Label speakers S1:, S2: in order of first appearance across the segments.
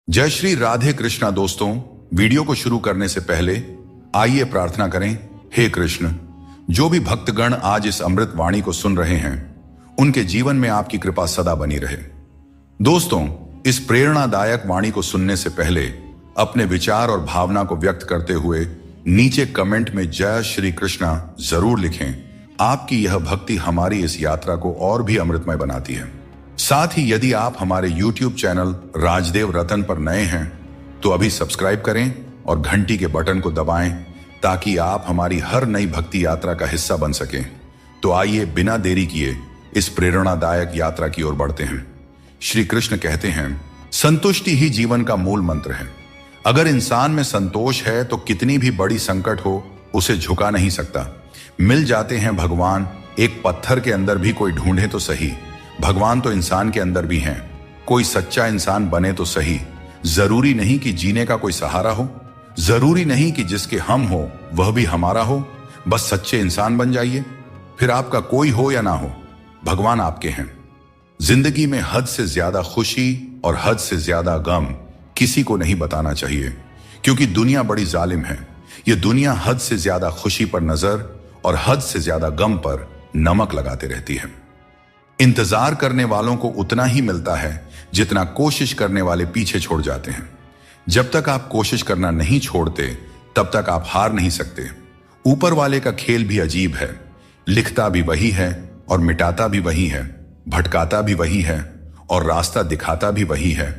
S1: जय श्री राधे कृष्णा। दोस्तों, वीडियो को शुरू करने से पहले आइए प्रार्थना करें। हे कृष्ण, जो भी भक्तगण आज इस अमृत वाणी को सुन रहे हैं, उनके जीवन में आपकी कृपा सदा बनी रहे। दोस्तों, इस प्रेरणादायक वाणी को सुनने से पहले अपने विचार और भावना को व्यक्त करते हुए नीचे कमेंट में जय श्री कृष्णा जरूर लिखें। आपकी यह भक्ति हमारी इस यात्रा को और भी अमृतमय बनाती है। साथ ही यदि आप हमारे YouTube चैनल राजदेव रतन पर नए हैं तो अभी सब्सक्राइब करें और घंटी के बटन को दबाएं ताकि आप हमारी हर नई भक्ति यात्रा का हिस्सा बन सकें। तो आइए बिना देरी किए इस प्रेरणादायक यात्रा की ओर बढ़ते हैं। श्री कृष्ण कहते हैं, संतुष्टि ही जीवन का मूल मंत्र है। अगर इंसान में संतोष है तो कितनी भी बड़ी संकट हो उसे झुका नहीं सकता। मिल जाते हैं भगवान, एक पत्थर के अंदर भी कोई ढूंढे तो सही। भगवान तो इंसान के अंदर भी हैं। कोई सच्चा इंसान बने तो सही। जरूरी नहीं कि जीने का कोई सहारा हो, जरूरी नहीं कि जिसके हम हो वह भी हमारा हो। बस सच्चे इंसान बन जाइए, फिर आपका कोई हो या ना हो, भगवान आपके हैं। जिंदगी में हद से ज्यादा खुशी और हद से ज्यादा गम किसी को नहीं बताना चाहिए, क्योंकि दुनिया बड़ी जालिम है। यह दुनिया हद से ज्यादा खुशी पर नजर और हद से ज्यादा गम पर नमक लगाते रहती है। इंतजार करने वालों को उतना ही मिलता है जितना कोशिश करने वाले पीछे छोड़ जाते हैं। जब तक आप कोशिश करना नहीं छोड़ते तब तक आप हार नहीं सकते। ऊपर वाले का खेल भी अजीब है। लिखता भी वही है और मिटाता भी वही है, भटकाता भी वही है और रास्ता दिखाता भी वही है।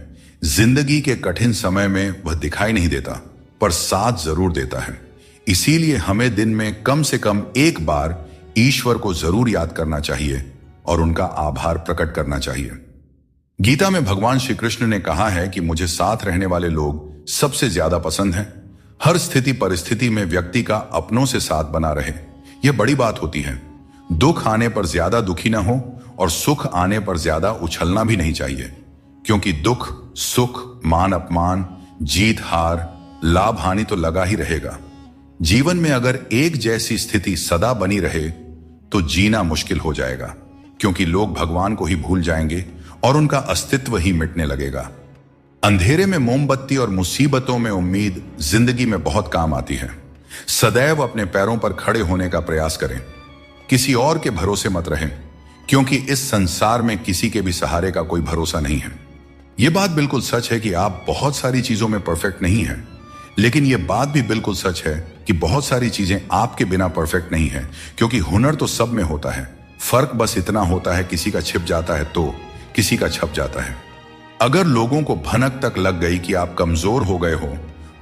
S1: जिंदगी के कठिन समय में वह दिखाई नहीं देता पर साथ जरूर देता है। इसीलिए हमें दिन में कम से कम एक बार ईश्वर को जरूर याद करना चाहिए और उनका आभार प्रकट करना चाहिए। गीता में भगवान श्री कृष्ण ने कहा है कि मुझे साथ रहने वाले लोग सबसे ज्यादा पसंद हैं। हर स्थिति परिस्थिति में व्यक्ति का अपनों से साथ बना रहे, यह बड़ी बात होती है। दुख आने पर ज्यादा दुखी ना हो और सुख आने पर ज्यादा उछलना भी नहीं चाहिए, क्योंकि दुख सुख, मान अपमान, जीत हार, लाभ हानि तो लगा ही रहेगा। जीवन में अगर एक जैसी स्थिति सदा बनी रहे तो जीना मुश्किल हो जाएगा, क्योंकि लोग भगवान को ही भूल जाएंगे और उनका अस्तित्व ही मिटने लगेगा। अंधेरे में मोमबत्ती और मुसीबतों में उम्मीद जिंदगी में बहुत काम आती है। सदैव अपने पैरों पर खड़े होने का प्रयास करें। किसी और के भरोसे मत रहें, क्योंकि इस संसार में किसी के भी सहारे का कोई भरोसा नहीं है। यह बात बिल्कुल सच है कि आप बहुत सारी चीजों में परफेक्ट नहीं हैं, लेकिन यह बात भी बिल्कुल सच है कि बहुत सारी चीजें आपके बिना परफेक्ट नहीं है, क्योंकि हुनर तो सब में होता है। फर्क बस इतना होता है, किसी का छिप जाता है तो किसी का छप जाता है। अगर लोगों को भनक तक लग गई कि आप कमजोर हो गए हो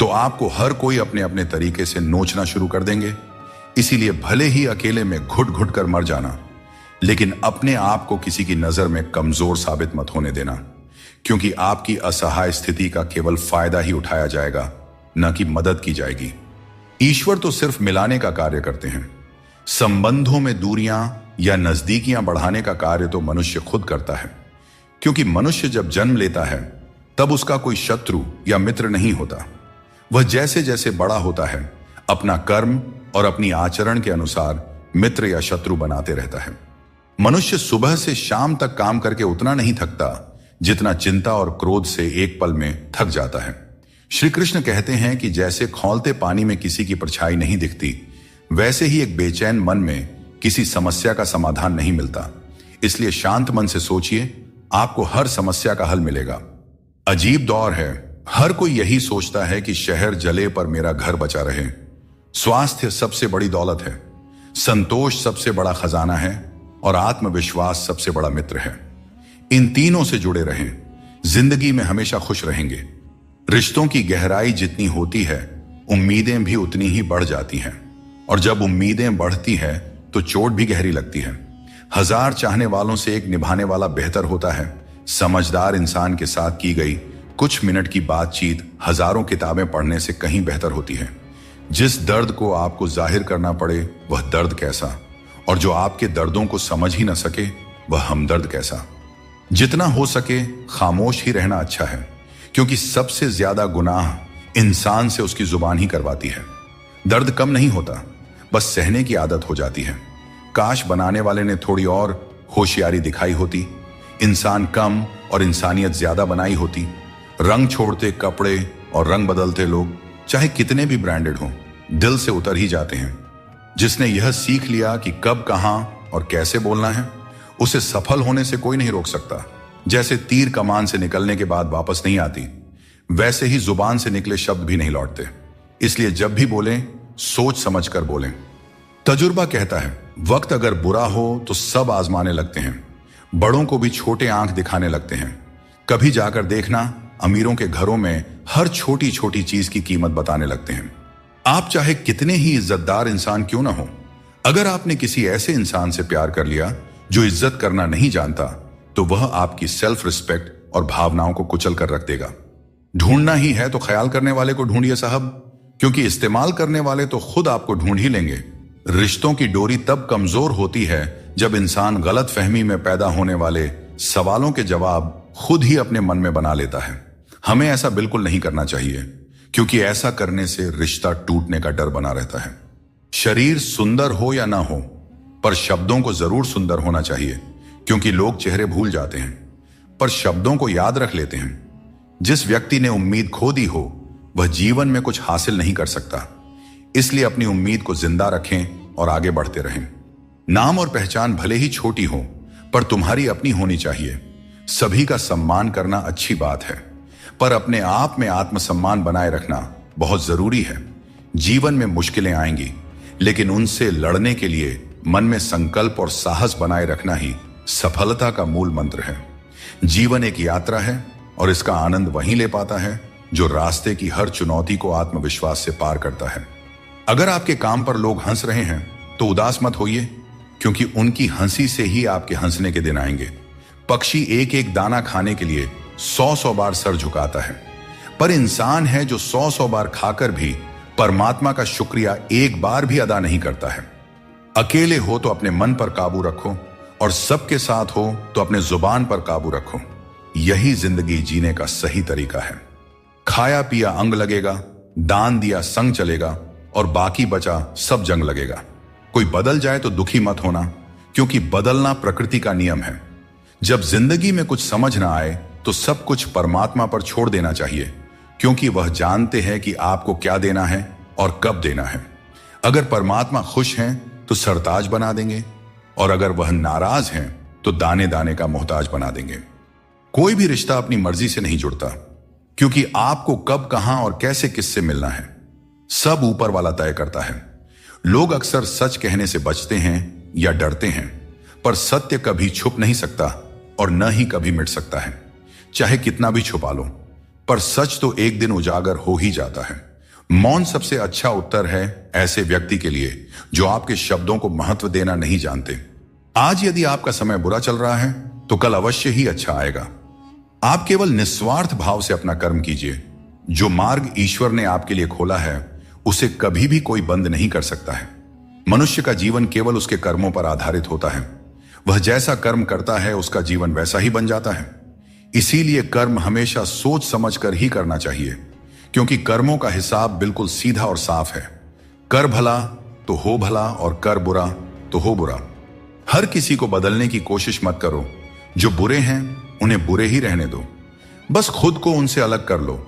S1: तो आपको हर कोई अपने अपने तरीके से नोचना शुरू कर देंगे। इसीलिए भले ही अकेले में घुट घुट कर मर जाना, लेकिन अपने आप को किसी की नजर में कमजोर साबित मत होने देना, क्योंकि आपकी असहाय स्थिति का केवल फायदा ही उठाया जाएगा, न कि मदद की जाएगी। ईश्वर तो सिर्फ मिलाने का कार्य करते हैं। संबंधों में दूरियां या नजदीकियां बढ़ाने का कार्य तो मनुष्य खुद करता है, क्योंकि मनुष्य जब जन्म लेता है तब उसका कोई शत्रु या मित्र नहीं होता। वह जैसे जैसे बड़ा होता है अपना कर्म और अपनी आचरण के अनुसार मित्र या शत्रु बनाते रहता है। मनुष्य सुबह से शाम तक काम करके उतना नहीं थकता जितना चिंता और क्रोध से एक पल में थक जाता है। श्री कृष्ण कहते हैं कि जैसे खौलते पानी में किसी की परछाई नहीं दिखती, वैसे ही एक बेचैन मन में किसी समस्या का समाधान नहीं मिलता। इसलिए शांत मन से सोचिए, आपको हर समस्या का हल मिलेगा। अजीब दौर है, हर कोई यही सोचता है कि शहर जले पर मेरा घर बचा रहे। स्वास्थ्य सबसे बड़ी दौलत है, संतोष सबसे बड़ा खजाना है और आत्मविश्वास सबसे बड़ा मित्र है। इन तीनों से जुड़े रहें, जिंदगी में हमेशा खुश रहेंगे। रिश्तों की गहराई जितनी होती है, उम्मीदें भी उतनी ही बढ़ जाती हैं, और जब उम्मीदें बढ़ती हैं तो चोट भी गहरी लगती है। हजार चाहने वालों से एक निभाने वाला बेहतर होता है। समझदार इंसान के साथ की गई कुछ मिनट की बातचीत हजारों किताबें पढ़ने से कहीं बेहतर होती है। जिस दर्द को आपको जाहिर करना पड़े वह दर्द कैसा, और जो आपके दर्दों को समझ ही न सके वह हमदर्द कैसा। जितना हो सके खामोश ही रहना अच्छा है, क्योंकि सबसे ज्यादा गुनाह इंसान से उसकी जुबान ही करवाती है। दर्द कम नहीं होता, बस सहने की आदत हो जाती है। काश बनाने वाले ने थोड़ी और होशियारी दिखाई होती, इंसान कम और इंसानियत ज्यादा बनाई होती। रंग छोड़ते कपड़े और रंग बदलते लोग चाहे कितने भी ब्रांडेड हों, दिल से उतर ही जाते हैं। जिसने यह सीख लिया कि कब, कहां और कैसे बोलना है, उसे सफल होने से कोई नहीं रोक सकता। जैसे तीर कमान से निकलने के बाद वापस नहीं आती, वैसे ही जुबान से निकले शब्द भी नहीं लौटते। इसलिए जब भी बोलें, सोच समझ कर बोलें। तजुर्बा कहता है, वक्त अगर बुरा हो तो सब आजमाने लगते हैं, बड़ों को भी छोटे आंख दिखाने लगते हैं। कभी जाकर देखना, अमीरों के घरों में हर छोटी छोटी चीज की कीमत बताने लगते हैं। आप चाहे कितने ही इज्जतदार इंसान क्यों ना हो, अगर आपने किसी ऐसे इंसान से प्यार कर लिया जो इज्जत करना नहीं जानता, तो वह आपकी सेल्फ रिस्पेक्ट और भावनाओं को कुचल कर रख देगा। ढूंढना ही है तो ख्याल करने वाले को ढूंढिए साहब, क्योंकि इस्तेमाल करने वाले तो खुद आपको ढूंढ ही लेंगे। रिश्तों की डोरी तब कमजोर होती है जब इंसान गलत फहमी में पैदा होने वाले सवालों के जवाब खुद ही अपने मन में बना लेता है। हमें ऐसा बिल्कुल नहीं करना चाहिए, क्योंकि ऐसा करने से रिश्ता टूटने का डर बना रहता है। शरीर सुंदर हो या ना हो, पर शब्दों को जरूर सुंदर होना चाहिए, क्योंकि लोग चेहरे भूल जाते हैं पर शब्दों को याद रख लेते हैं। जिस व्यक्ति ने उम्मीद खो दी हो, वह जीवन में कुछ हासिल नहीं कर सकता। इसलिए अपनी उम्मीद को जिंदा रखें और आगे बढ़ते रहें। नाम और पहचान भले ही छोटी हो, पर तुम्हारी अपनी होनी चाहिए। सभी का सम्मान करना अच्छी बात है, पर अपने आप में आत्मसम्मान बनाए रखना बहुत जरूरी है। जीवन में मुश्किलें आएंगी, लेकिन उनसे लड़ने के लिए मन में संकल्प और साहस बनाए रखना ही सफलता का मूल मंत्र है। जीवन एक यात्रा है और इसका आनंद वहीं ले पाता है जो रास्ते की हर चुनौती को आत्मविश्वास से पार करता है। अगर आपके काम पर लोग हंस रहे हैं तो उदास मत होइए, क्योंकि उनकी हंसी से ही आपके हंसने के दिन आएंगे। पक्षी एक एक दाना खाने के लिए 100 बार सर झुकाता है, पर इंसान है जो 100 बार खाकर भी परमात्मा का शुक्रिया एक बार भी अदा नहीं करता है। अकेले हो तो अपने मन पर काबू रखो, और सबके साथ हो तो अपने जुबान पर काबू रखो। यही जिंदगी जीने का सही तरीका है। खाया पिया अंग लगेगा, दान दिया संग चलेगा, और बाकी बचा सब जंग लगेगा। कोई बदल जाए तो दुखी मत होना, क्योंकि बदलना प्रकृति का नियम है। जब जिंदगी में कुछ समझ ना आए तो सब कुछ परमात्मा पर छोड़ देना चाहिए, क्योंकि वह जानते हैं कि आपको क्या देना है और कब देना है। अगर परमात्मा खुश हैं तो सरताज बना देंगे, और अगर वह नाराज हैं तो दाने दाने का मोहताज बना देंगे। कोई भी रिश्ता अपनी मर्जी से नहीं जुड़ता, क्योंकि आपको कब, कहां और कैसे किससे मिलना है, सब ऊपर वाला तय करता है। लोग अक्सर सच कहने से बचते हैं या डरते हैं, पर सत्य कभी छुप नहीं सकता और न ही कभी मिट सकता है। चाहे कितना भी छुपा लो, पर सच तो एक दिन उजागर हो ही जाता है। मौन सबसे अच्छा उत्तर है ऐसे व्यक्ति के लिए जो आपके शब्दों को महत्व देना नहीं जानते। आज यदि आपका समय बुरा चल रहा है तो कल अवश्य ही अच्छा आएगा। आप केवल निस्वार्थ भाव से अपना कर्म कीजिए। जो मार्ग ईश्वर ने आपके लिए खोला है उसे कभी भी कोई बंद नहीं कर सकता है। मनुष्य का जीवन केवल उसके कर्मों पर आधारित होता है। वह जैसा कर्म करता है उसका जीवन वैसा ही बन जाता है। इसीलिए कर्म हमेशा सोच समझ कर ही करना चाहिए, क्योंकि कर्मों का हिसाब बिल्कुल सीधा और साफ है। कर भला तो हो भला, और कर बुरा तो हो बुरा। हर किसी को बदलने की कोशिश मत करो। जो बुरे हैं उन्हें बुरे ही रहने दो, बस खुद को उनसे अलग कर लो।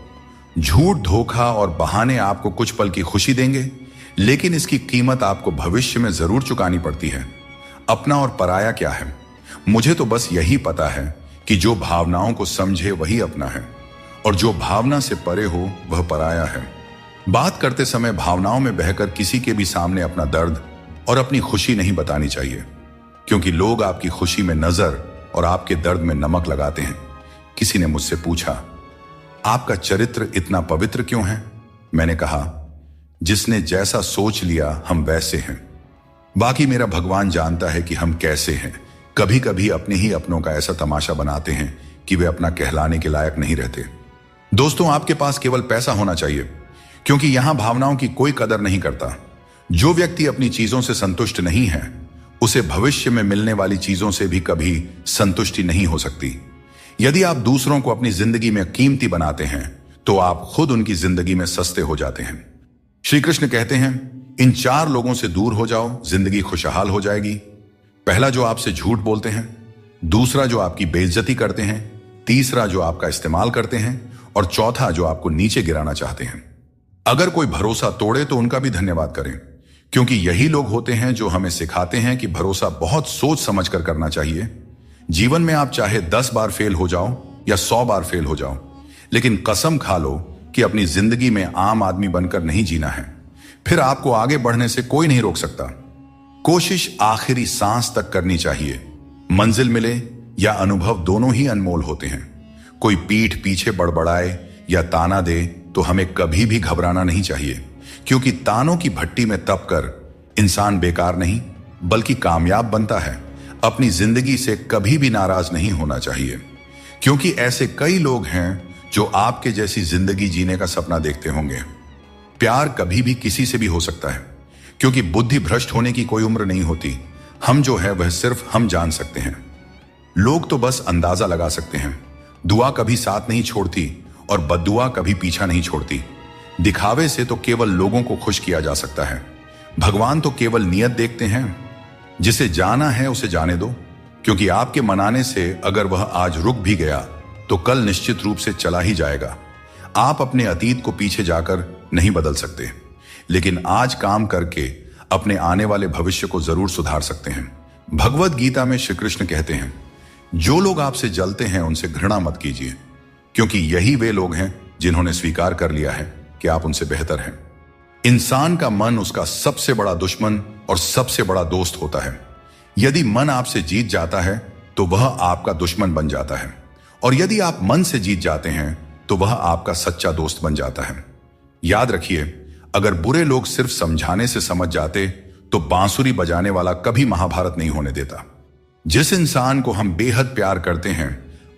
S1: झूठ, धोखा और बहाने आपको कुछ पल की खुशी देंगे, लेकिन इसकी कीमत आपको भविष्य में जरूर चुकानी पड़ती है। अपना और पराया क्या है? मुझे तो बस यही पता है कि जो भावनाओं को समझे वही अपना है, और जो भावना से परे हो वह पराया है। बात करते समय भावनाओं में बहकर किसी के भी सामने अपना दर्द और अपनी खुशी नहीं बतानी चाहिए, क्योंकि लोग आपकी खुशी में नजर और आपके दर्द में नमक लगाते हैं। किसी ने मुझसे पूछा, आपका चरित्र इतना पवित्र क्यों है? मैंने कहा, जिसने जैसा सोच लिया हम वैसे हैं। बाकी मेरा भगवान जानता है कि हम कैसे हैं। कभी कभी अपने ही अपनों का ऐसा तमाशा बनाते हैं कि वे अपना कहलाने के लायक नहीं रहते। दोस्तों, आपके पास केवल पैसा होना चाहिए, क्योंकि यहां भावनाओं की कोई कदर नहीं करता। जो व्यक्ति अपनी चीजों से संतुष्ट नहीं है, उसे भविष्य में मिलने वाली चीजों से भी कभी संतुष्टि नहीं हो सकती। यदि आप दूसरों को अपनी जिंदगी में कीमती बनाते हैं, तो आप खुद उनकी जिंदगी में सस्ते हो जाते हैं। श्री कृष्ण कहते हैं, इन 4 लोगों से दूर हो जाओ, जिंदगी खुशहाल हो जाएगी। पहला, जो आपसे झूठ बोलते हैं। दूसरा, जो आपकी बेइज्जती करते हैं। तीसरा, जो आपका इस्तेमाल करते हैं। और चौथा जो आपको नीचे गिराना चाहते हैं। अगर कोई भरोसा तोड़े तो उनका भी धन्यवाद करें, क्योंकि यही लोग होते हैं जो हमें सिखाते हैं कि भरोसा बहुत सोच समझ कर करना चाहिए। जीवन में आप चाहे 10 बार फेल हो जाओ या 100 बार फेल हो जाओ, लेकिन कसम खा लो कि अपनी जिंदगी में आम आदमी बनकर नहीं जीना है। फिर आपको आगे बढ़ने से कोई नहीं रोक सकता। कोशिश आखिरी सांस तक करनी चाहिए। मंजिल मिले या अनुभव दोनों ही अनमोल होते हैं। कोई पीठ पीछे बड़बड़ाए या ताना दे तो हमें कभी भी घबराना नहीं चाहिए, क्योंकि तानों की भट्टी में तप कर इंसान बेकार नहीं बल्कि कामयाब बनता है। अपनी जिंदगी से कभी भी नाराज नहीं होना चाहिए, क्योंकि ऐसे कई लोग हैं जो आपके जैसी जिंदगी जीने का सपना देखते होंगे। प्यार कभी भी किसी से भी हो सकता है, क्योंकि बुद्धि भ्रष्ट होने की कोई उम्र नहीं होती। हम जो है वह सिर्फ हम जान सकते हैं। लोग तो बस अंदाजा लगा सकते हैं। दुआ कभी साथ नहीं छोड़ती और बद्दुआ कभी पीछा नहीं छोड़ती। दिखावे से तो केवल लोगों को खुश किया जा सकता है। भगवान तो केवल नियत देखते हैं। जिसे जाना है उसे जाने दो, क्योंकि आपके मनाने से अगर वह आज रुक भी गया तो कल निश्चित रूप से चला ही जाएगा। आप अपने अतीत को पीछे जाकर नहीं बदल सकते, लेकिन आज काम करके अपने आने वाले भविष्य को जरूर सुधार सकते हैं। भगवत गीता में श्री कृष्ण कहते हैं, जो लोग आपसे जलते हैं उनसे घृणा मत कीजिए, क्योंकि यही वे लोग हैं जिन्होंने स्वीकार कर लिया है कि आप उनसे बेहतर हैं। इंसान का मन उसका सबसे बड़ा दुश्मन और सबसे बड़ा दोस्त होता है। यदि मन आपसे जीत जाता है तो वह आपका दुश्मन बन जाता है, और यदि आप मन से जीत जाते हैं तो वह आपका सच्चा दोस्त बन जाता है। याद रखिए, अगर बुरे लोग सिर्फ समझाने से समझ जाते तो बांसुरी बजाने वाला कभी महाभारत नहीं होने देता। जिस इंसान को हम बेहद प्यार करते हैं,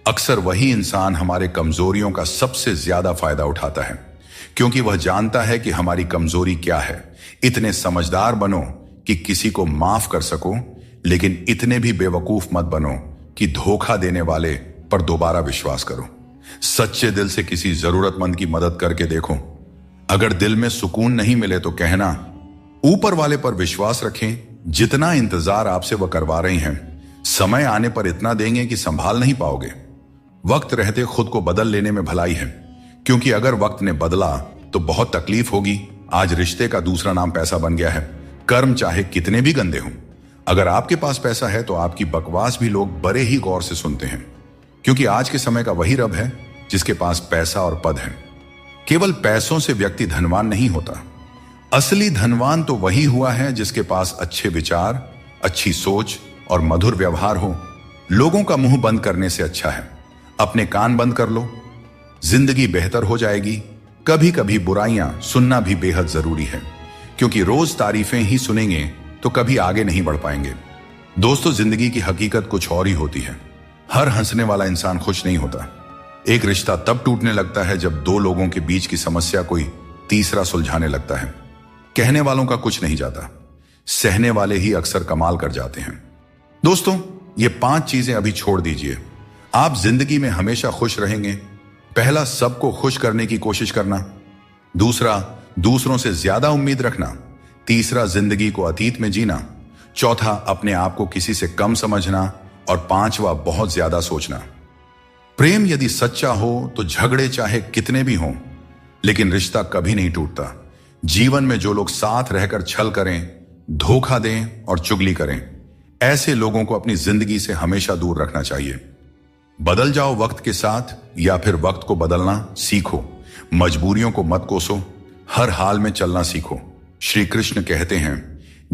S1: अक्सर वही इंसान हमारे कमजोरियों का सबसे ज्यादा फायदा उठाता है, क्योंकि वह जानता है कि हमारी कमजोरी क्या है। इतने समझदार बनो कि किसी को माफ कर सको, लेकिन इतने भी बेवकूफ मत बनो कि धोखा देने वाले पर दोबारा विश्वास करो। सच्चे दिल से किसी जरूरतमंद की मदद करके देखो। अगर दिल में सुकून नहीं मिले तो कहना, ऊपर वाले पर विश्वास रखें। जितना इंतजार आपसे वह करवा रहे हैं, समय आने पर इतना देंगे कि संभाल नहीं पाओगे। वक्त रहते खुद को बदल लेने में भलाई है, क्योंकि अगर वक्त ने बदला तो बहुत तकलीफ होगी। आज रिश्ते का दूसरा नाम पैसा बन गया है। कर्म चाहे कितने भी गंदे हों, अगर आपके पास पैसा है तो आपकी बकवास भी लोग बड़े ही गौर से सुनते हैं, क्योंकि आज के समय का वही रब है जिसके पास पैसा और पद है। केवल पैसों से व्यक्ति धनवान नहीं होता। असली धनवान तो वही हुआ है जिसके पास अच्छे विचार, अच्छी सोच और मधुर व्यवहार हो। लोगों का मुंह बंद करने से अच्छा है अपने कान बंद कर लो। जिंदगी बेहतर हो जाएगी। कभी कभी बुराइयां सुनना भी बेहद जरूरी है, क्योंकि रोज तारीफें ही सुनेंगे तो कभी आगे नहीं बढ़ पाएंगे। दोस्तों, जिंदगी की हकीकत कुछ और ही होती है। हर हंसने वाला इंसान खुश नहीं होता। एक रिश्ता तब टूटने लगता है जब दो लोगों के बीच की समस्या कोई तीसरा सुलझाने लगता है। कहने वालों का कुछ नहीं जाता, सहने वाले ही अक्सर कमाल कर जाते हैं। दोस्तों, ये 5 चीजें अभी छोड़ दीजिए। आप जिंदगी में हमेशा खुश रहेंगे। पहला, सबको खुश करने की कोशिश करना। दूसरा, दूसरों से ज्यादा उम्मीद रखना। तीसरा, जिंदगी को अतीत में जीना। चौथा, अपने आप को किसी से कम समझना। और पांचवा, बहुत ज्यादा सोचना। प्रेम यदि सच्चा हो तो झगड़े चाहे कितने भी हों, लेकिन रिश्ता कभी नहीं टूटता। जीवन में जो लोग साथ रहकर छल करें, धोखा दें और चुगली करें, ऐसे लोगों को अपनी जिंदगी से हमेशा दूर रखना चाहिए। बदल जाओ वक्त के साथ, या फिर वक्त को बदलना सीखो। मजबूरियों को मत कोसो, हर हाल में चलना सीखो। श्री कृष्ण कहते हैं,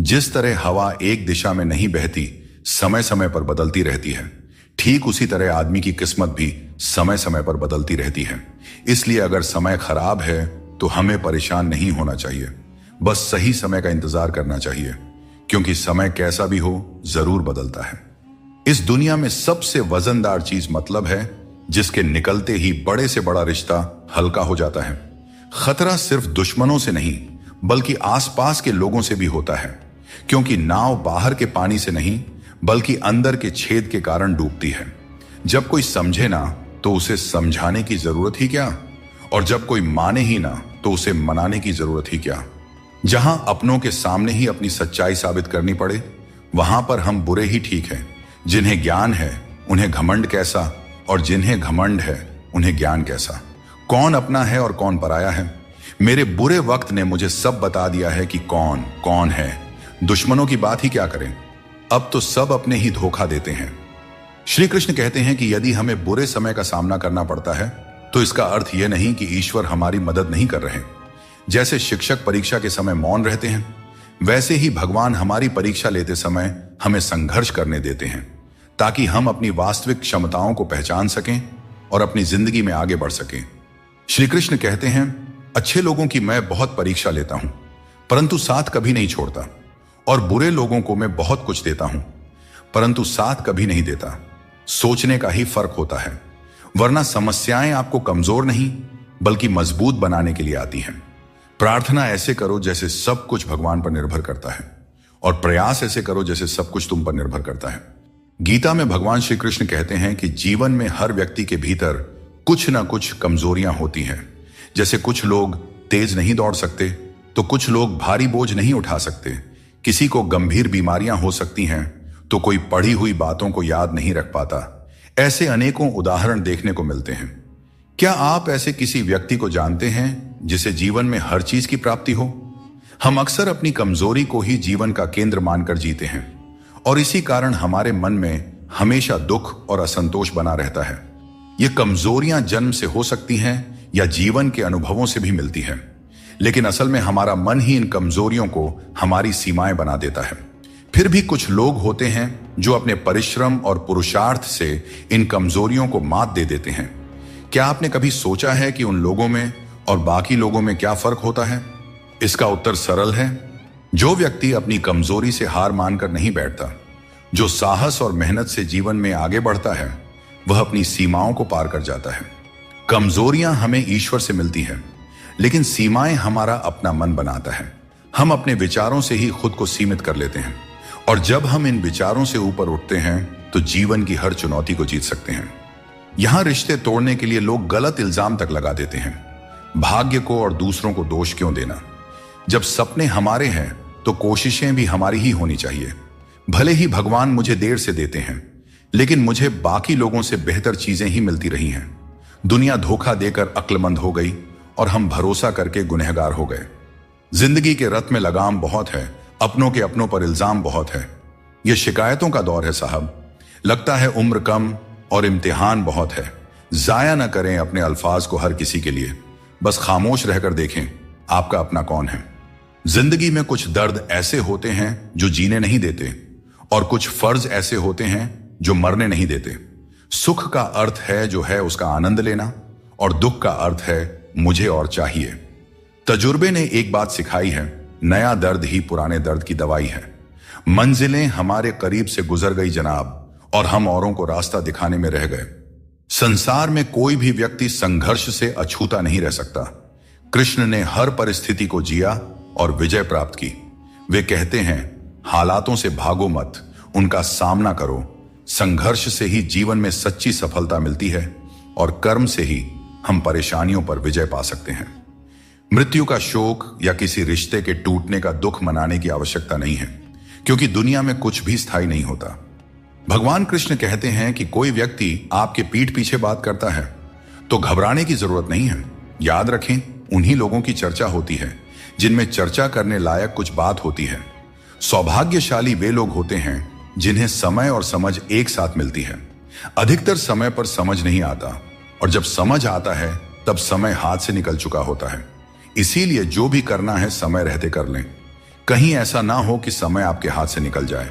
S1: जिस तरह हवा एक दिशा में नहीं बहती, समय समय पर बदलती रहती है, ठीक उसी तरह आदमी की किस्मत भी समय समय पर बदलती रहती है। इसलिए अगर समय खराब है तो हमें परेशान नहीं होना चाहिए, बस सही समय का इंतजार करना चाहिए, क्योंकि समय कैसा भी हो जरूर बदलता है। इस दुनिया में सबसे वजनदार चीज मतलब है, जिसके निकलते ही बड़े से बड़ा रिश्ता हल्का हो जाता है। खतरा सिर्फ दुश्मनों से नहीं बल्कि आसपास के लोगों से भी होता है, क्योंकि नाव बाहर के पानी से नहीं बल्कि अंदर के छेद के कारण डूबती है। जब कोई समझे ना तो उसे समझाने की जरूरत ही क्या, और जब कोई माने ही ना तो उसे मनाने की जरूरत ही क्या। जहां अपनों के सामने ही अपनी सच्चाई साबित करनी पड़े, वहां पर हम बुरे ही ठीक हैं। जिन्हें ज्ञान है उन्हें घमंड कैसा, और जिन्हें घमंड है उन्हें ज्ञान कैसा। कौन अपना है और कौन पराया है। मेरे बुरे वक्त ने मुझे सब बता दिया है कि कौन कौन है। दुश्मनों की बात ही क्या करें, अब तो सब अपने ही धोखा देते हैं। श्री कृष्ण कहते हैं कि यदि हमें बुरे समय का सामना करना पड़ता है तो इसका अर्थ यह नहीं कि ईश्वर हमारी मदद नहीं कर रहे। जैसे शिक्षक परीक्षा के समय मौन रहते हैं, वैसे ही भगवान हमारी परीक्षा लेते समय हमें संघर्ष करने देते हैं, ताकि हम अपनी वास्तविक क्षमताओं को पहचान सकें और अपनी जिंदगी में आगे बढ़ सकें। श्री कृष्ण कहते हैं, अच्छे लोगों की मैं बहुत परीक्षा लेता हूं, परंतु साथ कभी नहीं छोड़ता, और बुरे लोगों को मैं बहुत कुछ देता हूं, परंतु साथ कभी नहीं देता। सोचने का ही फर्क होता है, वरना समस्याएं आपको कमजोर नहीं बल्कि मजबूत बनाने के लिए आती हैं। प्रार्थना ऐसे करो जैसे सब कुछ भगवान पर निर्भर करता है, और प्रयास ऐसे करो जैसे सब कुछ तुम पर निर्भर करता है। गीता में भगवान श्री कृष्ण कहते हैं कि जीवन में हर व्यक्ति के भीतर कुछ ना कुछ कमजोरियां होती हैं। जैसे कुछ लोग तेज नहीं दौड़ सकते, तो कुछ लोग भारी बोझ नहीं उठा सकते, किसी को गंभीर बीमारियां हो सकती हैं, तो कोई पढ़ी हुई बातों को याद नहीं रख पाता। ऐसे अनेकों उदाहरण देखने को मिलते हैं। क्या आप ऐसे किसी व्यक्ति को जानते हैं जिसे जीवन में हर चीज की प्राप्ति हो? हम अक्सर अपनी कमजोरी को ही जीवन का केंद्र मानकर जीते हैं, और इसी कारण हमारे मन में हमेशा दुख और असंतोष बना रहता है। ये कमजोरियां जन्म से हो सकती हैं या जीवन के अनुभवों से भी मिलती हैं, लेकिन असल में हमारा मन ही इन कमजोरियों को हमारी सीमाएं बना देता है। फिर भी कुछ लोग होते हैं जो अपने परिश्रम और पुरुषार्थ से इन कमजोरियों को मात दे देते हैं। क्या आपने कभी सोचा है कि उन लोगों में और बाकी लोगों में क्या फर्क होता है? इसका उत्तर सरल है। जो व्यक्ति अपनी कमजोरी से हार मानकर नहीं बैठता, जो साहस और मेहनत से जीवन में आगे बढ़ता है, वह अपनी सीमाओं को पार कर जाता है। कमजोरियां हमें ईश्वर से मिलती हैं, लेकिन सीमाएं हमारा अपना मन बनाता है। हम अपने विचारों से ही खुद को सीमित कर लेते हैं, और जब हम इन विचारों से ऊपर उठते हैं तो जीवन की हर चुनौती को जीत सकते हैं। यहां रिश्ते तोड़ने के लिए लोग गलत इल्जाम तक लगा देते हैं। भाग्य को और दूसरों को दोष क्यों देना? जब सपने हमारे हैं तो कोशिशें भी हमारी ही होनी चाहिए। भले ही भगवान मुझे देर से देते हैं, लेकिन मुझे बाकी लोगों से बेहतर चीजें ही मिलती रही हैं। दुनिया धोखा देकर अक्लमंद हो गई और हम भरोसा करके गुनहगार हो गए। जिंदगी के रथ में लगाम बहुत है, अपनों के अपनों पर इल्जाम बहुत है। यह शिकायतों का दौर है साहब। लगता है उम्र कम और इम्तिहान बहुत है। जाया न करें अपने अल्फाज को हर किसी के लिए, बस खामोश रहकर देखें आपका अपना कौन है। जिंदगी में कुछ दर्द ऐसे होते हैं जो जीने नहीं देते, और कुछ फर्ज ऐसे होते हैं जो मरने नहीं देते। सुख का अर्थ है जो है उसका आनंद लेना, और दुख का अर्थ है मुझे और चाहिए। तजुर्बे ने एक बात सिखाई है, नया दर्द ही पुराने दर्द की दवाई है। मंजिलें हमारे करीब से गुजर गई जनाब, और हम औरों को रास्ता दिखाने में रह गए। संसार में कोई भी व्यक्ति संघर्ष से अछूता नहीं रह सकता। कृष्ण ने हर परिस्थिति को जिया और विजय प्राप्त की। वे कहते हैं, हालातों से भागो मत, उनका सामना करो। संघर्ष से ही जीवन में सच्ची सफलता मिलती है, और कर्म से ही हम परेशानियों पर विजय पा सकते हैं। मृत्यु का शोक या किसी रिश्ते के टूटने का दुख मनाने की आवश्यकता नहीं है, क्योंकि दुनिया में कुछ भी स्थायी नहीं होता। भगवान कृष्ण कहते हैं कि कोई व्यक्ति आपके पीठ पीछे बात करता है तो घबराने की जरूरत नहीं है। याद रखें, उन्हीं लोगों की चर्चा होती है जिनमें चर्चा करने लायक कुछ बात होती है। सौभाग्यशाली वे लोग होते हैं जिन्हें समय और समझ एक साथ मिलती है। अधिकतर समय पर समझ नहीं आता, और जब समझ आता है तब समय हाथ से निकल चुका होता है। इसीलिए जो भी करना है समय रहते कर लें, कहीं ऐसा ना हो कि समय आपके हाथ से निकल जाए।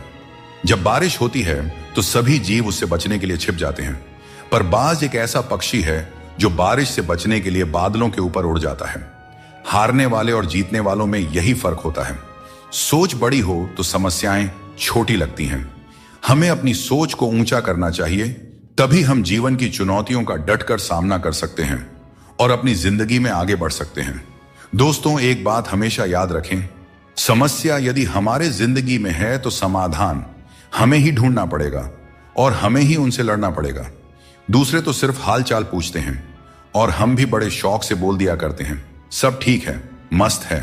S1: जब बारिश होती है तो सभी जीव उससे बचने के लिए छिप जाते हैं, पर बाज एक ऐसा पक्षी है जो बारिश से बचने के लिए बादलों के ऊपर उड़ जाता है। हारने वाले और जीतने वालों में यही फर्क होता है। सोच बड़ी हो तो समस्याएं छोटी लगती हैं। हमें अपनी सोच को ऊंचा करना चाहिए, तभी हम जीवन की चुनौतियों का डटकर सामना कर सकते हैं और अपनी जिंदगी में आगे बढ़ सकते हैं। दोस्तों, एक बात हमेशा याद रखें, समस्या यदि हमारे जिंदगी में है तो समाधान हमें ही ढूंढना पड़ेगा और हमें ही उनसे लड़ना पड़ेगा। दूसरे तो सिर्फ हाल चाल पूछते हैं, और हम भी बड़े शौक से बोल दिया करते हैं, सब ठीक है, मस्त है।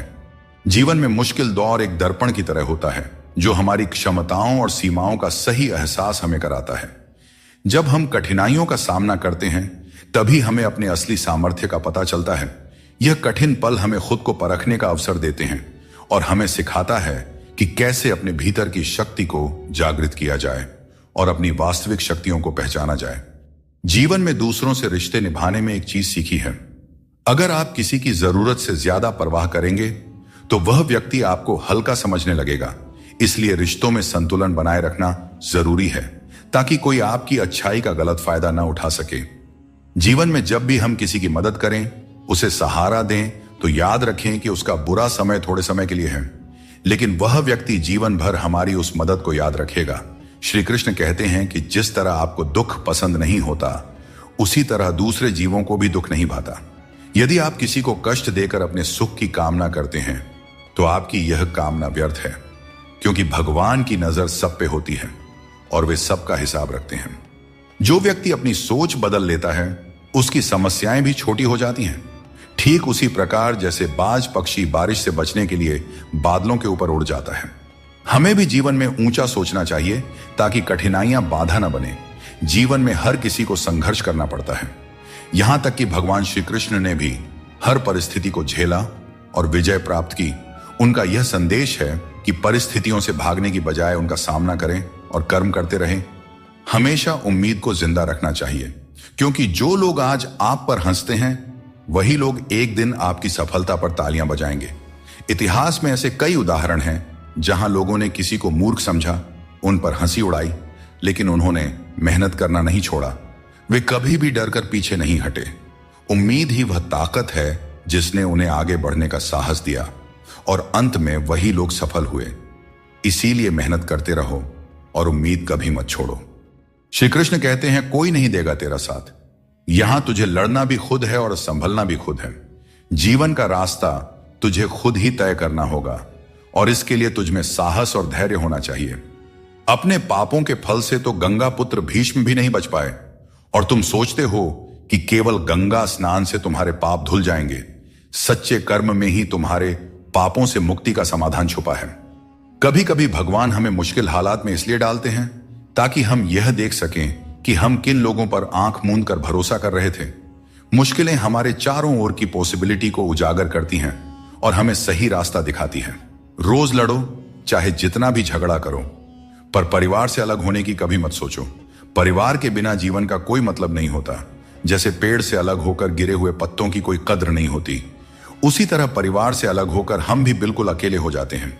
S1: जीवन में मुश्किल दौर एक दर्पण की तरह होता है जो हमारी क्षमताओं और सीमाओं का सही एहसास हमें कराता है। जब हम कठिनाइयों का सामना करते हैं तभी हमें अपने असली सामर्थ्य का पता चलता है। यह कठिन पल हमें खुद को परखने का अवसर देते हैं और हमें सिखाता है कि कैसे अपने भीतर की शक्ति को जागृत किया जाए और अपनी वास्तविक शक्तियों को पहचाना जाए। जीवन में दूसरों से रिश्ते निभाने में एक चीज सीखी है, अगर आप किसी की जरूरत से ज्यादा परवाह करेंगे तो वह व्यक्ति आपको हल्का समझने लगेगा। इसलिए रिश्तों में संतुलन बनाए रखना जरूरी है ताकि कोई आपकी अच्छाई का गलत फायदा ना उठा सके। जीवन में जब भी हम किसी की मदद करें, उसे सहारा दें, तो याद रखें कि उसका बुरा समय थोड़े समय के लिए है, लेकिन वह व्यक्ति जीवन भर हमारी उस मदद को याद रखेगा। श्री कृष्ण कहते हैं कि जिस तरह आपको दुख पसंद नहीं होता, उसी तरह दूसरे जीवों को भी दुख नहीं भाता। यदि आप किसी को कष्ट देकर अपने सुख की कामना करते हैं तो आपकी यह कामना व्यर्थ है, क्योंकि भगवान की नजर सब पे होती है और वे सबका हिसाब रखते हैं। जो व्यक्ति अपनी सोच बदल लेता है, उसकी समस्याएं भी छोटी हो जाती हैं। ठीक उसी प्रकार जैसे बाज पक्षी बारिश से बचने के लिए बादलों के ऊपर उड़ जाता है, हमें भी जीवन में ऊंचा सोचना चाहिए ताकि कठिनाइयां बाधा न बने। जीवन में हर किसी को संघर्ष करना पड़ता है, यहां तक कि भगवान श्री कृष्ण ने भी हर परिस्थिति को झेला और विजय प्राप्त की। उनका यह संदेश है कि परिस्थितियों से भागने की बजाय उनका सामना करें और कर्म करते रहें। हमेशा उम्मीद को जिंदा रखना चाहिए, क्योंकि जो लोग आज आप पर हंसते हैं, वही लोग एक दिन आपकी सफलता पर तालियां बजाएंगे। इतिहास में ऐसे कई उदाहरण हैं जहां लोगों ने किसी को मूर्ख समझा, उन पर हंसी उड़ाई, लेकिन उन्होंने मेहनत करना नहीं छोड़ा। वे कभी भी डरकर पीछे नहीं हटे। उम्मीद ही वह ताकत है जिसने उन्हें आगे बढ़ने का साहस दिया और अंत में वही लोग सफल हुए। इसीलिए मेहनत करते रहो और उम्मीद कभी मत छोड़ो। श्री कृष्ण कहते हैं, कोई नहीं देगा तेरा साथ। यहां तुझे लड़ना भी खुद है और संभलना भी खुद है। जीवन का रास्ता तुझे खुद ही तय करना होगा और इसके लिए तुझ में साहस और धैर्य होना चाहिए। अपने पापों के फल से तो गंगा पुत्र भीष्म भी नहीं बच पाए और तुम सोचते हो कि केवल गंगा स्नान से तुम्हारे पाप धुल जाएंगे। सच्चे कर्म में ही तुम्हारे पापों से मुक्ति का समाधान छुपा है। कभी कभी भगवान हमें मुश्किल हालात में इसलिए डालते हैं ताकि हम यह देख सकें कि हम किन लोगों पर आंख मूंद कर भरोसा कर रहे थे। मुश्किलें हमारे चारों ओर की पॉसिबिलिटी को उजागर करती हैं और हमें सही रास्ता दिखाती हैं। रोज लड़ो, चाहे जितना भी झगड़ा करो, पर परिवार से अलग होने की कभी मत सोचो। परिवार के बिना जीवन का कोई मतलब नहीं होता। जैसे पेड़ से अलग होकर गिरे हुए पत्तों की कोई कद्र नहीं होती, उसी तरह परिवार से अलग होकर हम भी बिल्कुल अकेले हो जाते हैं।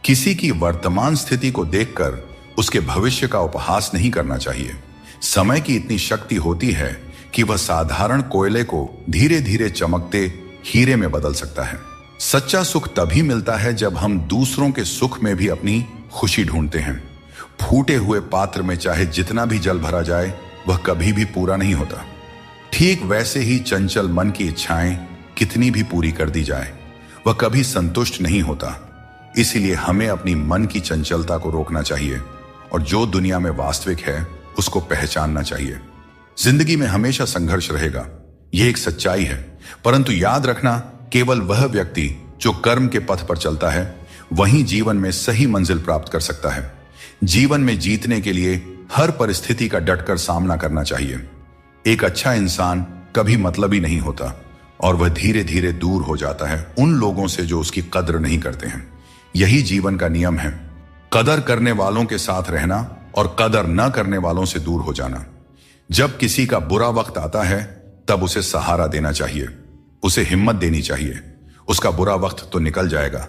S1: किसी की वर्तमान स्थिति को देखकर उसके भविष्य का उपहास नहीं करना चाहिए। समय की इतनी शक्ति होती है कि वह साधारण कोयले को धीरे धीरे चमकते हीरे में बदल सकता है। सच्चा सुख तभी मिलता है जब हम दूसरों के सुख में भी अपनी खुशी ढूंढते हैं। फूटे हुए पात्र में चाहे जितना भी जल भरा जाए, वह कभी भी पूरा नहीं होता। ठीक वैसे ही चंचल मन की इच्छाएं कितनी भी पूरी कर दी जाए, वह कभी संतुष्ट नहीं होता। इसीलिए हमें अपनी मन की चंचलता को रोकना चाहिए और जो दुनिया में वास्तविक है उसको पहचानना चाहिए। जिंदगी में हमेशा संघर्ष रहेगा, यह एक सच्चाई है, परंतु याद रखना, केवल वह व्यक्ति जो कर्म के पथ पर चलता है वही जीवन में सही मंजिल प्राप्त कर सकता है। जीवन में जीतने के लिए हर परिस्थिति का डटकर सामना करना चाहिए। एक अच्छा इंसान कभी मतलबी नहीं होता और वह धीरे धीरे दूर हो जाता है उन लोगों से जो उसकी कद्र नहीं करते हैं। यही जीवन का नियम है, कदर करने वालों के साथ रहना और कदर न करने वालों से दूर हो जाना। जब किसी का बुरा वक्त आता है तब उसे सहारा देना चाहिए, उसे हिम्मत देनी चाहिए। उसका बुरा वक्त तो निकल जाएगा,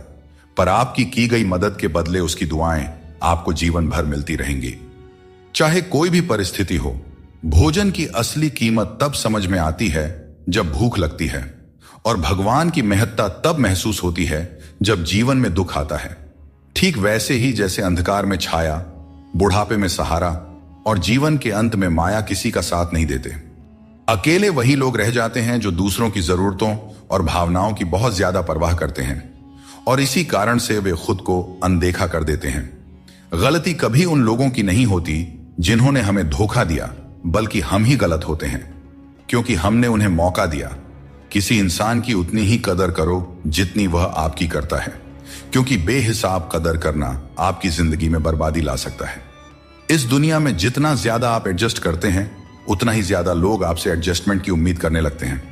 S1: पर आपकी की गई मदद के बदले उसकी दुआएं आपको जीवन भर मिलती रहेंगी। चाहे कोई भी परिस्थिति हो, भोजन की असली कीमत तब समझ में आती है जब भूख लगती है, और भगवान की महत्ता तब महसूस होती है जब जीवन में दुख आता है। ठीक वैसे ही जैसे अंधकार में छाया, बुढ़ापे में सहारा और जीवन के अंत में माया किसी का साथ नहीं देते। अकेले वही लोग रह जाते हैं जो दूसरों की जरूरतों और भावनाओं की बहुत ज्यादा परवाह करते हैं, और इसी कारण से वे खुद को अनदेखा कर देते हैं। गलती कभी उन लोगों की नहीं होती जिन्होंने हमें धोखा दिया, बल्कि हम ही गलत होते हैं क्योंकि हमने उन्हें मौका दिया। किसी इंसान की उतनी ही कदर करो जितनी वह आपकी करता है, क्योंकि बेहिसाब कदर करना आपकी जिंदगी में बर्बादी ला सकता है। इस दुनिया में जितना ज्यादा आप एडजस्ट करते हैं, उतना ही ज्यादा लोग आपसे एडजस्टमेंट की उम्मीद करने लगते हैं।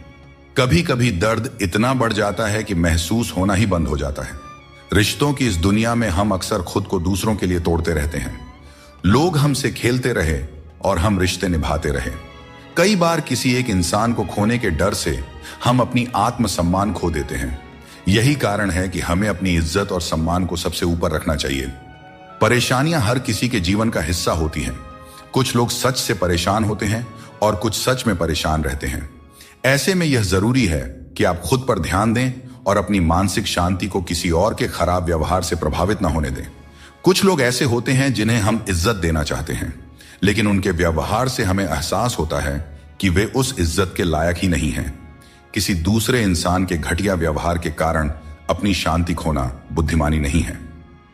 S1: कभी कभी दर्द इतना बढ़ जाता है कि महसूस होना ही बंद हो जाता है। रिश्तों की इस दुनिया में हम अक्सर खुद को दूसरों के लिए तोड़ते रहते हैं। लोग हमसे खेलते रहे और हम रिश्ते निभाते रहे। कई बार किसी एक इंसान को खोने के डर से हम अपनी आत्मसम्मान खो देते हैं। यही कारण है कि हमें अपनी इज्जत और सम्मान को सबसे ऊपर रखना चाहिए। परेशानियां हर किसी के जीवन का हिस्सा होती हैं। कुछ लोग सच से परेशान होते हैं और कुछ सच में परेशान रहते हैं। ऐसे में यह जरूरी है कि आप खुद पर ध्यान दें और अपनी मानसिक शांति को किसी और के खराब व्यवहार से प्रभावित न होने दें। कुछ लोग ऐसे होते हैं जिन्हें हम इज्जत देना चाहते हैं, लेकिन उनके व्यवहार से हमें एहसास होता है कि वे उस इज्जत के लायक ही नहीं हैं। किसी दूसरे इंसान के घटिया व्यवहार के कारण अपनी शांति खोना बुद्धिमानी नहीं है।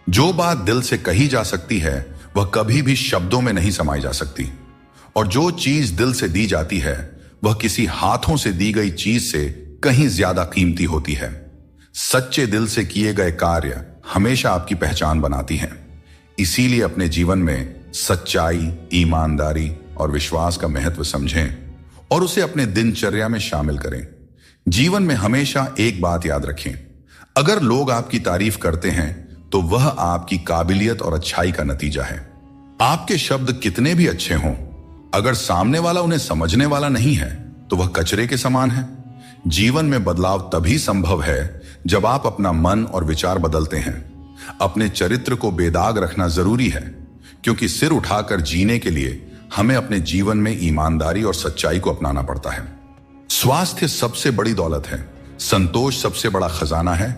S1: जो बात दिल से कही जा सकती है वह कभी भी शब्दों में नहीं समाई जा सकती, और जो चीज दिल से दी जाती है वह किसी हाथों से दी गई चीज से कहीं ज्यादा कीमती होती है। सच्चे दिल से किए गए कार्य हमेशा आपकी पहचान बनाती हैं। इसीलिए अपने जीवन में सच्चाई, ईमानदारी और विश्वास का महत्व समझें और उसे अपने दिनचर्या में शामिल करें। जीवन में हमेशा एक बात याद रखें, अगर लोग आपकी तारीफ करते हैं तो वह आपकी काबिलियत और अच्छाई का नतीजा है। आपके शब्द कितने भी अच्छे हों, अगर सामने वाला उन्हें समझने वाला नहीं है तो वह कचरे के समान है। जीवन में बदलाव तभी संभव है जब आप अपना मन और विचार बदलते हैं। अपने चरित्र को बेदाग रखना जरूरी है, क्योंकि सिर उठाकर जीने के लिए हमें अपने जीवन में ईमानदारी और सच्चाई को अपनाना पड़ता है। स्वास्थ्य सबसे बड़ी दौलत है, संतोष सबसे बड़ा खजाना है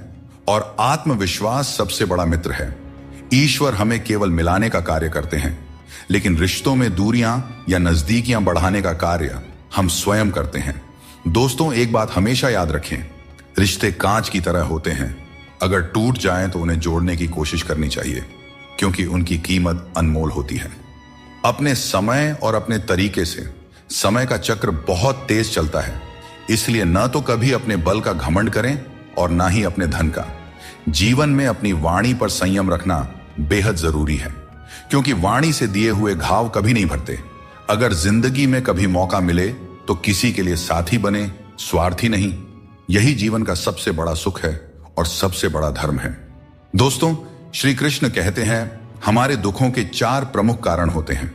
S1: और आत्मविश्वास सबसे बड़ा मित्र है। ईश्वर हमें केवल मिलाने का कार्य करते हैं, लेकिन रिश्तों में दूरियां या नजदीकियां बढ़ाने का कार्य हम स्वयं करते हैं। दोस्तों, एक बात हमेशा याद रखें, रिश्ते कांच की तरह होते हैं। अगर टूट जाएं तो उन्हें जोड़ने की कोशिश करनी चाहिए, क्योंकि उनकी कीमत अनमोल होती है। अपने समय और अपने तरीके से समय का चक्र बहुत तेज चलता है, इसलिए न तो कभी अपने बल का घमंड करें और ना ही अपने धन का। जीवन में अपनी वाणी पर संयम रखना बेहद जरूरी है, क्योंकि वाणी से दिए हुए घाव कभी नहीं भरते। अगर जिंदगी में कभी मौका मिले तो किसी के लिए साथी बने, स्वार्थी नहीं। यही जीवन का सबसे बड़ा सुख है और सबसे बड़ा धर्म है। दोस्तों, श्री कृष्ण कहते हैं हमारे दुखों के 4 प्रमुख कारण होते हैं।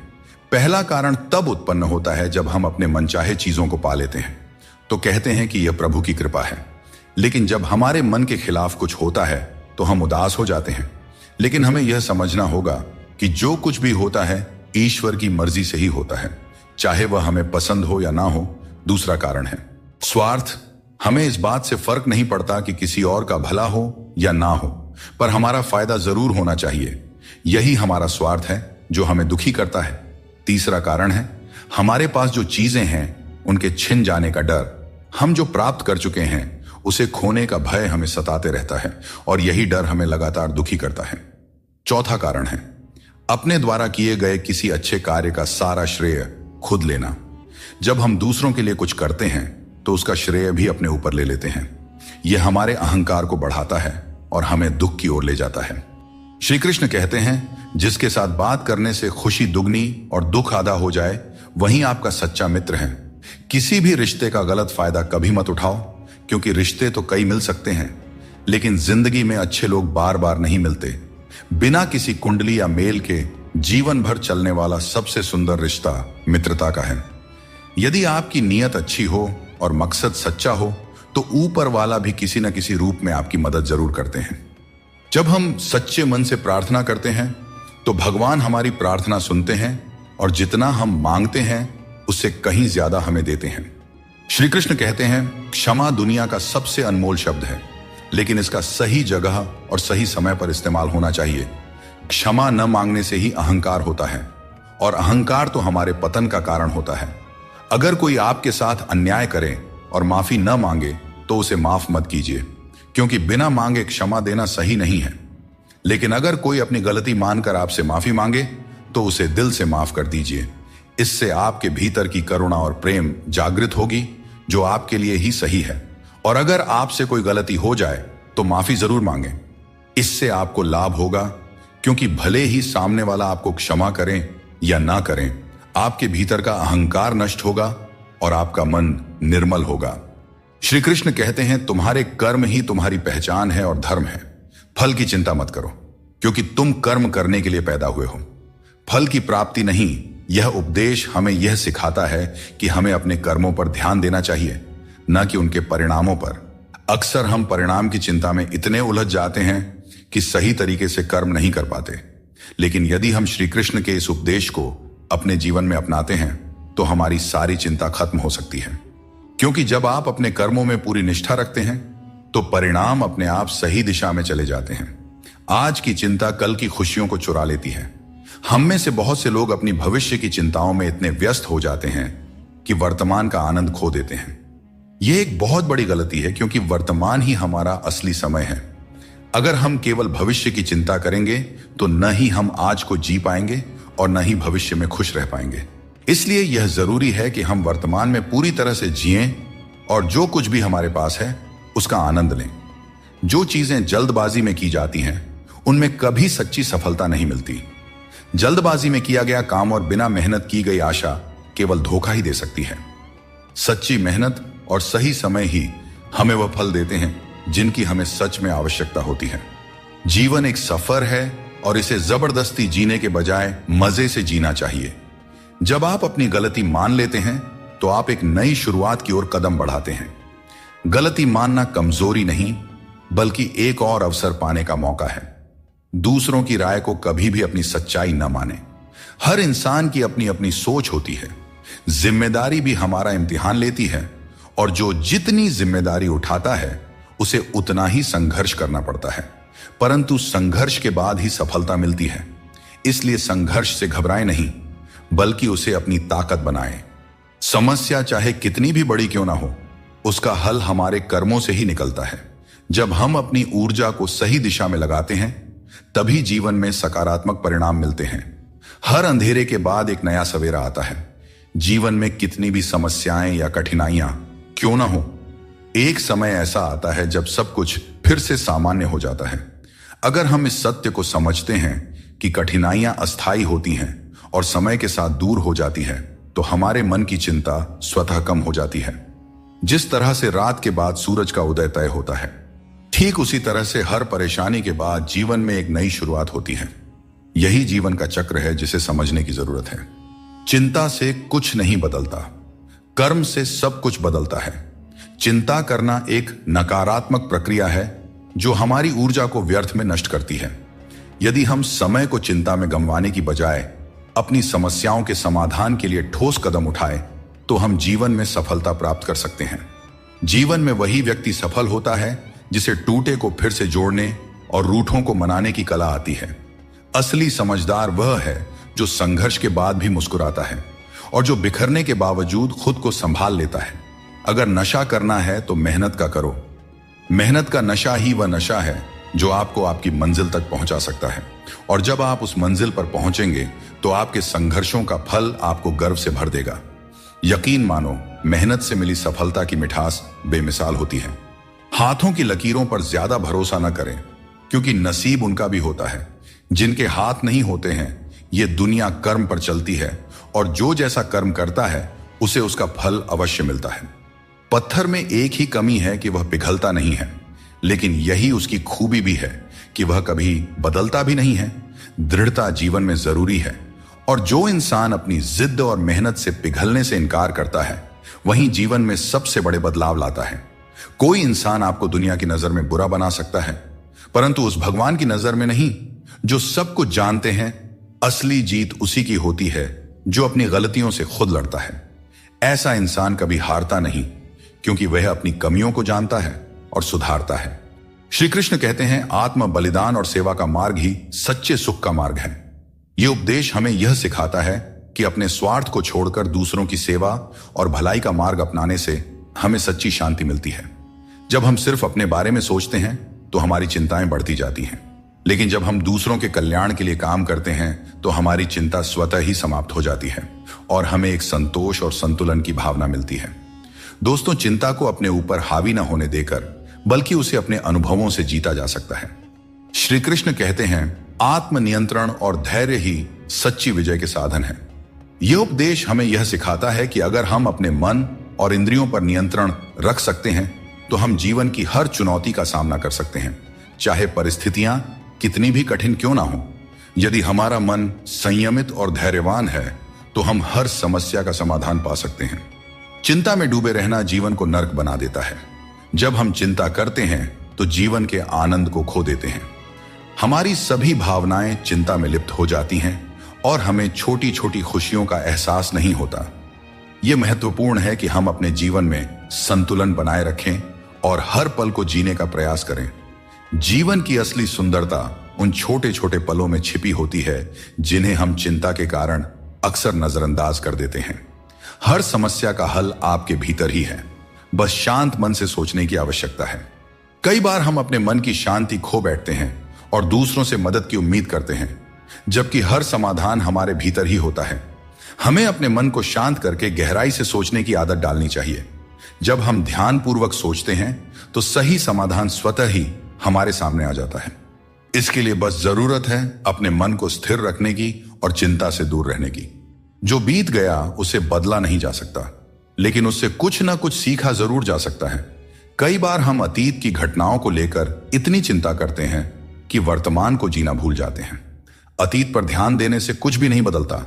S1: पहला कारण तब उत्पन्न होता है जब हम अपने मनचाहे चीजों को पा लेते हैं, तो कहते हैं कि यह प्रभु की कृपा है। लेकिन जब हमारे मन के खिलाफ कुछ होता है तो हम उदास हो जाते हैं। लेकिन हमें यह समझना होगा कि जो कुछ भी होता है ईश्वर की मर्जी से ही होता है, चाहे वह हमें पसंद हो या ना हो। दूसरा कारण है स्वार्थ। हमें इस बात से फर्क नहीं पड़ता कि किसी और का भला हो या ना हो, पर हमारा फायदा जरूर होना चाहिए। यही हमारा स्वार्थ है जो हमें दुखी करता है। तीसरा कारण है हमारे पास जो चीजें हैं उनके छिन जाने का डर। हम जो प्राप्त कर चुके हैं उसे खोने का भय हमें सताते रहता है और यही डर हमें लगातार दुखी करता है। चौथा कारण है अपने द्वारा किए गए किसी अच्छे कार्य का सारा श्रेय खुद लेना। जब हम दूसरों के लिए कुछ करते हैं तो उसका श्रेय भी अपने ऊपर ले लेते हैं। यह हमारे अहंकार को बढ़ाता है और हमें दुख की ओर ले जाता है। श्री कृष्ण कहते हैं जिसके साथ बात करने से खुशी दुगनी और दुख आधा हो जाए वही आपका सच्चा मित्र है। किसी भी रिश्ते का गलत फायदा कभी मत उठाओ, क्योंकि रिश्ते तो कई मिल सकते हैं, लेकिन जिंदगी में अच्छे लोग बार बार नहीं मिलते। बिना किसी कुंडली या मेल के जीवन भर चलने वाला सबसे सुंदर रिश्ता मित्रता का है। यदि आपकी नीयत अच्छी हो और मकसद सच्चा हो तो ऊपर वाला भी किसी न किसी रूप में आपकी मदद जरूर करते हैं। जब हम सच्चे मन से प्रार्थना करते हैं तो भगवान हमारी प्रार्थना सुनते हैं और जितना हम मांगते हैं उससे कहीं ज्यादा हमें देते हैं। श्री कृष्ण कहते हैं क्षमा दुनिया का सबसे अनमोल शब्द है, लेकिन इसका सही जगह और सही समय पर इस्तेमाल होना चाहिए। क्षमा न मांगने से ही अहंकार होता है और अहंकार तो हमारे पतन का कारण होता है। अगर कोई आपके साथ अन्याय करे और माफी न मांगे तो उसे माफ मत कीजिए, क्योंकि बिना मांगे क्षमा देना सही नहीं है। लेकिन अगर कोई अपनी गलती मानकर आपसे माफी मांगे तो उसे दिल से माफ कर दीजिए। इससे आपके भीतर की करुणा और प्रेम जागृत होगी, जो आपके लिए ही सही है। और अगर आपसे कोई गलती हो जाए तो माफी जरूर मांगे। इससे आपको लाभ होगा, क्योंकि भले ही सामने वाला आपको क्षमा करें या ना करें, आपके भीतर का अहंकार नष्ट होगा और आपका मन निर्मल होगा। श्री कृष्ण कहते हैं, तुम्हारे कर्म ही तुम्हारी पहचान है और धर्म है। फल की चिंता मत करो, क्योंकि तुम कर्म करने के लिए पैदा हुए हो, फल की प्राप्ति नहीं। यह उपदेश हमें यह सिखाता है कि हमें अपने कर्मों पर ध्यान देना चाहिए, न कि उनके परिणामों पर। अक्सर हम परिणाम की चिंता में इतने उलझ जाते हैं कि सही तरीके से कर्म नहीं कर पाते। लेकिन यदि हम श्री कृष्ण के इस उपदेश को अपने जीवन में अपनाते हैं तो हमारी सारी चिंता खत्म हो सकती है। क्योंकि जब आप अपने कर्मों में पूरी निष्ठा रखते हैं तो परिणाम अपने आप सही दिशा में चले जाते हैं। आज की चिंता कल की खुशियों को चुरा लेती है। हम में से बहुत से लोग अपनी भविष्य की चिंताओं में इतने व्यस्त हो जाते हैं कि वर्तमान का आनंद खो देते हैं। यह एक बहुत बड़ी गलती है, क्योंकि वर्तमान ही हमारा असली समय है। अगर हम केवल भविष्य की चिंता करेंगे तो न ही हम आज को जी पाएंगे और न ही भविष्य में खुश रह पाएंगे। इसलिए यह जरूरी है कि हम वर्तमान में पूरी तरह से जिएं और जो कुछ भी हमारे पास है उसका आनंद लें। जो चीजें जल्दबाजी में की जाती हैं उनमें कभी सच्ची सफलता नहीं मिलती। जल्दबाजी में किया गया काम और बिना मेहनत की गई आशा केवल धोखा ही दे सकती है। सच्ची मेहनत और सही समय ही हमें वह फल देते हैं जिनकी हमें सच में आवश्यकता होती है। जीवन एक सफर है और इसे जबरदस्ती जीने के बजाय मजे से जीना चाहिए। जब आप अपनी गलती मान लेते हैं तो आप एक नई शुरुआत की ओर कदम बढ़ाते हैं। गलती मानना कमजोरी नहीं, बल्कि एक और अवसर पाने का मौका है। दूसरों की राय को कभी भी अपनी सच्चाई न माने। हर इंसान की अपनी अपनी सोच होती है। जिम्मेदारी भी हमारा इम्तिहान लेती है और जो जितनी जिम्मेदारी उठाता है उसे उतना ही संघर्ष करना पड़ता है, परंतु संघर्ष के बाद ही सफलता मिलती है। इसलिए संघर्ष से घबराएं नहीं, बल्कि उसे अपनी ताकत बनाएं। समस्या चाहे कितनी भी बड़ी क्यों ना हो, उसका हल हमारे कर्मों से ही निकलता है। जब हम अपनी ऊर्जा को सही दिशा में लगाते हैं तभी जीवन में सकारात्मक परिणाम मिलते हैं। हर अंधेरे के बाद एक नया सवेरा आता है। जीवन में कितनी भी समस्याएं या कठिनाइयां क्यों ना हो, एक समय ऐसा आता है जब सब कुछ फिर से सामान्य हो जाता है। अगर हम इस सत्य को समझते हैं कि कठिनाइयां अस्थायी होती हैं और समय के साथ दूर हो जाती है, तो हमारे मन की चिंता स्वतः कम हो जाती है। जिस तरह से रात के बाद सूरज का उदय तय होता है, ठीक उसी तरह से हर परेशानी के बाद जीवन में एक नई शुरुआत होती है। यही जीवन का चक्र है जिसे समझने की जरूरत है। चिंता से कुछ नहीं बदलता, कर्म से सब कुछ बदलता है। चिंता करना एक नकारात्मक प्रक्रिया है जो हमारी ऊर्जा को व्यर्थ में नष्ट करती है। यदि हम समय को चिंता में गंवाने की बजाय अपनी समस्याओं के समाधान के लिए ठोस कदम उठाएं, तो हम जीवन में सफलता प्राप्त कर सकते हैं। जीवन में वही व्यक्ति सफल होता है जिसे टूटे को फिर से जोड़ने और रूठों को मनाने की कला आती है। असली समझदार वह है जो संघर्ष के बाद भी मुस्कुराता है और जो बिखरने के बावजूद खुद को संभाल लेता है। अगर नशा करना है तो मेहनत का करो। मेहनत का नशा ही वह नशा है जो आपको आपकी मंजिल तक पहुंचा सकता है। और जब आप उस मंजिल पर पहुंचेंगे तो आपके संघर्षों का फल आपको गर्व से भर देगा। यकीन मानो, मेहनत से मिली सफलता की मिठास बेमिसाल होती है। हाथों की लकीरों पर ज्यादा भरोसा न करें, क्योंकि नसीब उनका भी होता है। जिनके हाथ नहीं होते हैं, ये दुनिया कर्म पर चलती है और जो जैसा कर्म करता है उसे उसका फल अवश्य मिलता है। पत्थर में एक ही कमी है कि वह पिघलता नहीं है, लेकिन यही उसकी खूबी भी है कि वह कभी बदलता भी नहीं है। दृढ़ता जीवन में जरूरी है, और जो इंसान अपनी जिद और मेहनत से पिघलने से इनकार करता है वहीं जीवन में सबसे बड़े बदलाव लाता है। कोई इंसान आपको दुनिया की नजर में बुरा बना सकता है, परंतु उस भगवान की नजर में नहीं जो सब कुछ जानते हैं। असली जीत उसी की होती है जो अपनी गलतियों से खुद लड़ता है। ऐसा इंसान कभी हारता नहीं, क्योंकि वह अपनी कमियों को जानता है और सुधारता है। श्री कृष्ण कहते हैं, आत्म बलिदान और सेवा का मार्ग ही सच्चे सुख का मार्ग है। यह उपदेश हमें यह सिखाता है कि अपने स्वार्थ को छोड़कर दूसरों की सेवा और भलाई का मार्ग अपनाने से हमें सच्ची शांति मिलती है। जब हम सिर्फ अपने बारे में सोचते हैं तो हमारी चिंताएं बढ़ती जाती हैं, लेकिन जब हम दूसरों के कल्याण के लिए काम करते हैं तो हमारी चिंता स्वतः ही समाप्त हो जाती है और हमें एक संतोष और संतुलन की भावना मिलती है। दोस्तों, चिंता को अपने ऊपर हावी न होने देकर बल्कि उसे अपने अनुभवों से जीता जा सकता है। श्री कृष्ण कहते हैं, आत्मनियंत्रण और धैर्य ही सच्ची विजय के साधन है। यह उपदेश हमें यह सिखाता है कि अगर हम अपने मन और इंद्रियों पर नियंत्रण रख सकते हैं तो हम जीवन की हर चुनौती का सामना कर सकते हैं, चाहे परिस्थितियां कितनी भी कठिन क्यों ना हो। यदि हमारा मन संयमित और धैर्यवान है तो हम हर समस्या का समाधान पा सकते हैं। चिंता में डूबे रहना जीवन को नर्क बना देता है। जब हम चिंता करते हैं तो जीवन के आनंद को खो देते हैं। हमारी सभी भावनाएं चिंता में लिप्त हो जाती हैं और हमें छोटी छोटी खुशियों का एहसास नहीं होता। यह महत्वपूर्ण है कि हम अपने जीवन में संतुलन बनाए रखें और हर पल को जीने का प्रयास करें। जीवन की असली सुंदरता उन छोटे छोटे पलों में छिपी होती है जिन्हें हम चिंता के कारण अक्सर नजरअंदाज कर देते हैं। हर समस्या का हल आपके भीतर ही है, बस शांत मन से सोचने की आवश्यकता है। कई बार हम अपने मन की शांति खो बैठते हैं और दूसरों से मदद की उम्मीद करते हैं, जबकि हर समाधान हमारे भीतर ही होता है। हमें अपने मन को शांत करके गहराई से सोचने की आदत डालनी चाहिए। जब हम ध्यानपूर्वक सोचते हैं तो सही समाधान स्वतः ही हमारे सामने आ जाता है। इसके लिए बस जरूरत है अपने मन को स्थिर रखने की और चिंता से दूर रहने की। जो बीत गया उसे बदला नहीं जा सकता, लेकिन उससे कुछ ना कुछ सीखा जरूर जा सकता है। कई बार हम अतीत की घटनाओं को लेकर इतनी चिंता करते हैं कि वर्तमान को जीना भूल जाते हैं। अतीत पर ध्यान देने से कुछ भी नहीं बदलता,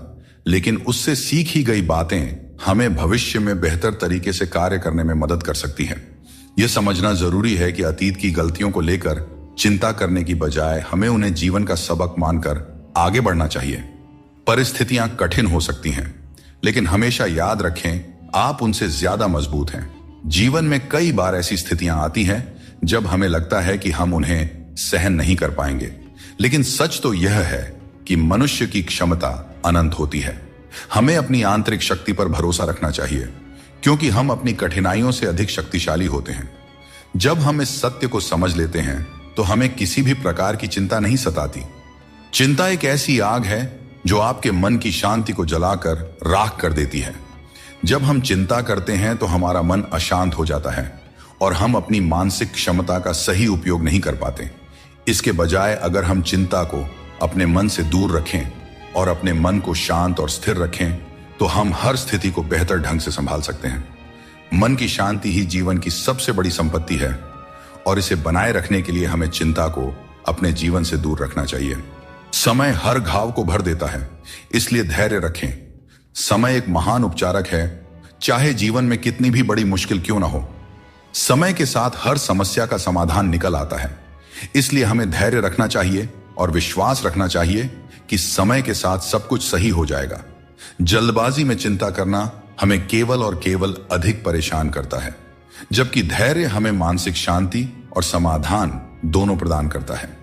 S1: लेकिन उससे सीखी गई बातें हमें भविष्य में बेहतर तरीके से कार्य करने में मदद कर सकती हैं। यह समझना जरूरी है कि अतीत की गलतियों को लेकर चिंता करने की बजाय हमें उन्हें जीवन का सबक मानकर आगे बढ़ना चाहिए। परिस्थितियां कठिन हो सकती हैं, लेकिन हमेशा याद रखें आप उनसे ज्यादा मजबूत हैं। जीवन में कई बार ऐसी स्थितियां आती हैं जब हमें लगता है कि हम उन्हें सहन नहीं कर पाएंगे, लेकिन सच तो यह है कि मनुष्य की क्षमता अनंत होती है। हमें अपनी आंतरिक शक्ति पर भरोसा रखना चाहिए, क्योंकि हम अपनी कठिनाइयों से अधिक शक्तिशाली होते हैं। जब हम इस सत्य को समझ लेते हैं तो हमें किसी भी प्रकार की चिंता नहीं सताती। चिंता एक ऐसी आग है जो आपके मन की शांति को जलाकर राख कर देती है। जब हम चिंता करते हैं तो हमारा मन अशांत हो जाता है और हम अपनी मानसिक क्षमता का सही उपयोग नहीं कर पाते। इसके बजाय अगर हम चिंता को अपने मन से दूर रखें और अपने मन को शांत और स्थिर रखें तो हम हर स्थिति को बेहतर ढंग से संभाल सकते हैं। मन की शांति ही जीवन की सबसे बड़ी संपत्ति है और इसे बनाए रखने के लिए हमें चिंता को अपने जीवन से दूर रखना चाहिए। समय हर घाव को भर देता है, इसलिए धैर्य रखें। समय एक महान उपचारक है, चाहे जीवन में कितनी भी बड़ी मुश्किल क्यों ना हो। समय के साथ हर समस्या का समाधान निकल आता है, इसलिए हमें धैर्य रखना चाहिए और विश्वास रखना चाहिए कि समय के साथ सब कुछ सही हो जाएगा। जल्दबाजी में चिंता करना हमें केवल और केवल अधिक परेशान करता है, जबकि धैर्य हमें मानसिक शांति और समाधान दोनों प्रदान करता है।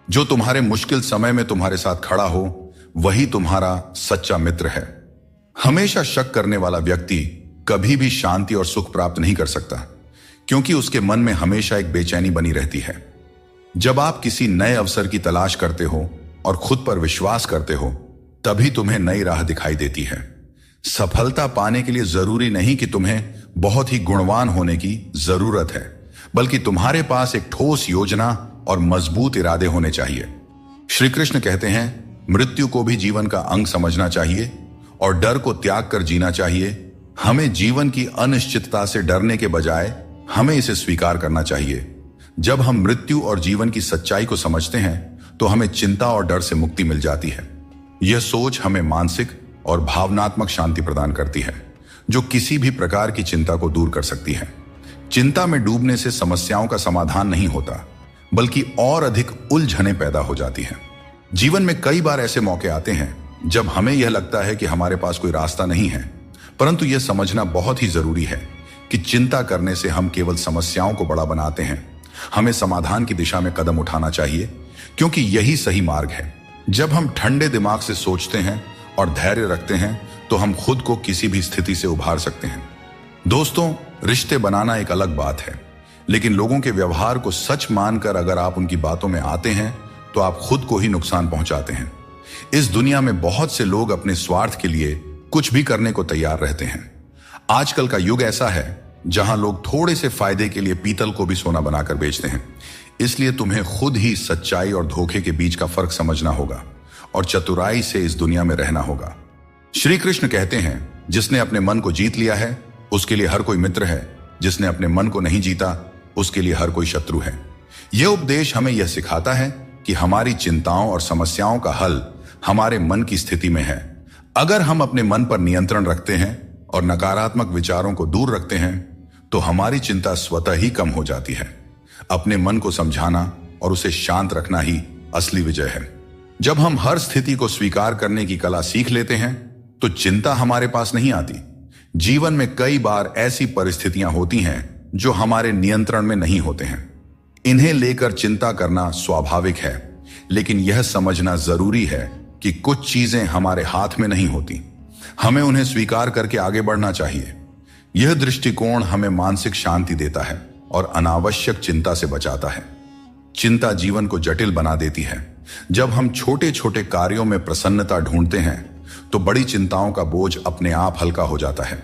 S1: जो तुम्हारे मुश्किल समय में तुम्हारे साथ खड़ा हो वही तुम्हारा सच्चा मित्र है। हमेशा शक करने वाला व्यक्ति कभी भी शांति और सुख प्राप्त नहीं कर सकता, क्योंकि उसके मन में हमेशा एक बेचैनी बनी रहती है। जब आप किसी नए अवसर की तलाश करते हो और खुद पर विश्वास करते हो, तभी तुम्हें नई राह दिखाई देती है। सफलता पाने के लिए जरूरी नहीं कि तुम्हें बहुत ही गुणवान होने की जरूरत है, बल्कि तुम्हारे पास एक ठोस योजना और मजबूत इरादे होने चाहिए। श्री कृष्ण कहते हैं, मृत्यु को भी जीवन का अंग समझना चाहिए और डर को त्याग कर जीना चाहिए। हमें जीवन की अनिश्चितता से डरने के बजाय हमें इसे स्वीकार करना चाहिए। जब हम मृत्यु और जीवन की सच्चाई को समझते हैं तो हमें चिंता और डर से मुक्ति मिल जाती है। यह सोच हमें मानसिक और भावनात्मक शांति प्रदान करती है, जो किसी भी प्रकार की चिंता को दूर कर सकती है। चिंता में डूबने से समस्याओं का समाधान नहीं होता, बल्कि और अधिक उलझनें पैदा हो जाती हैं। जीवन में कई बार ऐसे मौके आते हैं जब हमें यह लगता है कि हमारे पास कोई रास्ता नहीं है, परंतु यह समझना बहुत ही जरूरी है कि चिंता करने से हम केवल समस्याओं को बड़ा बनाते हैं। हमें समाधान की दिशा में कदम उठाना चाहिए, क्योंकि यही सही मार्ग है। जब हम ठंडे दिमाग से सोचते हैं और धैर्य रखते हैं तो हम खुद को किसी भी स्थिति से उभार सकते हैं। दोस्तों, रिश्ते बनाना एक अलग बात है, लेकिन लोगों के व्यवहार को सच मानकर अगर आप उनकी बातों में आते हैं तो आप खुद को ही नुकसान पहुंचाते हैं। इस दुनिया में बहुत से लोग अपने स्वार्थ के लिए कुछ भी करने को तैयार रहते हैं। आजकल का युग ऐसा है जहां लोग थोड़े से फायदे के लिए पीतल को भी सोना बनाकर बेचते हैं। इसलिए तुम्हें खुद ही सच्चाई और धोखे के बीच का फर्क समझना होगा और चतुराई से इस दुनिया में रहना होगा। श्री कृष्ण कहते हैं, जिसने अपने मन को जीत लिया है उसके लिए हर कोई मित्र है, जिसने अपने मन को नहीं जीता उसके लिए हर कोई शत्रु है। यह उपदेश हमें यह सिखाता है कि हमारी चिंताओं और समस्याओं का हल हमारे मन की स्थिति में है। अगर हम अपने मन पर नियंत्रण रखते हैं और नकारात्मक विचारों को दूर रखते हैं तो हमारी चिंता स्वतः ही कम हो जाती है। अपने मन को समझाना और उसे शांत रखना ही असली विजय है। जब हम हर स्थिति को स्वीकार करने की कला सीख लेते हैं तो चिंता हमारे पास नहीं आती। जीवन में कई बार ऐसी परिस्थितियां होती हैं जो हमारे नियंत्रण में नहीं होते हैं। इन्हें लेकर चिंता करना स्वाभाविक है, लेकिन यह समझना जरूरी है कि कुछ चीजें हमारे हाथ में नहीं होती। हमें उन्हें स्वीकार करके आगे बढ़ना चाहिए। यह दृष्टिकोण हमें मानसिक शांति देता है और अनावश्यक चिंता से बचाता है। चिंता जीवन को जटिल बना देती है। जब हम छोटे छोटे कार्यों में प्रसन्नता ढूंढते हैं तो बड़ी चिंताओं का बोझ अपने आप हल्का हो जाता है।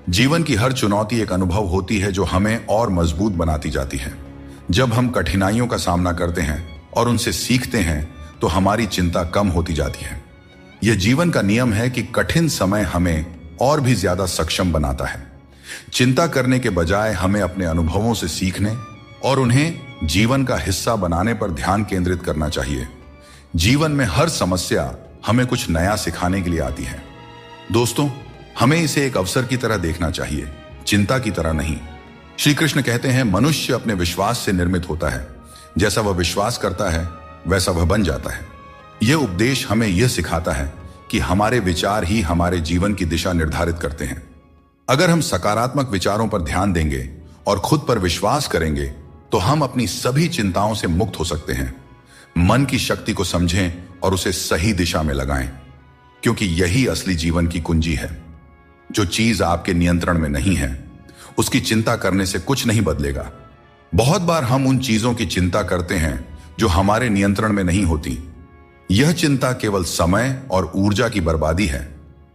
S1: जीवन की हर चुनौती एक अनुभव होती है जो हमें और मजबूत बनाती जाती है। जब हम कठिनाइयों का सामना करते हैं और उनसे सीखते हैं तो हमारी चिंता कम होती जाती है। यह जीवन का नियम है कि कठिन समय हमें और भी ज्यादा सक्षम बनाता है। चिंता करने के बजाय हमें अपने अनुभवों से सीखने और उन्हें जीवन का हिस्सा बनाने पर ध्यान केंद्रित करना चाहिए। जीवन में हर समस्या हमें कुछ नया सिखाने के लिए आती है। दोस्तों, हमें इसे एक अवसर की तरह देखना चाहिए, चिंता की तरह नहीं। श्री कृष्ण कहते हैं, मनुष्य अपने विश्वास से निर्मित होता है। जैसा वह विश्वास करता है वैसा वह बन जाता है। यह उपदेश हमें यह सिखाता है कि हमारे विचार ही हमारे जीवन की दिशा निर्धारित करते हैं। अगर हम सकारात्मक विचारों पर ध्यान देंगे और खुद पर विश्वास करेंगे तो हम अपनी सभी चिंताओं से मुक्त हो सकते हैं। मन की शक्ति को समझें और उसे सही दिशा में लगाएं, क्योंकि यही असली जीवन की कुंजी है। जो चीज आपके नियंत्रण में नहीं है उसकी चिंता करने से कुछ नहीं बदलेगा। बहुत बार हम उन चीजों की चिंता करते हैं जो हमारे नियंत्रण में नहीं होती। यह चिंता केवल समय और ऊर्जा की बर्बादी है।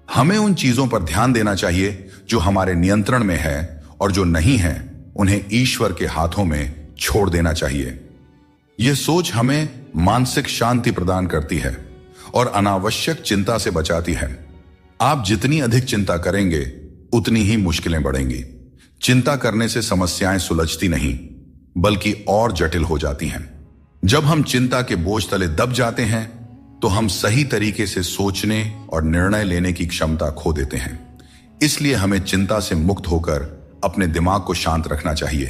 S1: हमें उन चीजों पर ध्यान देना चाहिए जो हमारे नियंत्रण में है, और जो नहीं है उन्हें ईश्वर के हाथों में छोड़ देना चाहिए। यह सोच हमें मानसिक शांति प्रदान करती है और अनावश्यक चिंता से बचाती है। आप जितनी अधिक चिंता करेंगे उतनी ही मुश्किलें बढ़ेंगी। चिंता करने से समस्याएं सुलझती नहीं बल्कि और जटिल हो जाती हैं। जब हम चिंता के बोझ तले दब जाते हैं तो हम सही तरीके से सोचने और निर्णय लेने की क्षमता खो देते हैं। इसलिए हमें चिंता से मुक्त होकर अपने दिमाग को शांत रखना चाहिए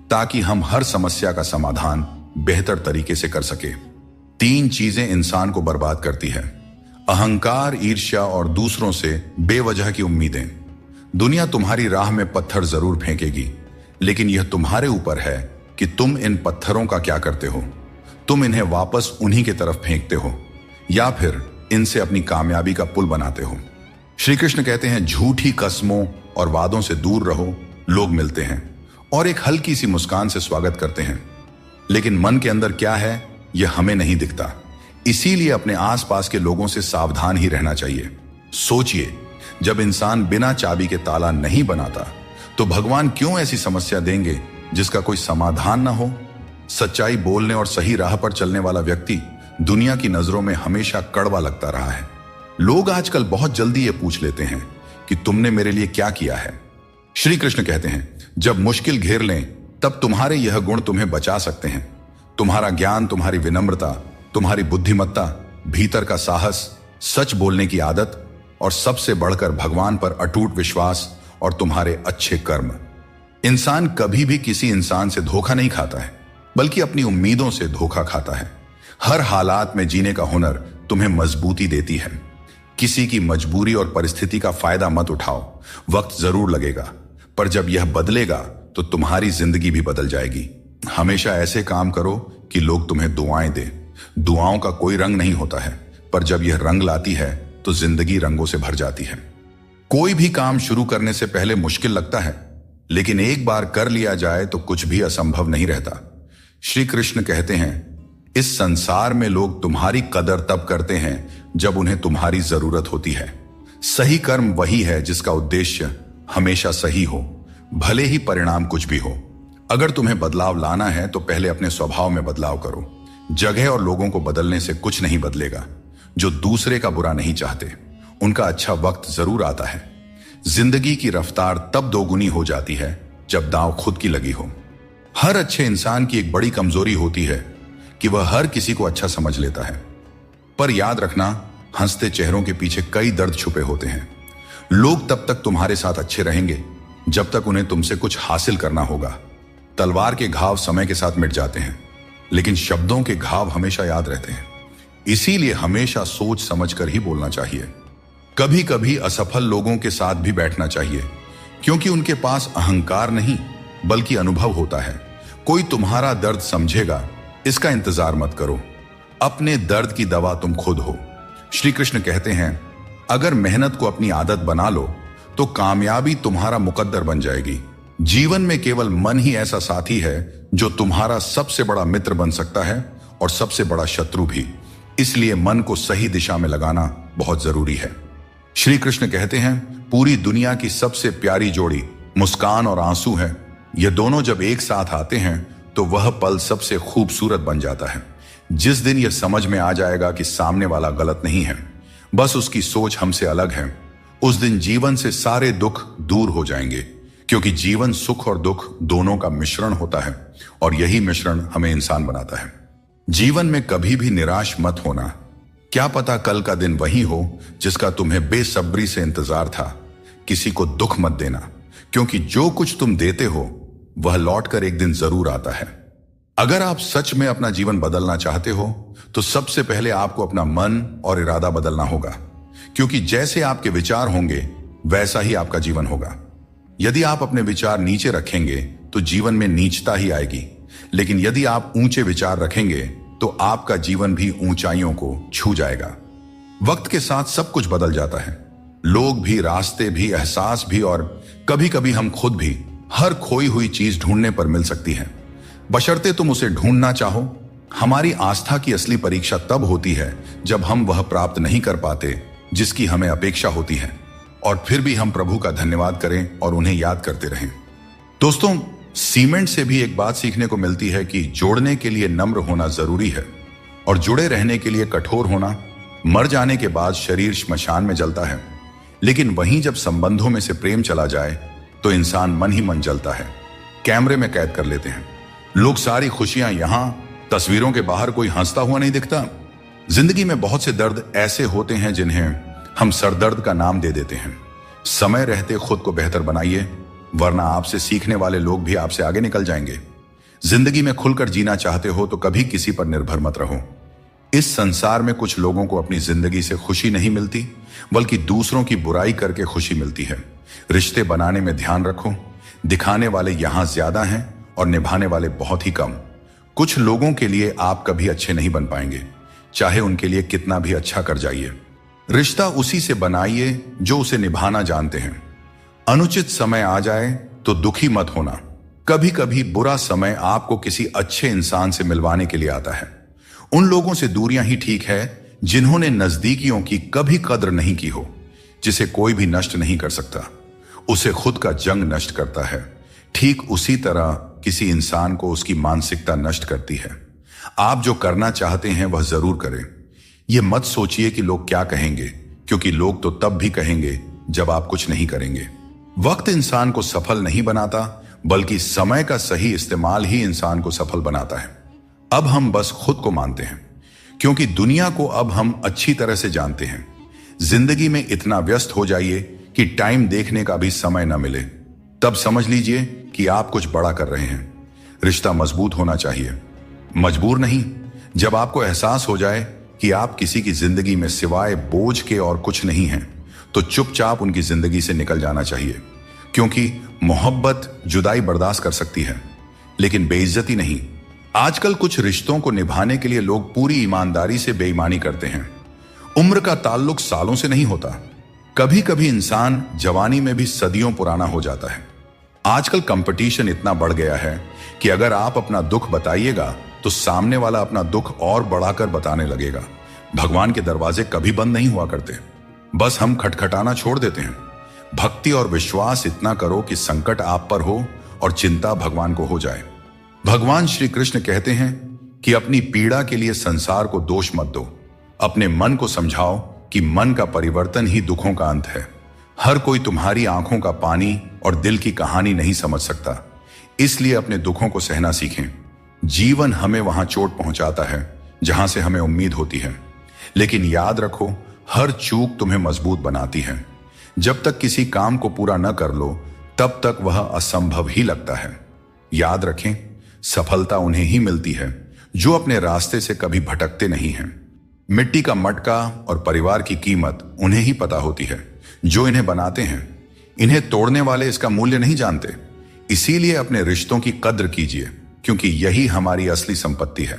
S1: ताकि हम हर समस्या का समाधान बेहतर तरीके से कर सके। 3 चीजें इंसान को बर्बाद करती है: अहंकार, ईर्ष्या और दूसरों से बेवजह की उम्मीदें। दुनिया तुम्हारी राह में पत्थर जरूर फेंकेगी, लेकिन यह तुम्हारे ऊपर है कि तुम इन पत्थरों का क्या करते हो। तुम इन्हें वापस उन्हीं की तरफ फेंकते हो या फिर इनसे अपनी कामयाबी का पुल बनाते हो। श्री कृष्ण कहते हैं, झूठी कस्मों और वादों से दूर रहो। लोग मिलते हैं और एक हल्की सी मुस्कान से स्वागत करते हैं, लेकिन मन के अंदर क्या है यह हमें नहीं दिखता। इसीलिए अपने आसपास के लोगों से सावधान ही रहना चाहिए। सोचिए, जब इंसान बिना चाबी के ताला नहीं बनाता तो भगवान क्यों ऐसी समस्या देंगे जिसका कोई समाधान ना हो। सच्चाई बोलने और सही राह पर चलने वाला व्यक्ति दुनिया की नजरों में हमेशा कड़वा लगता रहा है। लोग आजकल बहुत जल्दी ये पूछ लेते हैं कि तुमने मेरे लिए क्या किया है। श्री कृष्ण कहते हैं, जब मुश्किल घेर लें तब तुम्हारे यह गुण तुम्हें बचा सकते हैं: तुम्हारा ज्ञान, तुम्हारी विनम्रता, तुम्हारी बुद्धिमत्ता, भीतर का साहस, सच बोलने की आदत और सबसे बढ़कर भगवान पर अटूट विश्वास और तुम्हारे अच्छे कर्म। इंसान कभी भी किसी इंसान से धोखा नहीं खाता है, बल्कि अपनी उम्मीदों से धोखा खाता है। हर हालात में जीने का हुनर तुम्हें मजबूती देती है। किसी की मजबूरी और परिस्थिति का फायदा मत उठाओ। वक्त जरूर लगेगा, पर जब यह बदलेगा तो तुम्हारी जिंदगी भी बदल जाएगी। हमेशा ऐसे काम करो कि लोग तुम्हें दुआएं दें। दुआओं का कोई रंग नहीं होता है, पर जब यह रंग लाती है तो जिंदगी रंगों से भर जाती है। कोई भी काम शुरू करने से पहले मुश्किल लगता है, लेकिन एक बार कर लिया जाए तो कुछ भी असंभव नहीं रहता। श्री कृष्ण कहते हैं, इस संसार में लोग तुम्हारी कदर तब करते हैं जब उन्हें तुम्हारी जरूरत होती है। सही कर्म वही है जिसका उद्देश्य हमेशा सही हो, भले ही परिणाम कुछ भी हो। अगर तुम्हें बदलाव लाना है तो पहले अपने स्वभाव में बदलाव करो। जगह और लोगों को बदलने से कुछ नहीं बदलेगा। जो दूसरे का बुरा नहीं चाहते उनका अच्छा वक्त जरूर आता है। जिंदगी की रफ्तार तब दोगुनी हो जाती है जब दांव खुद की लगी हो। हर अच्छे इंसान की एक बड़ी कमजोरी होती है कि वह हर किसी को अच्छा समझ लेता है। पर याद रखना, हंसते चेहरों के पीछे कई दर्द छुपे होते हैं। लोग तब तक तुम्हारे साथ अच्छे रहेंगे जब तक उन्हें तुमसे कुछ हासिल करना होगा। तलवार के घाव समय के साथ मिट जाते हैं, लेकिन शब्दों के घाव हमेशा याद रहते हैं। इसीलिए हमेशा सोच समझ कर ही बोलना चाहिए। कभी कभी असफल लोगों के साथ भी बैठना चाहिए, क्योंकि उनके पास अहंकार नहीं बल्कि अनुभव होता है। कोई तुम्हारा दर्द समझेगा, इसका इंतजार मत करो। अपने दर्द की दवा तुम खुद हो। श्री कृष्ण कहते हैं, अगर मेहनत को अपनी आदत बना लो तो कामयाबी तुम्हारा मुकद्दर बन जाएगी। जीवन में केवल मन ही ऐसा साथी है जो तुम्हारा सबसे बड़ा मित्र बन सकता है और सबसे बड़ा शत्रु भी। इसलिए मन को सही दिशा में लगाना बहुत जरूरी है। श्री कृष्ण कहते हैं, पूरी दुनिया की सबसे प्यारी जोड़ी मुस्कान और आंसू है। ये दोनों जब एक साथ आते हैं तो वह पल सबसे खूबसूरत बन जाता है। जिस दिन यह समझ में आ जाएगा कि सामने वाला गलत नहीं है, बस उसकी सोच हमसे अलग है, उस दिन जीवन से सारे दुख दूर हो जाएंगे। क्योंकि जीवन सुख और दुख दोनों का मिश्रण होता है और यही मिश्रण हमें इंसान बनाता है। जीवन में कभी भी निराश मत होना। क्या पता कल का दिन वही हो जिसका तुम्हें बेसब्री से इंतजार था। किसी को दुख मत देना, क्योंकि जो कुछ तुम देते हो वह लौटकर एक दिन जरूर आता है। अगर आप सच में अपना जीवन बदलना चाहते हो तो सबसे पहले आपको अपना मन और इरादा बदलना होगा, क्योंकि जैसे आपके विचार होंगे वैसा ही आपका जीवन होगा। यदि आप अपने विचार नीचे रखेंगे तो जीवन में नीचता ही आएगी, लेकिन यदि आप ऊंचे विचार रखेंगे तो आपका जीवन भी ऊंचाइयों को छू जाएगा। वक्त के साथ सब कुछ बदल जाता है, लोग भी, रास्ते भी, एहसास भी, और कभी कभी हम खुद भी। हर खोई हुई चीज ढूंढने पर मिल सकती है, बशर्ते तुम उसे ढूंढना चाहो। हमारी आस्था की असली परीक्षा तब होती है जब हम वह प्राप्त नहीं कर पाते जिसकी हमें अपेक्षा होती है, और फिर भी हम प्रभु का धन्यवाद करें और उन्हें याद करते रहें। दोस्तों, सीमेंट से भी एक बात सीखने को मिलती है कि जोड़ने के लिए नम्र होना जरूरी है और जुड़े रहने के लिए कठोर होना। मर जाने के बाद शरीर श्मशान में जलता है, लेकिन वहीं जब संबंधों में से प्रेम चला जाए तो इंसान मन ही मन जलता है, कैमरे में कैद कर लेते हैं। लोग सारी खुशियां यहां, तस्वीरों के बाहर कोई हंसता हुआ नहीं दिखता। जिंदगी में बहुत से दर्द ऐसे होते हैं जिन्हें हम सरदर्द का नाम दे देते हैं। समय रहते खुद को बेहतर बनाइए, वरना आपसे सीखने वाले लोग भी आपसे आगे निकल जाएंगे। जिंदगी में खुलकर जीना चाहते हो तो कभी किसी पर निर्भर मत रहो। इस संसार में कुछ लोगों को अपनी जिंदगी से खुशी नहीं मिलती, बल्कि दूसरों की बुराई करके खुशी मिलती है। रिश्ते बनाने में ध्यान रखो, दिखाने वाले यहां ज्यादा हैं और निभाने वाले बहुत ही कम। कुछ लोगों के लिए आप कभी अच्छे नहीं बन पाएंगे, चाहे उनके लिए कितना भी अच्छा कर जाइए। रिश्ता उसी से बनाइए जो उसे निभाना जानते हैं। अनुचित समय आ जाए तो दुखी मत होना। कभी कभी बुरा समय आपको किसी अच्छे इंसान से मिलवाने के लिए आता है। उन लोगों से दूरियां ही ठीक है जिन्होंने नजदीकियों की कभी कद्र नहीं की हो। जिसे कोई भी नष्ट नहीं कर सकता, उसे खुद का जंग नष्ट करता है। ठीक उसी तरह किसी इंसान को उसकी मानसिकता नष्ट करती है। आप जो करना चाहते हैं वह जरूर करें। यह मत सोचिए कि लोग क्या कहेंगे, क्योंकि लोग तो तब भी कहेंगे जब आप कुछ नहीं करेंगे। वक्त इंसान को सफल नहीं बनाता, बल्कि समय का सही इस्तेमाल ही इंसान को सफल बनाता है। अब हम बस खुद को मानते हैं, क्योंकि दुनिया को अब हम अच्छी तरह से जानते हैं। जिंदगी में इतना व्यस्त हो जाइए कि टाइम देखने का भी समय न मिले, तब समझ लीजिए कि आप कुछ बड़ा कर रहे हैं। रिश्ता मजबूत होना चाहिए, मजबूर नहीं। जब आपको एहसास हो जाए कि आप किसी की जिंदगी में सिवाय बोझ के और कुछ नहीं हैं, तो चुपचाप उनकी जिंदगी से निकल जाना चाहिए। क्योंकि मोहब्बत जुदाई बर्दाश्त कर सकती है, लेकिन बेइज्जती नहीं। आजकल कुछ रिश्तों को निभाने के लिए लोग पूरी ईमानदारी से बेईमानी करते हैं। उम्र का ताल्लुक सालों से नहीं होता। कभी कभी इंसान जवानी में भी सदियों पुराना हो जाता है। आजकल कंपटीशन इतना बढ़ गया है कि अगर आप अपना दुख बताइएगा तो सामने वाला अपना दुख और बढ़ाकर बताने लगेगा। भगवान के दरवाजे कभी बंद नहीं हुआ करते, बस हम खटखटाना छोड़ देते हैं। भक्ति और विश्वास इतना करो कि संकट आप पर हो और चिंता भगवान को हो जाए। भगवान श्री कृष्ण कहते हैं कि अपनी पीड़ा के लिए संसार को दोष मत दो, अपने मन को समझाओ कि मन का परिवर्तन ही दुखों का अंत है। हर कोई तुम्हारी आंखों का पानी और दिल की कहानी नहीं समझ सकता, इसलिए अपने दुखों को सहना सीखें। जीवन हमें वहां चोट पहुंचाता है जहां से हमें उम्मीद होती है, लेकिन याद रखो, हर चूक तुम्हें मजबूत बनाती है। जब तक किसी काम को पूरा न कर लो तब तक वह असंभव ही लगता है। याद रखें, सफलता उन्हें ही मिलती है जो अपने रास्ते से कभी भटकते नहीं हैं। मिट्टी का मटका और परिवार की कीमत उन्हें ही पता होती है जो इन्हें बनाते हैं। इन्हें तोड़ने वाले इसका मूल्य नहीं जानते। इसीलिए अपने रिश्तों की कद्र कीजिए, क्योंकि यही हमारी असली संपत्ति है।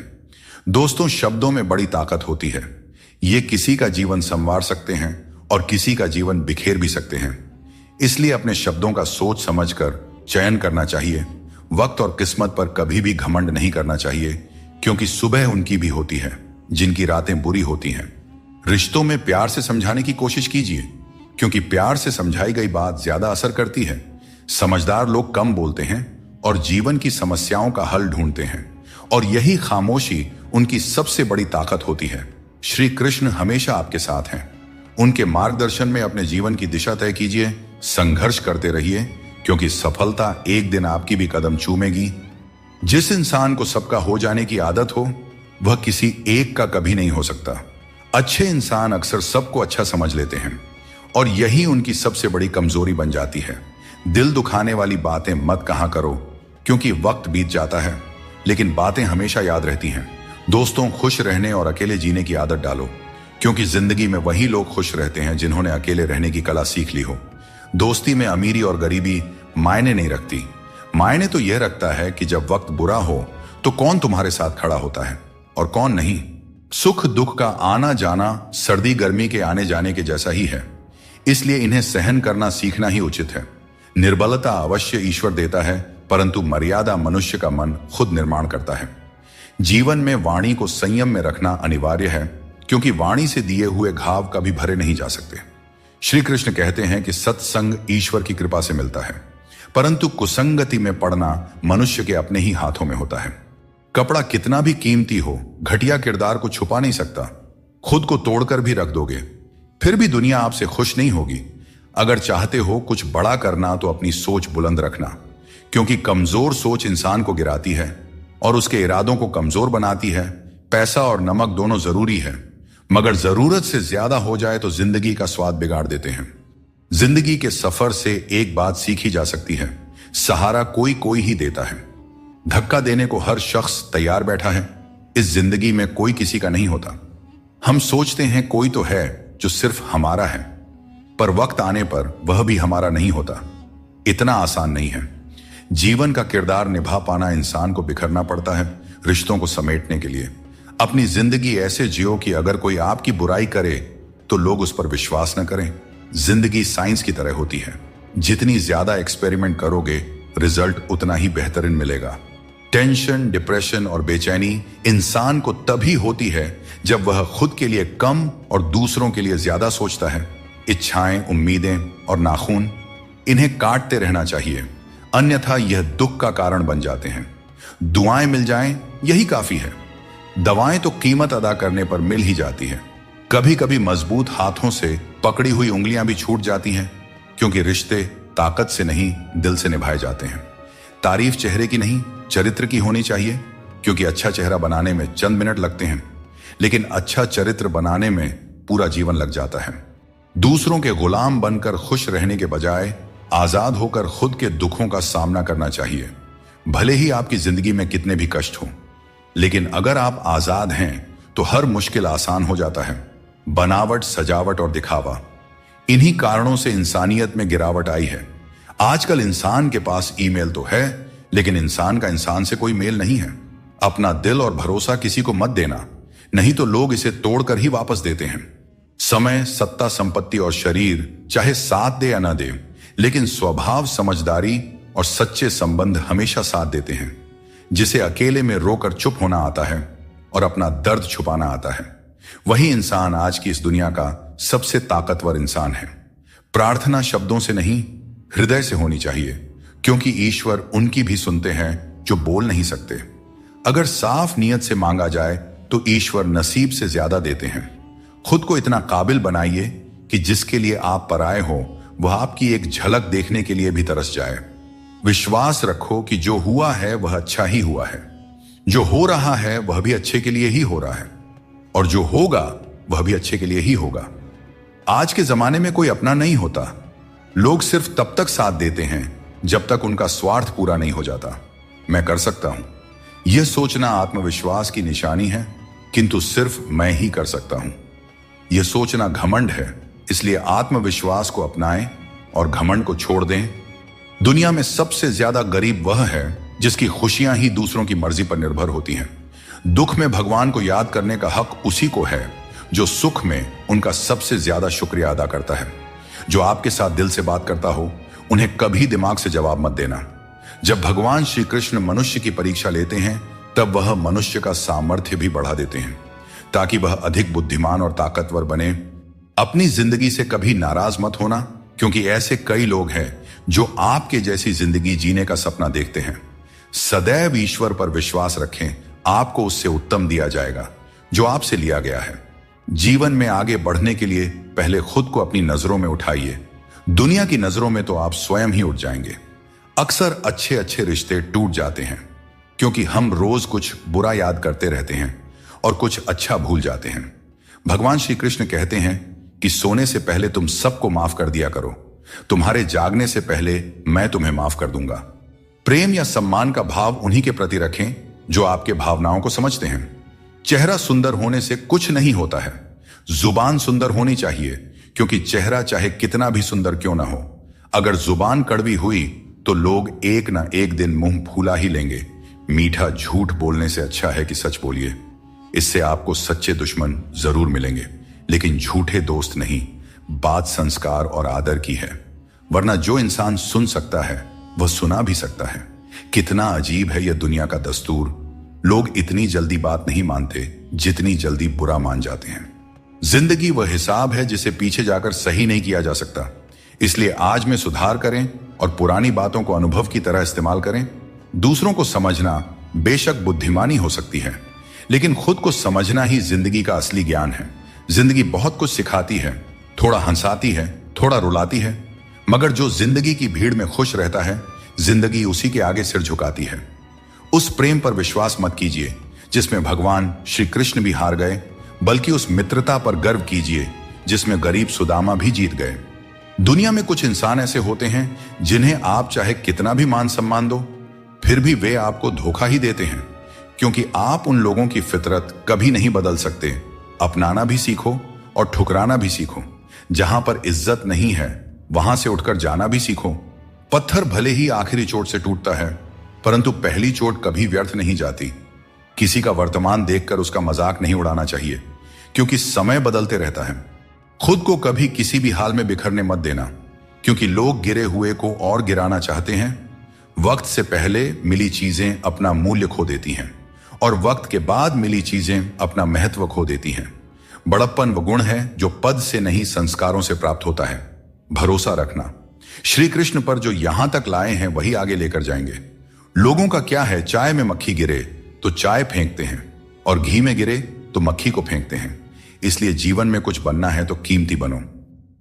S1: दोस्तों, शब्दों में बड़ी ताकत होती है। ये किसी का जीवन संवार सकते हैं और किसी का जीवन बिखेर भी सकते हैं। इसलिए अपने शब्दों का सोच समझकर चयन करना चाहिए। वक्त और किस्मत पर कभी भी घमंड नहीं करना चाहिए, क्योंकि सुबह उनकी भी होती है जिनकी रातें बुरी होती हैं। रिश्तों में प्यार से समझाने की कोशिश कीजिए, क्योंकि प्यार से समझाई गई बात ज्यादा असर करती है। समझदार लोग कम बोलते हैं और जीवन की समस्याओं का हल ढूंढते हैं, और यही खामोशी उनकी सबसे बड़ी ताकत होती है। श्री कृष्ण हमेशा आपके साथ हैं। उनके मार्गदर्शन में अपने जीवन की दिशा तय कीजिए, संघर्ष करते रहिए, क्योंकि सफलता एक दिन आपकी भी कदम चूमेगी। जिस इंसान को सबका हो जाने की आदत हो, वह किसी एक का कभी नहीं हो सकता। अच्छे इंसान अक्सर सबको अच्छा समझ लेते हैं, और यही उनकी सबसे बड़ी कमजोरी बन जाती है। दिल दुखाने वाली बातें मत कहा करो, क्योंकि वक्त बीत जाता है, लेकिन बातें हमेशा याद रहती हैं। दोस्तों, खुश रहने और अकेले जीने की आदत डालो, क्योंकि जिंदगी में वही लोग खुश रहते हैं जिन्होंने अकेले रहने की कला सीख ली हो। दोस्ती में अमीरी और गरीबी मायने नहीं रखती। मायने तो यह रखता है कि जब वक्त बुरा हो तो कौन तुम्हारे साथ खड़ा होता है और कौन नहीं। सुख दुख का आना जाना सर्दी गर्मी के आने जाने के जैसा ही है, इसलिए इन्हें सहन करना सीखना ही उचित है। निर्बलता अवश्य ईश्वर देता है, परंतु मर्यादा मनुष्य का मन खुद निर्माण करता है। जीवन में वाणी को संयम में रखना अनिवार्य है, क्योंकि वाणी से दिए हुए घाव कभी भरे नहीं जा सकते। श्री कृष्ण कहते हैं कि सत्संग ईश्वर की कृपा से मिलता है, परंतु कुसंगति में पड़ना मनुष्य के अपने ही हाथों में होता है। कपड़ा कितना भी कीमती हो, घटिया किरदार को छुपा नहीं सकता। खुद को तोड़कर भी रख दोगे, फिर भी दुनिया आपसे खुश नहीं होगी। अगर चाहते हो कुछ बड़ा करना तो अपनी सोच बुलंद रखना, क्योंकि कमजोर सोच इंसान को गिराती है और उसके इरादों को कमजोर बनाती है। पैसा और नमक दोनों जरूरी है, मगर जरूरत से ज्यादा हो जाए तो जिंदगी का स्वाद बिगाड़ देते हैं। जिंदगी के सफर से एक बात सीखी जा सकती है, सहारा कोई कोई ही देता है। धक्का देने को हर शख्स तैयार बैठा है। इस जिंदगी में कोई किसी का नहीं होता। हम सोचते हैं कोई तो है जो सिर्फ हमारा है, पर वक्त आने पर वह भी हमारा नहीं होता। इतना आसान नहीं है। जीवन का किरदार निभा पाना इंसान को बिखरना पड़ता है रिश्तों को समेटने के लिए। अपनी जिंदगी ऐसे जियो कि अगर कोई आपकी बुराई करे तो लोग उस पर विश्वास न करें। जिंदगी साइंस की तरह होती है, जितनी ज्यादा एक्सपेरिमेंट करोगे रिजल्ट उतना ही बेहतरीन मिलेगा। टेंशन, डिप्रेशन और बेचैनी इंसान को तभी होती है जब वह खुद के लिए कम और दूसरों के लिए ज्यादा सोचता है। इच्छाएं, उम्मीदें और नाखून, इन्हें काटते रहना चाहिए, अन्यथा यह दुख का कारण बन जाते हैं। दुआएं मिल जाएं यही काफी है। दवाएं तो कीमत अदा करने पर मिल ही जाती है। कभी कभी मजबूत हाथों से पकड़ी हुई उंगलियां भी छूट जाती हैं, क्योंकि रिश्ते ताकत से नहीं दिल से निभाए जाते हैं। तारीफ चेहरे की नहीं चरित्र की होनी चाहिए, क्योंकि अच्छा चेहरा बनाने में चंद मिनट लगते हैं, लेकिन अच्छा चरित्र बनाने में पूरा जीवन लग जाता है। दूसरों के गुलाम बनकर खुश रहने के बजाय आजाद होकर खुद के दुखों का सामना करना चाहिए। भले ही आपकी जिंदगी में कितने भी कष्ट हो, लेकिन अगर आप आजाद हैं तो हर मुश्किल आसान हो जाता है। बनावट, सजावट और दिखावा, इन्हीं कारणों से इंसानियत में गिरावट आई है। आजकल इंसान के पास ईमेल तो है, लेकिन इंसान का इंसान से कोई मेल नहीं है। अपना दिल और भरोसा किसी को मत देना, नहीं तो लोग इसे तोड़कर ही वापस देते हैं। समय, सत्ता, संपत्ति और शरीर चाहे साथ दे या ना दे, लेकिन स्वभाव, समझदारी और सच्चे संबंध हमेशा साथ देते हैं। जिसे अकेले में रोकर चुप होना आता है और अपना दर्द छुपाना आता है, वही इंसान आज की इस दुनिया का सबसे ताकतवर इंसान है। प्रार्थना शब्दों से नहीं, हृदय से होनी चाहिए, क्योंकि ईश्वर उनकी भी सुनते हैं जो बोल नहीं सकते। अगर साफ नीयत से मांगा जाए तो ईश्वर नसीब से ज्यादा देते हैं। खुद को इतना काबिल बनाइए कि जिसके लिए आप पराए हो वह आपकी एक झलक देखने के लिए भी तरस जाए। विश्वास रखो कि जो हुआ है वह अच्छा ही हुआ है, जो हो रहा है वह भी अच्छे के लिए ही हो रहा है, और जो होगा वह भी अच्छे के लिए ही होगा। आज के जमाने में कोई अपना नहीं होता। लोग सिर्फ तब तक साथ देते हैं जब तक उनका स्वार्थ पूरा नहीं हो जाता। मैं कर सकता हूं, यह सोचना आत्मविश्वास की निशानी है, किंतु सिर्फ मैं ही कर सकता हूं। यह सोचना घमंड है, इसलिए आत्मविश्वास को अपनाएं और घमंड को छोड़ दें। दुनिया में सबसे ज्यादा गरीब वह है जिसकी खुशियां ही दूसरों की मर्जी पर निर्भर होती हैं। दुख में भगवान को याद करने का हक उसी को है जो सुख में उनका सबसे ज्यादा शुक्रिया अदा करता है। जो आपके साथ दिल से बात करता हो उन्हें कभी दिमाग से जवाब मत देना। जब भगवान श्री कृष्ण मनुष्य की परीक्षा लेते हैं तब वह मनुष्य का सामर्थ्य भी बढ़ा देते हैं ताकि वह अधिक बुद्धिमान और ताकतवर बने। अपनी जिंदगी से कभी नाराज मत होना, क्योंकि ऐसे कई लोग हैं जो आपके जैसी जिंदगी जीने का सपना देखते हैं। सदैव ईश्वर पर विश्वास रखें, आपको उससे उत्तम दिया जाएगा जो आपसे लिया गया है। जीवन में आगे बढ़ने के लिए पहले खुद को अपनी नजरों में उठाइए। दुनिया की नजरों में तो आप स्वयं ही उठ जाएंगे। अक्सर अच्छे अच्छे रिश्ते टूट जाते हैं क्योंकि हम रोज कुछ बुरा याद करते रहते हैं और कुछ अच्छा भूल जाते हैं। भगवान श्री कृष्ण कहते हैं कि सोने से पहले तुम सबको माफ कर दिया करो, तुम्हारे जागने से पहले मैं तुम्हें माफ कर दूंगा। प्रेम या सम्मान का भाव उन्हीं के प्रति रखें जो आपके भावनाओं को समझते हैं। चेहरा सुंदर होने से कुछ नहीं होता है, जुबान सुंदर होनी चाहिए, क्योंकि चेहरा चाहे कितना भी सुंदर क्यों ना हो, अगर जुबान कड़वी हुई तो लोग एक ना एक दिन मुंह फूला ही लेंगे। मीठा झूठ बोलने से अच्छा है कि सच बोलिए। इससे आपको सच्चे दुश्मन जरूर मिलेंगे, लेकिन झूठे दोस्त नहीं। बात संस्कार और आदर की है, वरना जो इंसान सुन सकता है वह सुना भी सकता है। कितना अजीब है यह दुनिया का दस्तूर। लोग इतनी जल्दी बात नहीं मानते जितनी जल्दी बुरा मान जाते हैं। जिंदगी वह हिसाब है जिसे पीछे जाकर सही नहीं किया जा सकता। इसलिए आज में सुधार करें और पुरानी बातों को अनुभव की तरह इस्तेमाल करें। दूसरों को समझना बेशक बुद्धिमानी हो सकती है, लेकिन खुद को समझना ही जिंदगी का असली ज्ञान है। जिंदगी बहुत कुछ सिखाती है, थोड़ा हंसाती है, थोड़ा रुलाती है, मगर जो जिंदगी की भीड़ में खुश रहता है जिंदगी उसी के आगे सिर झुकाती है। उस प्रेम पर विश्वास मत कीजिए जिसमें भगवान श्री कृष्ण भी हार गए, बल्कि उस मित्रता पर गर्व कीजिए जिसमें गरीब सुदामा भी जीत गए। दुनिया में कुछ इंसान ऐसे होते हैं जिन्हें आप चाहे कितना भी मान सम्मान दो, फिर भी वे आपको धोखा ही देते हैं, क्योंकि आप उन लोगों की फितरत कभी नहीं बदल सकते। अपनाना भी सीखो और ठुकराना भी सीखो। जहां पर इज्जत नहीं है वहां से उठकर जाना भी सीखो। पत्थर भले ही आखिरी चोट से टूटता है, परंतु पहली चोट कभी व्यर्थ नहीं जाती। किसी का वर्तमान देखकर उसका मजाक नहीं उड़ाना चाहिए, क्योंकि समय बदलते रहता है। खुद को कभी किसी भी हाल में बिखरने मत देना, क्योंकि लोग गिरे हुए को और गिराना चाहते हैं। वक्त से पहले मिली चीजें अपना मूल्य खो देती हैं और वक्त के बाद मिली चीजें अपना महत्व खो देती हैं। बड़प्पन वो गुण है जो पद से नहीं संस्कारों से प्राप्त होता है। भरोसा रखना, श्री कृष्ण पर जो यहां तक लाए हैं वही आगे लेकर जाएंगे। लोगों का क्या है, चाय में मक्खी गिरे तो चाय फेंकते हैं और घी में गिरे तो मक्खी को फेंकते हैं। इसलिए जीवन में कुछ बनना है तो कीमती बनो।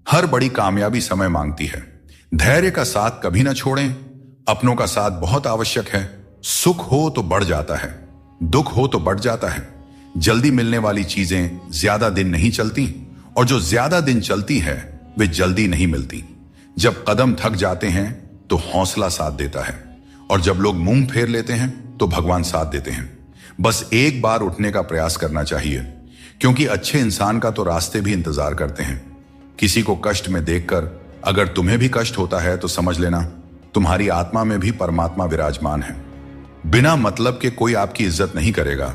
S1: हर बड़ी कामयाबी समय मांगती है। धैर्य का साथ कभी ना छोड़ें। अपनों का साथ बहुत आवश्यक है। सुख हो तो बढ़ जाता है, दुख हो तो बढ़ जाता है। जल्दी मिलने वाली चीजें ज्यादा दिन नहीं चलती, और जो ज्यादा दिन चलती है वे जल्दी नहीं मिलती। जब कदम थक जाते हैं तो हौसला साथ देता है, और जब लोग मुंह फेर लेते हैं तो भगवान साथ देते हैं। बस एक बार उठने का प्रयास करना चाहिए, क्योंकि अच्छे इंसान का तो रास्ते भी इंतजार करते हैं। किसी को कष्ट में देखकर अगर तुम्हें भी कष्ट होता है तो समझ लेना तुम्हारी आत्मा में भी परमात्मा विराजमान है। बिना मतलब के कोई आपकी इज्जत नहीं करेगा,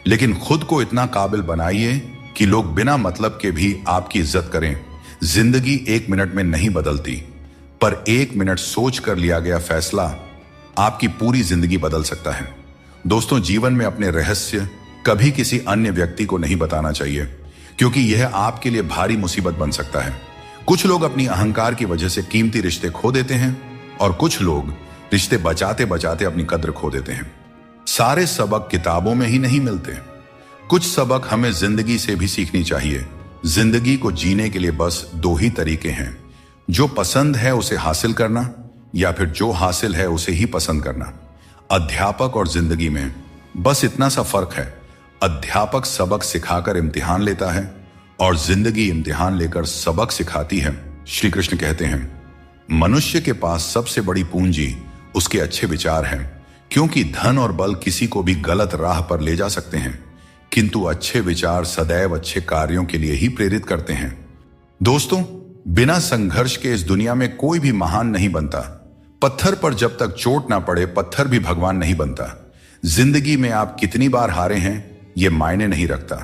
S1: लेकिन खुद को इतना काबिल बनाइए कि लोग बिना मतलब के भी आपकी इज्जत करें। जिंदगी 1 मिनट में नहीं बदलती, पर 1 मिनट सोच कर लिया गया फैसला आपकी पूरी जिंदगी बदल सकता है। दोस्तों, जीवन में अपने रहस्य कभी किसी अन्य व्यक्ति को नहीं बताना चाहिए, क्योंकि यह आपके लिए भारी मुसीबत बन सकता है। कुछ लोग अपनी अहंकार की वजह से कीमती रिश्ते खो देते हैं, और कुछ लोग रिश्ते बचाते बचाते अपनी कद्र खो देते हैं। सारे सबक किताबों में ही नहीं मिलते। कुछ सबक हमें जिंदगी से भी सीखनी चाहिए। जिंदगी को जीने के लिए बस दो ही तरीके हैं, जो पसंद है उसे हासिल करना या फिर जो हासिल है उसे ही पसंद करना। अध्यापक और जिंदगी में बस इतना सा फर्क है, अध्यापक सबक सिखाकर इम्तिहान लेता है और जिंदगी इम्तिहान लेकर सबक सिखाती है। श्री कृष्ण कहते हैं, मनुष्य के पास सबसे बड़ी पूंजी उसके अच्छे विचार हैं, क्योंकि धन और बल किसी को भी गलत राह पर ले जा सकते हैं, किंतु अच्छे विचार सदैव अच्छे कार्यों के लिए ही प्रेरित करते हैं। दोस्तों, बिना संघर्ष के इस दुनिया में कोई भी महान नहीं बनता। पत्थर पर जब तक चोट ना पड़े, पत्थर भी भगवान नहीं बनता। जिंदगी में आप कितनी बार हारे हैं यह मायने नहीं रखता।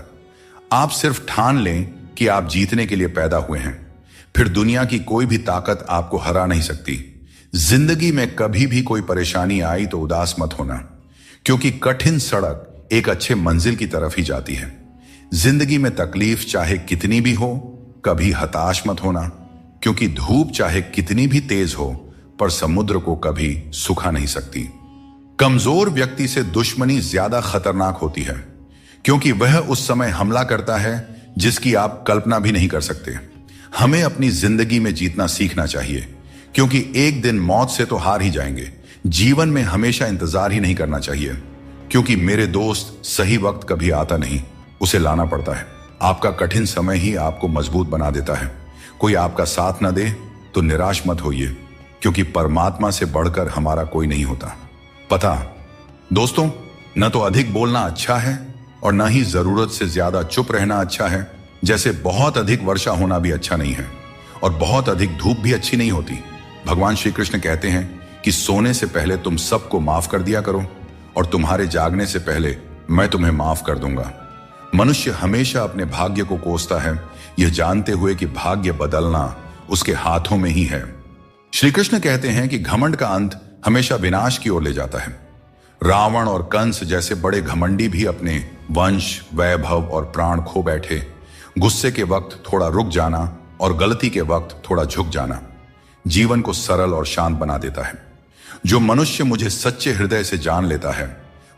S1: आप सिर्फ ठान लें कि आप जीतने के लिए पैदा हुए हैं, फिर दुनिया की कोई भी ताकत आपको हरा नहीं सकती। जिंदगी में कभी भी कोई परेशानी आई तो उदास मत होना, क्योंकि कठिन सड़क एक अच्छे मंजिल की तरफ ही जाती है। जिंदगी में तकलीफ चाहे कितनी भी हो, कभी हताश मत होना, क्योंकि धूप चाहे कितनी भी तेज हो पर समुद्र को कभी सुखा नहीं सकती। कमजोर व्यक्ति से दुश्मनी ज्यादा खतरनाक होती है, क्योंकि वह उस समय हमला करता है जिसकी आप कल्पना भी नहीं कर सकते। हमें अपनी जिंदगी में जीतना सीखना चाहिए, क्योंकि एक दिन मौत से तो हार ही जाएंगे। जीवन में हमेशा इंतजार ही नहीं करना चाहिए, क्योंकि मेरे दोस्त सही वक्त कभी आता नहीं, उसे लाना पड़ता है। आपका कठिन समय ही आपको मजबूत बना देता है। कोई आपका साथ न दे तो निराश मत होइए, क्योंकि परमात्मा से बढ़कर हमारा कोई नहीं होता। पता दोस्तों, न तो अधिक बोलना अच्छा है और न ही जरूरत से ज्यादा चुप रहना अच्छा है। जैसे बहुत अधिक वर्षा होना भी अच्छा नहीं है और बहुत अधिक धूप भी अच्छी नहीं होती। भगवान श्री कृष्ण कहते हैं कि सोने से पहले तुम सबको माफ कर दिया करो और तुम्हारे जागने से पहले मैं तुम्हें माफ कर दूंगा। मनुष्य हमेशा अपने भाग्य को कोसता है, यह जानते हुए कि भाग्य बदलना उसके हाथों में ही है। श्री कृष्ण कहते हैं कि घमंड का अंत हमेशा विनाश की ओर ले जाता है। रावण और कंस जैसे बड़े घमंडी भी अपने वंश, वैभव और प्राण खो बैठे। गुस्से के वक्त थोड़ा रुक जाना और गलती के वक्त थोड़ा झुक जाना जीवन को सरल और शांत बना देता है। जो मनुष्य मुझे सच्चे हृदय से जान लेता है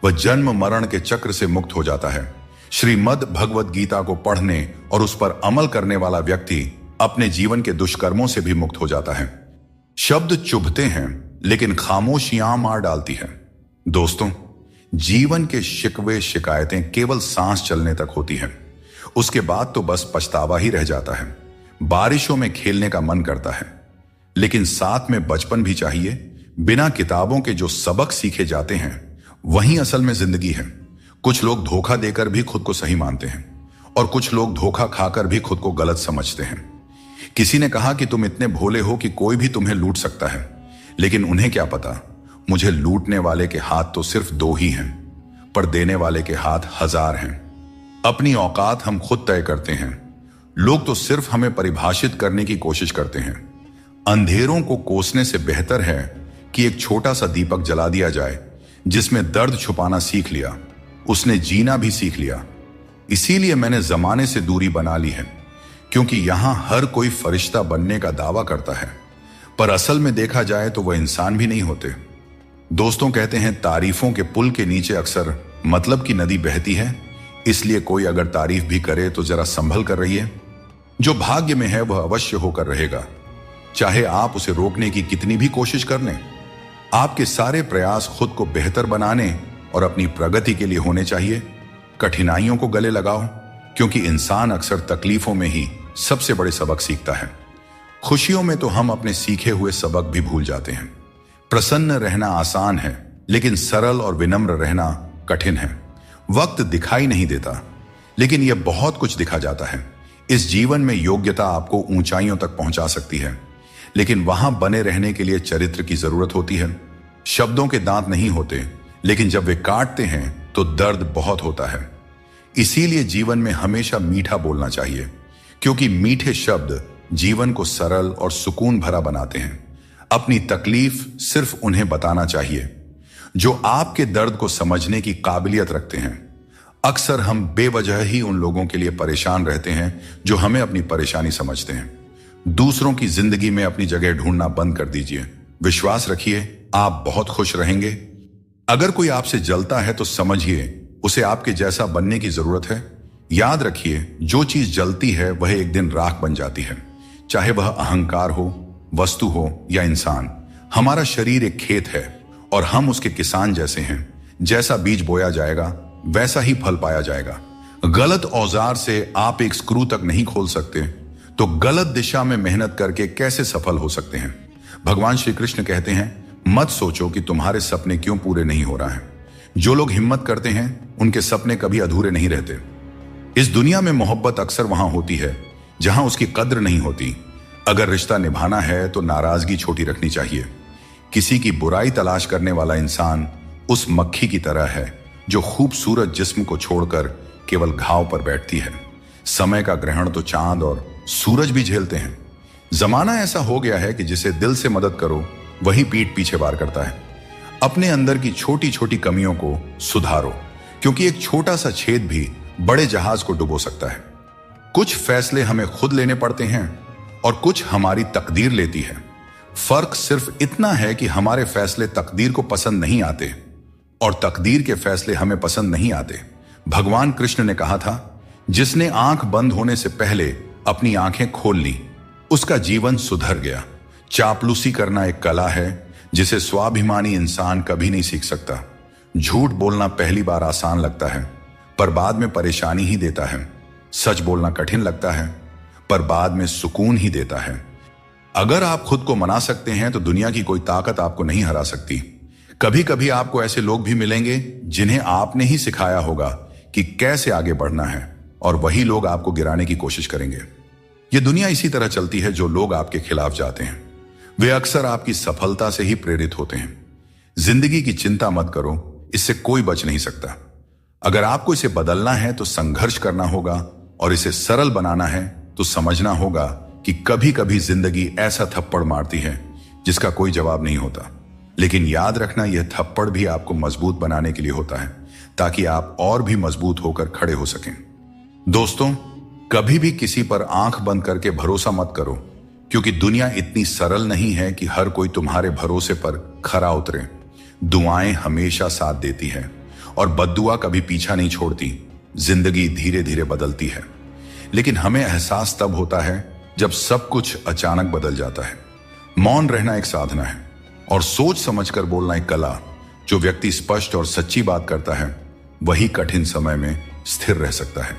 S1: वह जन्म मरण के चक्र से मुक्त हो जाता है। श्रीमद् भगवद गीता को पढ़ने और उस पर अमल करने वाला व्यक्ति अपने जीवन के दुष्कर्मों से भी मुक्त हो जाता है। शब्द चुभते हैं लेकिन खामोशियां मार डालती है। दोस्तों, जीवन के शिकवे शिकायतें केवल सांस चलने तक होती हैं, उसके बाद तो बस पछतावा ही रह जाता है। बारिशों में खेलने का मन करता है, लेकिन साथ में बचपन भी चाहिए। बिना किताबों के जो सबक सीखे जाते हैं वही असल में जिंदगी है। कुछ लोग धोखा देकर भी खुद को सही मानते हैं और कुछ लोग धोखा खाकर भी खुद को गलत समझते हैं। किसी ने कहा कि तुम इतने भोले हो कि कोई भी तुम्हें लूट सकता है, लेकिन उन्हें क्या पता, मुझे लूटने वाले के हाथ तो सिर्फ दो ही हैं, पर देने वाले के हाथ हजार हैं। अपनी औकात हम खुद तय करते हैं, लोग तो सिर्फ हमें परिभाषित करने की कोशिश करते हैं। अंधेरों को कोसने से बेहतर है कि एक छोटा सा दीपक जला दिया जाए। जिसमें दर्द छुपाना सीख लिया उसने जीना भी सीख लिया। इसीलिए मैंने जमाने से दूरी बना ली है, क्योंकि यहां हर कोई फरिश्ता बनने का दावा करता है, पर असल में देखा जाए तो वह इंसान भी नहीं होते। दोस्तों कहते हैं तारीफों के पुल के नीचे अक्सर मतलब की नदी बहती है, इसलिए कोई अगर तारीफ भी करे तो जरा संभल कर रहिए। जो भाग्य में है वह अवश्य होकर रहेगा, चाहे आप उसे रोकने की कितनी भी कोशिश कर लें। आपके सारे प्रयास खुद को बेहतर बनाने और अपनी प्रगति के लिए होने चाहिए। कठिनाइयों को गले लगाओ, क्योंकि इंसान अक्सर तकलीफों में ही सबसे बड़े सबक सीखता है। खुशियों में तो हम अपने सीखे हुए सबक भी भूल जाते हैं। प्रसन्न रहना आसान है, लेकिन सरल और विनम्र रहना कठिन है। वक्त दिखाई नहीं देता, लेकिन यह बहुत कुछ दिखा जाता है। इस जीवन में योग्यता आपको ऊंचाइयों तक पहुंचा सकती है, लेकिन वहां बने रहने के लिए चरित्र की जरूरत होती है। शब्दों के दांत नहीं होते, लेकिन जब वे काटते हैं तो दर्द बहुत होता है। इसीलिए जीवन में हमेशा मीठा बोलना चाहिए, क्योंकि मीठे शब्द जीवन को सरल और सुकून भरा बनाते हैं। अपनी तकलीफ सिर्फ उन्हें बताना चाहिए जो आपके दर्द को समझने की काबिलियत रखते हैं। अक्सर हम बेवजह ही उन लोगों के लिए परेशान रहते हैं जो हमें अपनी परेशानी समझते हैं। दूसरों की जिंदगी में अपनी जगह ढूंढना बंद कर दीजिए। विश्वास रखिए, आप बहुत खुश रहेंगे। अगर कोई आपसे जलता है तो समझिए उसे आपके जैसा बनने की जरूरत है, याद रखिए, जो चीज जलती है वह एक दिन राख बन जाती है, चाहे वह अहंकार हो, वस्तु हो या इंसान। हमारा शरीर एक खेत है और हम उसके किसान जैसे हैं। जैसा बीज बोया जाएगा वैसा ही फल पाया जाएगा। गलत औजार से आप एक स्क्रू तक नहीं खोल सकते, तो गलत दिशा में मेहनत करके कैसे सफल हो सकते हैं। भगवान श्री कृष्ण कहते हैं, मत सोचो कि तुम्हारे सपने क्यों पूरे नहीं हो रहा है। जो लोग हिम्मत करते हैं उनके सपने कभी अधूरे नहीं रहते। इस दुनिया में मोहब्बत अक्सर वहां होती है जहां उसकी कद्र नहीं होती। अगर रिश्ता निभाना है तो नाराजगी छोटी रखनी चाहिए। किसी की बुराई तलाश करने वाला इंसान उस मक्खी की तरह है जो खूबसूरत जिस्म को छोड़कर केवल घाव पर बैठती है। समय का ग्रहण तो चांद और सूरज भी झेलते हैं। जमाना ऐसा हो गया है कि जिसे दिल से मदद करो वही पीठ पीछे वार करता है। अपने अंदर की छोटी छोटी कमियों को सुधारो, क्योंकि एक छोटा सा छेद भी बड़े जहाज को डुबो सकता है। कुछ फैसले हमें खुद लेने पड़ते हैं और कुछ हमारी तकदीर लेती है। फर्क सिर्फ इतना है कि हमारे फैसले तकदीर को पसंद नहीं आते और तकदीर के फैसले हमें पसंद नहीं आते। भगवान कृष्ण ने कहा था, जिसने आंख बंद होने से पहले अपनी आंखें खोल ली उसका जीवन सुधर गया। चापलूसी करना एक कला है जिसे स्वाभिमानी इंसान कभी नहीं सीख सकता। झूठ बोलना पहली बार आसान लगता है पर बाद में परेशानी ही देता है। सच बोलना कठिन लगता है पर बाद में सुकून ही देता है। अगर आप खुद को मना सकते हैं तो दुनिया की कोई ताकत आपको नहीं हरा सकती। कभी कभी आपको ऐसे लोग भी मिलेंगे जिन्हें आपने ही सिखाया होगा कि कैसे आगे बढ़ना है, और वही लोग आपको गिराने की कोशिश करेंगे। यह दुनिया इसी तरह चलती है। जो लोग आपके खिलाफ जाते हैं वे अक्सर आपकी सफलता से ही प्रेरित होते हैं। जिंदगी की चिंता मत करो, इससे कोई बच नहीं सकता। अगर आपको इसे बदलना है तो संघर्ष करना होगा, और इसे सरल बनाना है तो समझना होगा कि कभी कभी जिंदगी ऐसा थप्पड़ मारती है जिसका कोई जवाब नहीं होता। लेकिन याद रखना, यह थप्पड़ भी आपको मजबूत बनाने के लिए होता है, ताकि आप और भी मजबूत होकर खड़े हो सकें। दोस्तों, कभी भी किसी पर आंख बंद करके भरोसा मत करो, क्योंकि दुनिया इतनी सरल नहीं है कि हर कोई तुम्हारे भरोसे पर खरा उतरे। दुआएं हमेशा साथ देती हैं और बद्दुआ कभी पीछा नहीं छोड़ती। जिंदगी धीरे धीरे बदलती है, लेकिन हमें एहसास तब होता है जब सब कुछ अचानक बदल जाता है। मौन रहना एक साधना है और सोच समझकर बोलना एक कला। जो व्यक्ति स्पष्ट और सच्ची बात करता है वही कठिन समय में स्थिर रह सकता है।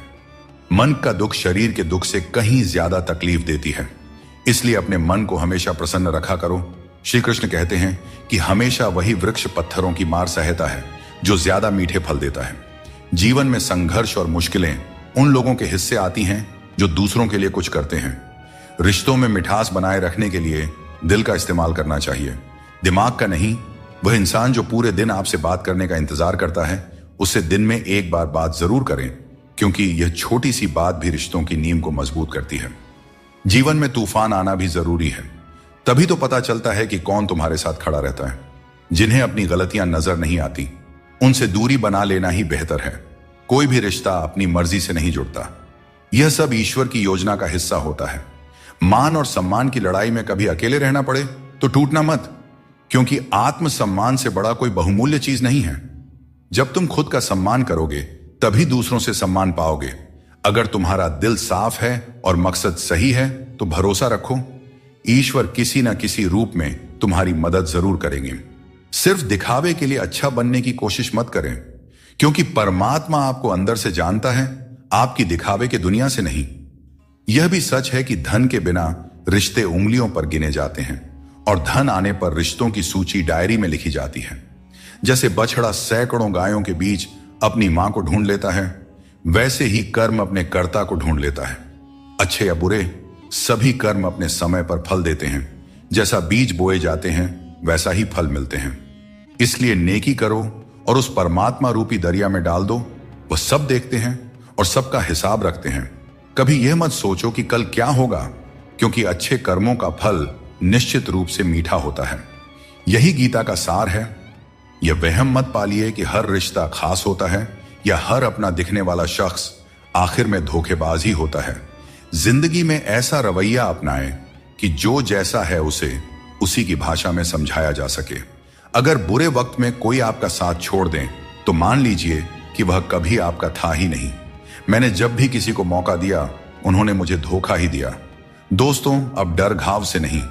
S1: मन का दुख शरीर के दुख से कहीं ज्यादा तकलीफ देती है, इसलिए अपने मन को हमेशा प्रसन्न रखा करो। श्री कृष्ण कहते हैं कि हमेशा वही वृक्ष पत्थरों की मार सहता है जो ज्यादा मीठे फल देता है। जीवन में संघर्ष और मुश्किलें उन लोगों के हिस्से आती हैं जो दूसरों के लिए कुछ करते हैं। रिश्तों में मिठास बनाए रखने के लिए दिल का इस्तेमाल करना चाहिए, दिमाग का नहीं। वह इंसान जो पूरे दिन आपसे बात करने का इंतजार करता है, उससे दिन में एक बार बात जरूर करें, क्योंकि यह छोटी सी बात भी रिश्तों की नींव को मजबूत करती है। जीवन में तूफान आना भी जरूरी है, तभी तो पता चलता है कि कौन तुम्हारे साथ खड़ा रहता है। जिन्हें अपनी गलतियां नजर नहीं आती उनसे दूरी बना लेना ही बेहतर है। कोई भी रिश्ता अपनी मर्जी से नहीं जुड़ता, यह सब ईश्वर की योजना का हिस्सा होता है। मान और सम्मान की लड़ाई में कभी अकेले रहना पड़े तो टूटना मत, क्योंकि आत्मसम्मान से बड़ा कोई बहुमूल्य चीज नहीं है। जब तुम खुद का सम्मान करोगे तभी दूसरों से सम्मान पाओगे। अगर तुम्हारा दिल साफ है और मकसद सही है तो भरोसा रखो, ईश्वर किसी न किसी रूप में तुम्हारी मदद जरूर करेंगे। सिर्फ दिखावे के लिए अच्छा बनने की कोशिश मत करें, क्योंकि परमात्मा आपको अंदर से जानता है, आपकी दिखावे के दुनिया से नहीं। यह भी सच है कि धन के बिना रिश्ते उंगलियों पर गिने जाते हैं, और धन आने पर रिश्तों की सूची डायरी में लिखी जाती है। जैसे बछड़ा सैकड़ों गायों के बीच अपनी मां को ढूंढ लेता है, वैसे ही कर्म अपने कर्ता को ढूंढ लेता है। अच्छे या बुरे, सभी कर्म अपने समय पर फल देते हैं। जैसा बीज बोए जाते हैं वैसा ही फल मिलते हैं। इसलिए नेकी करो और उस परमात्मा रूपी दरिया में डाल दो। वह सब देखते हैं और सबका हिसाब रखते हैं। कभी यह मत सोचो कि कल क्या होगा, क्योंकि अच्छे कर्मों का फल निश्चित रूप से मीठा होता है। यही गीता का सार है। यह वहम मत पालिए कि हर रिश्ता खास होता है या हर अपना दिखने वाला शख्स आखिर में धोखेबाज ही होता है। जिंदगी में ऐसा रवैया अपनाएं कि जो जैसा है उसे उसी की भाषा में समझाया जा सके। अगर बुरे वक्त में कोई आपका साथ छोड़ दें तो मान लीजिए कि वह कभी आपका था ही नहीं। मैंने जब भी किसी को मौका दिया उन्होंने मुझे धोखा ही दिया। दोस्तों, अब डर घाव से नहीं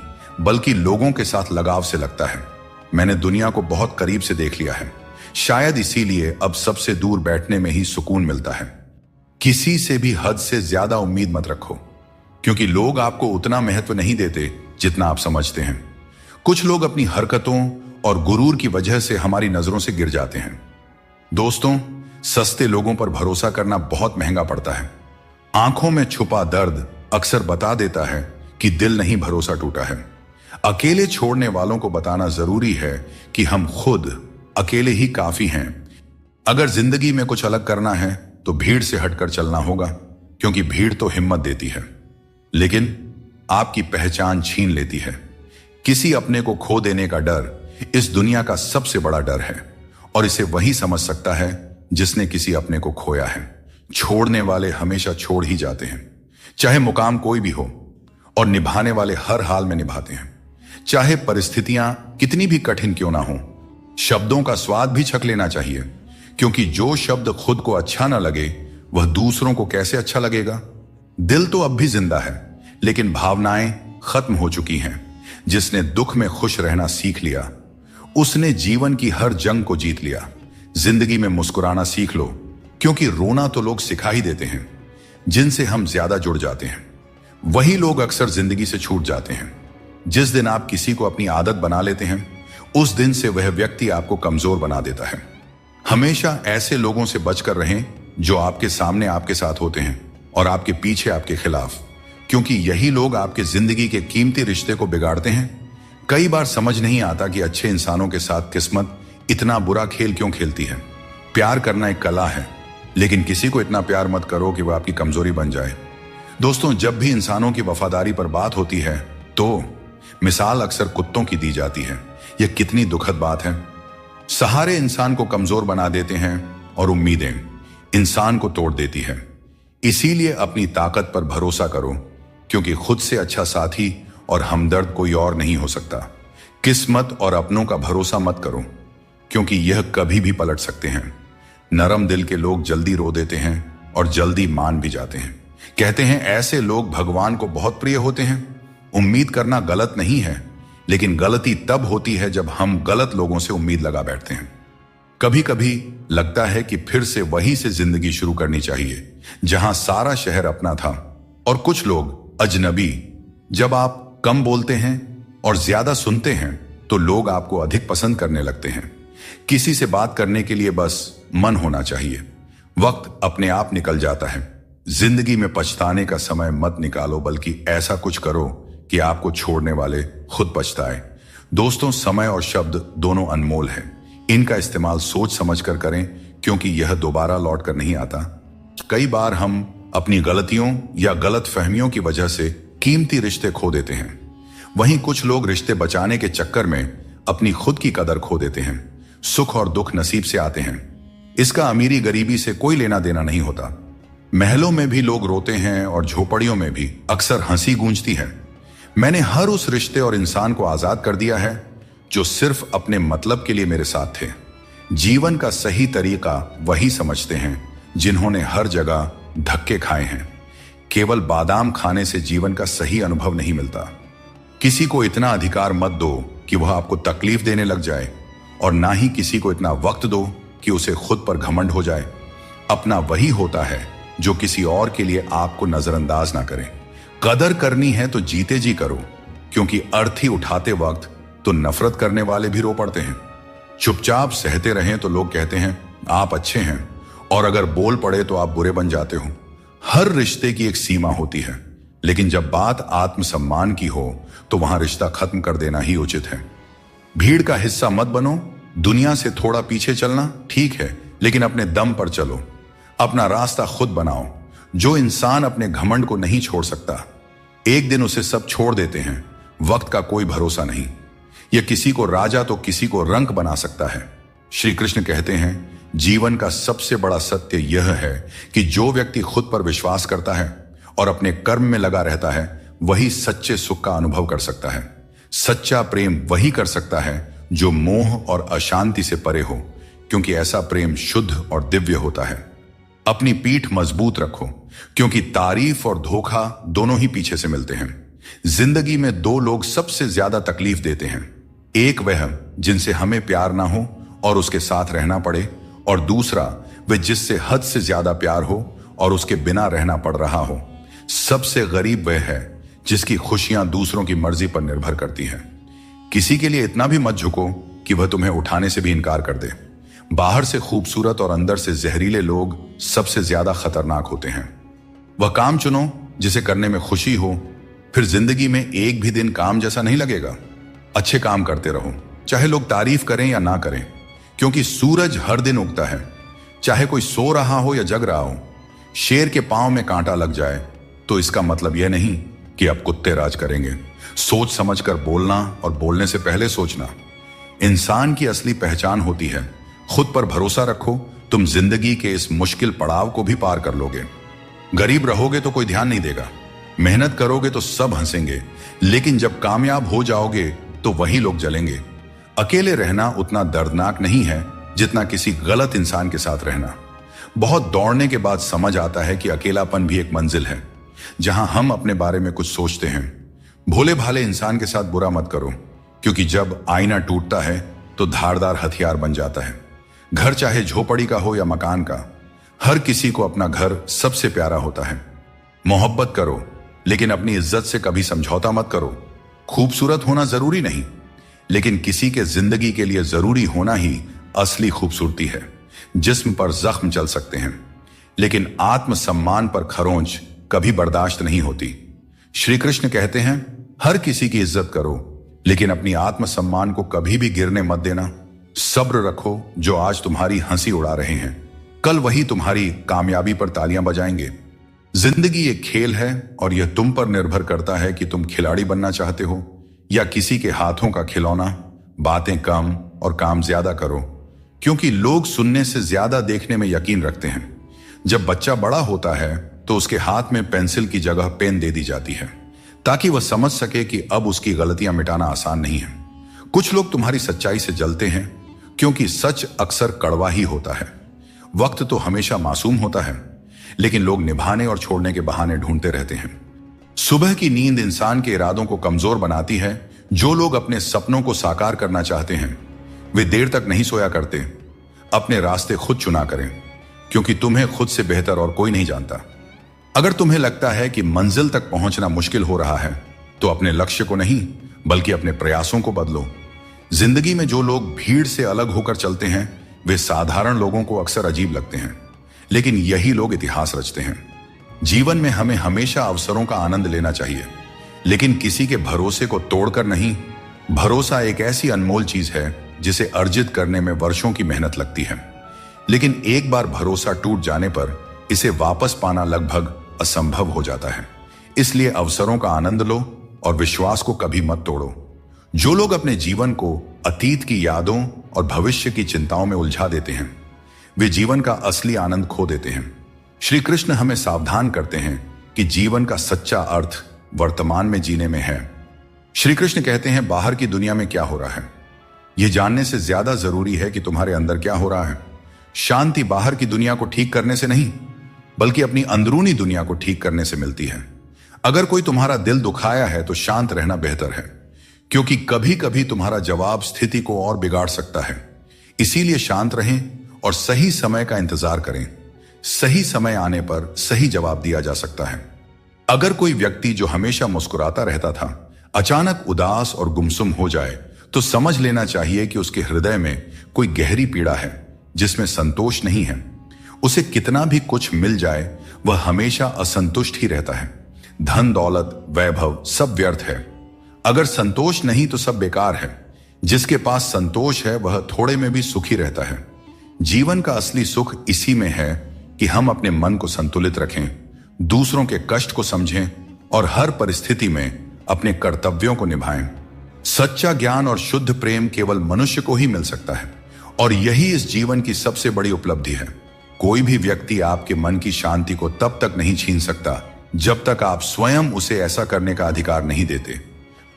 S1: बल्कि लोगों के साथ लगाव से लगता है। मैंने दुनिया को बहुत करीब से देख लिया है, शायद इसीलिए अब सबसे दूर बैठने में ही सुकून मिलता है। किसी से भी हद से ज्यादा उम्मीद मत रखो, क्योंकि लोग आपको उतना महत्व नहीं देते जितना आप समझते हैं। कुछ लोग अपनी हरकतों और गुरूर की वजह से हमारी नजरों से गिर जाते हैं। दोस्तों, सस्ते लोगों पर भरोसा करना बहुत महंगा पड़ता है। आंखों में छुपा दर्द अक्सर बता देता है कि दिल नहीं भरोसा टूटा है। अकेले छोड़ने वालों को बताना जरूरी है कि हम खुद अकेले ही काफी हैं। अगर जिंदगी में कुछ अलग करना है तो भीड़ से हटकर चलना होगा, क्योंकि भीड़ तो हिम्मत देती है लेकिन आपकी पहचान छीन लेती है। किसी अपने को खो देने का डर इस दुनिया का सबसे बड़ा डर है, और इसे वही समझ सकता है जिसने किसी अपने को खोया है। छोड़ने वाले हमेशा छोड़ ही जाते हैं, चाहे मुकाम कोई भी हो, और निभाने वाले हर हाल में निभाते हैं, चाहे परिस्थितियां कितनी भी कठिन क्यों ना हो। शब्दों का स्वाद भी छक लेना चाहिए, क्योंकि जो शब्द खुद को अच्छा ना लगे वह दूसरों को कैसे अच्छा लगेगा। दिल तो अब भी जिंदा है, लेकिन भावनाएं खत्म हो चुकी हैं। जिसने दुख में खुश रहना सीख लिया उसने जीवन की हर जंग को जीत लिया। जिंदगी में मुस्कुराना सीख लो, क्योंकि रोना तो लोग सिखा ही देते हैं। जिनसे हम ज्यादा जुड़ जाते हैं वही लोग अक्सर जिंदगी से छूट जाते हैं। जिस दिन आप किसी को अपनी आदत बना लेते हैं उस दिन से वह व्यक्ति आपको कमजोर बना देता है। हमेशा ऐसे लोगों से बचकर रहें जो आपके सामने आपके साथ होते हैं और आपके पीछे आपके खिलाफ, क्योंकि यही लोग आपके जिंदगी के कीमती रिश्ते को बिगाड़ते हैं। कई बार समझ नहीं आता कि अच्छे इंसानों के साथ किस्मत इतना बुरा खेल क्यों खेलती है। प्यार करना एक कला है, लेकिन किसी को इतना प्यार मत करो कि वह आपकी कमजोरी बन जाए। दोस्तों, जब भी इंसानों की वफादारी पर बात होती है तो मिसाल अक्सर कुत्तों की दी जाती है। यह कितनी दुखद बात है। सहारे इंसान को कमजोर बना देते हैं और उम्मीदें इंसान को तोड़ देती है। इसीलिए अपनी ताकत पर भरोसा करो, क्योंकि खुद से अच्छा साथी और हमदर्द कोई और नहीं हो सकता। किस्मत और अपनों का भरोसा मत करो, क्योंकि यह कभी भी पलट सकते हैं। नरम दिल के लोग जल्दी रो देते हैं और जल्दी मान भी जाते हैं। कहते हैं ऐसे लोग भगवान को बहुत प्रिय होते हैं। उम्मीद करना गलत नहीं है, लेकिन गलती तब होती है जब हम गलत लोगों से उम्मीद लगा बैठते हैं। कभी कभी लगता है कि फिर से वहीं से जिंदगी शुरू करनी चाहिए जहां सारा शहर अपना था और कुछ लोग अजनबी। जब आप कम बोलते हैं और ज्यादा सुनते हैं तो लोग आपको अधिक पसंद करने लगते हैं। किसी से बात करने के लिए बस मन होना चाहिए। वक्त अपने आप निकल जाता है। जिंदगी में पछताने का समय मत निकालो, बल्कि ऐसा कुछ करो कि आपको छोड़ने वाले खुद पछताए। दोस्तों, समय और शब्द दोनों अनमोल हैं। इनका इस्तेमाल सोच समझकर करें, क्योंकि यह दोबारा लौट कर नहीं आता। कई बार हम अपनी गलतियों या गलत फहमियों की वजह से कीमती रिश्ते खो देते हैं। वहीं कुछ लोग रिश्ते बचाने के चक्कर में अपनी खुद की कदर खो देते हैं। सुख और दुख नसीब से आते हैं। इसका अमीरी गरीबी से कोई लेना देना नहीं होता। महलों में भी लोग रोते हैं और झोपड़ियों में भी अक्सर हंसी गूंजती है। मैंने हर उस रिश्ते और इंसान को आजाद कर दिया है जो सिर्फ अपने मतलब के लिए मेरे साथ थे। जीवन का सही तरीका वही समझते हैं जिन्होंने हर जगह धक्के खाए हैं। केवल बादाम खाने से जीवन का सही अनुभव नहीं मिलता। किसी को इतना अधिकार मत दो कि वह आपको तकलीफ देने लग जाए, और ना ही किसी को इतना वक्त दो कि उसे खुद पर घमंड हो जाए। अपना वही होता है जो किसी और के लिए आपको नजरअंदाज ना करे। कदर करनी है तो जीते जी करो, क्योंकि अर्थी उठाते वक्त तो नफरत करने वाले भी रो पड़ते हैं। चुपचाप सहते रहें तो लोग कहते हैं आप अच्छे हैं, और अगर बोल पड़े तो आप बुरे बन जाते हो। हर रिश्ते की एक सीमा होती है, लेकिन जब बात आत्मसम्मान की हो तो वहां रिश्ता खत्म कर देना ही उचित है। भीड़ का हिस्सा मत बनो। दुनिया से थोड़ा पीछे चलना ठीक है, लेकिन अपने दम पर चलो। अपना रास्ता खुद बनाओ। जो इंसान अपने घमंड को नहीं छोड़ सकता, एक दिन उसे सब छोड़ देते हैं। वक्त का कोई भरोसा नहीं। यह किसी को राजा तो किसी को रंक बना सकता है। श्री कृष्ण कहते हैं जीवन का सबसे बड़ा सत्य यह है कि जो व्यक्ति खुद पर विश्वास करता है और अपने कर्म में लगा रहता है, वही सच्चे सुख का अनुभव कर सकता है। सच्चा प्रेम वही कर सकता है जो मोह और अशांति से परे हो, क्योंकि ऐसा प्रेम शुद्ध और दिव्य होता है। अपनी पीठ मजबूत रखो, क्योंकि तारीफ और धोखा दोनों ही पीछे से मिलते हैं। जिंदगी में दो लोग सबसे ज्यादा तकलीफ देते हैं, एक वह जिनसे हमें प्यार ना हो और उसके साथ रहना पड़े, और दूसरा वह जिससे हद से ज्यादा प्यार हो और उसके बिना रहना पड़ रहा हो। सबसे गरीब वह है जिसकी खुशियां दूसरों की मर्जी पर निर्भर करती हैं। किसी के लिए इतना भी मत झुको कि वह तुम्हें उठाने से भी इनकार कर दे। बाहर से खूबसूरत और अंदर से जहरीले लोग सबसे ज्यादा खतरनाक होते हैं। वह काम चुनो जिसे करने में खुशी हो, फिर जिंदगी में एक भी दिन काम जैसा नहीं लगेगा। अच्छे काम करते रहो, चाहे लोग तारीफ करें या ना करें, क्योंकि सूरज हर दिन उगता है, चाहे कोई सो रहा हो या जग रहा हो। शेर के पांव में कांटा लग जाए तो इसका मतलब यह नहीं कि अब कुत्ते राज करेंगे। सोच समझकर बोलना और बोलने से पहले सोचना इंसान की असली पहचान होती है। खुद पर भरोसा रखो, तुम जिंदगी के इस मुश्किल पड़ाव को भी पार कर लोगे। गरीब रहोगे तो कोई ध्यान नहीं देगा, मेहनत करोगे तो सब हंसेंगे, लेकिन जब कामयाब हो जाओगे तो वही लोग जलेंगे। अकेले रहना उतना दर्दनाक नहीं है जितना किसी गलत इंसान के साथ रहना। बहुत दौड़ने के बाद समझ आता है कि अकेलापन भी एक मंजिल है जहां हम अपने बारे में कुछ सोचते हैं। भोले भाले इंसान के साथ बुरा मत करो, क्योंकि जब आईना टूटता है तो धारदार हथियार बन जाता है। घर चाहे झोपड़ी का हो या मकान का, हर किसी को अपना घर सबसे प्यारा होता है। मोहब्बत करो, लेकिन अपनी इज्जत से कभी समझौता मत करो। खूबसूरत होना जरूरी नहीं, लेकिन किसी के जिंदगी के लिए जरूरी होना ही असली खूबसूरती है। जिस्म पर जख्म चल सकते हैं, लेकिन आत्मसम्मान पर खरोंच कभी बर्दाश्त नहीं होती। श्री कृष्ण कहते हैं, हर किसी की इज्जत करो, लेकिन अपनी आत्मसम्मान को कभी भी गिरने मत देना। सब्र रखो, जो आज तुम्हारी हंसी उड़ा रहे हैं कल वही तुम्हारी कामयाबी पर तालियां बजाएंगे। जिंदगी एक खेल है और यह तुम पर निर्भर करता है कि तुम खिलाड़ी बनना चाहते हो या किसी के हाथों का खिलौना। बातें कम और काम ज्यादा करो, क्योंकि लोग सुनने से ज्यादा देखने में यकीन रखते हैं। जब बच्चा बड़ा होता है तो उसके हाथ में पेंसिल की जगह पेन दे दी जाती है, ताकि वह समझ सके कि अब उसकी गलतियां मिटाना आसान नहीं है। कुछ लोग तुम्हारी सच्चाई से जलते हैं, क्योंकि सच अक्सर कड़वा ही होता है। वक्त तो हमेशा मासूम होता है, लेकिन लोग निभाने और छोड़ने के बहाने ढूंढते रहते हैं। सुबह की नींद इंसान के इरादों को कमजोर बनाती है। जो लोग अपने सपनों को साकार करना चाहते हैं वे देर तक नहीं सोया करते। अपने रास्ते खुद चुना करें, क्योंकि तुम्हें खुद से बेहतर और कोई नहीं जानता। अगर तुम्हें लगता है कि मंजिल तक पहुंचना मुश्किल हो रहा है, तो अपने लक्ष्य को नहीं बल्कि अपने प्रयासों को बदलो। जिंदगी में जो लोग भीड़ से अलग होकर चलते हैं वे साधारण लोगों को अक्सर अजीब लगते हैं, लेकिन यही लोग इतिहास रचते हैं। जीवन में हमें हमेशा अवसरों का आनंद लेना चाहिए, लेकिन किसी के भरोसे को तोड़कर नहीं। भरोसा एक ऐसी अनमोल चीज है जिसे अर्जित करने में वर्षों की मेहनत लगती है, लेकिन एक बार भरोसा टूट जाने पर इसे वापस पाना लगभग असंभव हो जाता है। इसलिए अवसरों का आनंद लो और विश्वास को कभी मत तोड़ो। जो लोग अपने जीवन को अतीत की यादों और भविष्य की चिंताओं में उलझा देते हैं वे जीवन का असली आनंद खो देते हैं। श्री कृष्ण हमें सावधान करते हैं कि जीवन का सच्चा अर्थ वर्तमान में जीने में है। श्री कृष्ण कहते हैं, बाहर की दुनिया में क्या हो रहा है यह जानने से ज्यादा जरूरी है कि तुम्हारे अंदर क्या हो रहा है। शांति बाहर की दुनिया को ठीक करने से नहीं, बल्कि अपनी अंदरूनी दुनिया को ठीक करने से मिलती है। अगर कोई तुम्हारा दिल दुखाया है तो शांत रहना बेहतर है, क्योंकि कभी कभी तुम्हारा जवाब स्थिति को और बिगाड़ सकता है। इसीलिए शांत रहें और सही समय का इंतजार करें। सही समय आने पर सही जवाब दिया जा सकता है। अगर कोई व्यक्ति जो हमेशा मुस्कुराता रहता था अचानक उदास और गुमसुम हो जाए तो समझ लेना चाहिए कि उसके हृदय में कोई गहरी पीड़ा है जिसमें संतोष नहीं है। उसे कितना भी कुछ मिल जाए वह हमेशा असंतुष्ट ही रहता है। धन दौलत वैभव सब व्यर्थ है, अगर संतोष नहीं तो सब बेकार है। जिसके पास संतोष है वह थोड़े में भी सुखी रहता है। जीवन का असली सुख इसी में है कि हम अपने मन को संतुलित रखें, दूसरों के कष्ट को समझें और हर परिस्थिति में अपने कर्तव्यों को निभाएं। सच्चा ज्ञान और शुद्ध प्रेम केवल मनुष्य को ही मिल सकता है, और यही इस जीवन की सबसे बड़ी उपलब्धि है। कोई भी व्यक्ति आपके मन की शांति को तब तक नहीं छीन सकता जब तक आप स्वयं उसे ऐसा करने का अधिकार नहीं देते।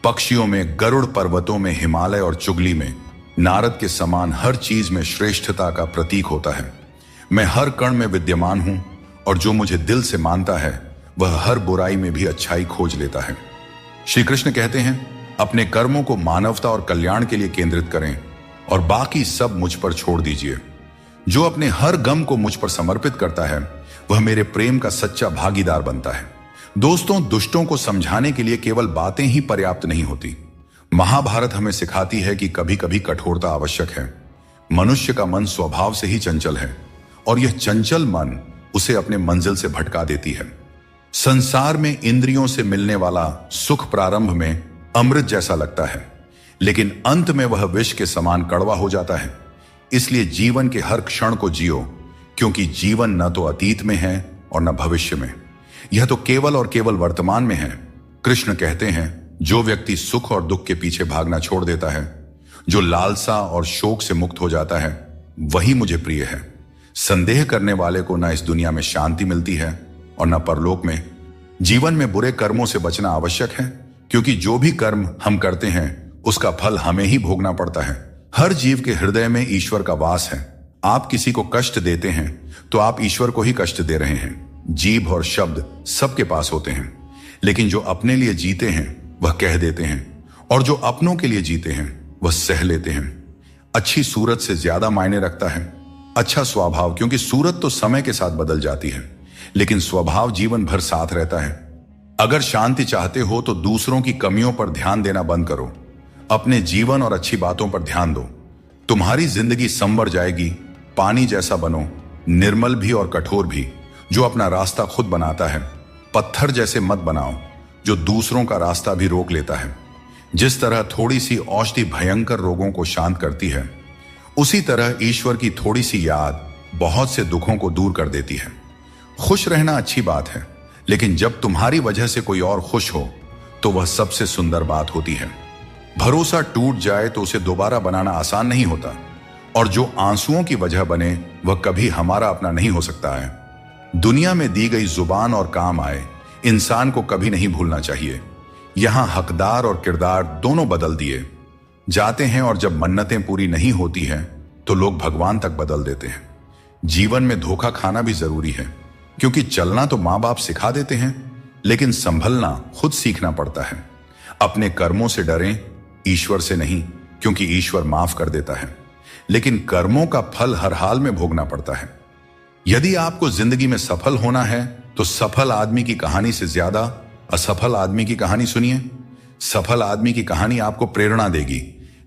S1: पक्षियों में गरुड़, पर्वतों में हिमालय और चुगली में नारद के समान हर चीज में श्रेष्ठता का प्रतीक होता है। मैं हर कण में विद्यमान हूं और जो मुझे दिल से मानता है वह हर बुराई में भी अच्छाई खोज लेता है। श्री कृष्ण कहते हैं, अपने कर्मों को मानवता और कल्याण के लिए केंद्रित करें और बाकी सब मुझ पर छोड़ दीजिए। जो अपने हर गम को मुझ पर समर्पित करता है वह मेरे प्रेम का सच्चा भागीदार बनता है। दोस्तों, दुष्टों को समझाने के लिए केवल बातें ही पर्याप्त नहीं होती। महाभारत हमें सिखाती है कि कभी कभी कठोरता आवश्यक है। मनुष्य का मन स्वभाव से ही चंचल है और यह चंचल मन उसे अपने मंजिल से भटका देती है। संसार में इंद्रियों से मिलने वाला सुख प्रारंभ में अमृत जैसा लगता है, लेकिन अंत में वह विष के समान कड़वा हो जाता है। इसलिए जीवन के हर क्षण को जियो, क्योंकि जीवन न तो अतीत में है और न भविष्य में, यह तो केवल और केवल वर्तमान में है। कृष्ण कहते हैं, जो व्यक्ति सुख और दुख के पीछे भागना छोड़ देता है, जो लालसा और शोक से मुक्त हो जाता है, वही मुझे प्रिय है। संदेह करने वाले को न इस दुनिया में शांति मिलती है और न परलोक में। जीवन में बुरे कर्मों से बचना आवश्यक है, क्योंकि जो भी कर्म हम करते हैं उसका फल हमें ही भोगना पड़ता है। हर जीव के हृदय में ईश्वर का वास है। आप किसी को कष्ट देते हैं तो आप ईश्वर को ही कष्ट दे रहे हैं। जीभ और शब्द सबके पास होते हैं, लेकिन जो अपने लिए जीते हैं वह कह देते हैं, और जो अपनों के लिए जीते हैं वह सह लेते हैं। अच्छी सूरत से ज्यादा मायने रखता है अच्छा स्वभाव, क्योंकि सूरत तो समय के साथ बदल जाती है, लेकिन स्वभाव जीवन भर साथ रहता है। अगर शांति चाहते हो तो दूसरों की कमियों पर ध्यान देना बंद करो, अपने जीवन और अच्छी बातों पर ध्यान दो। तुम्हारी जिंदगी संवर जाएगी। पानी जैसा बनो, निर्मल भी और कठोर भी, जो अपना रास्ता खुद बनाता है। पत्थर जैसे मत बनाओ, जो दूसरों का रास्ता भी रोक लेता है। जिस तरह थोड़ी सी औषधि भयंकर रोगों को शांत करती है, उसी तरह ईश्वर की थोड़ी सी याद बहुत से दुखों को दूर कर देती है। खुश रहना अच्छी बात है, लेकिन जब तुम्हारी वजह से कोई और खुश हो तो वह सबसे सुंदर बात होती है। भरोसा टूट जाए तो उसे दोबारा बनाना आसान नहीं होता, और जो आंसुओं की वजह बने वह कभी हमारा अपना नहीं हो सकता है। दुनिया में दी गई जुबान और काम आए इंसान को कभी नहीं भूलना चाहिए। यहां हकदार और किरदार दोनों बदल दिए जाते हैं, और जब मन्नतें पूरी नहीं होती हैं तो लोग भगवान तक बदल देते हैं। जीवन में धोखा खाना भी जरूरी है, क्योंकि चलना तो मां बाप सिखा देते हैं, लेकिन संभलना खुद सीखना पड़ता है। अपने कर्मों से डरें, ईश्वर से नहीं, क्योंकि ईश्वर माफ कर देता है, लेकिन कर्मों का फल हर हाल में भोगना पड़ता है। यदि आपको जिंदगी में सफल होना है तो सफल आदमी की कहानी से ज्यादा असफल आदमी की कहानी सुनिए। सफल आदमी की कहानी आपको प्रेरणा देगी,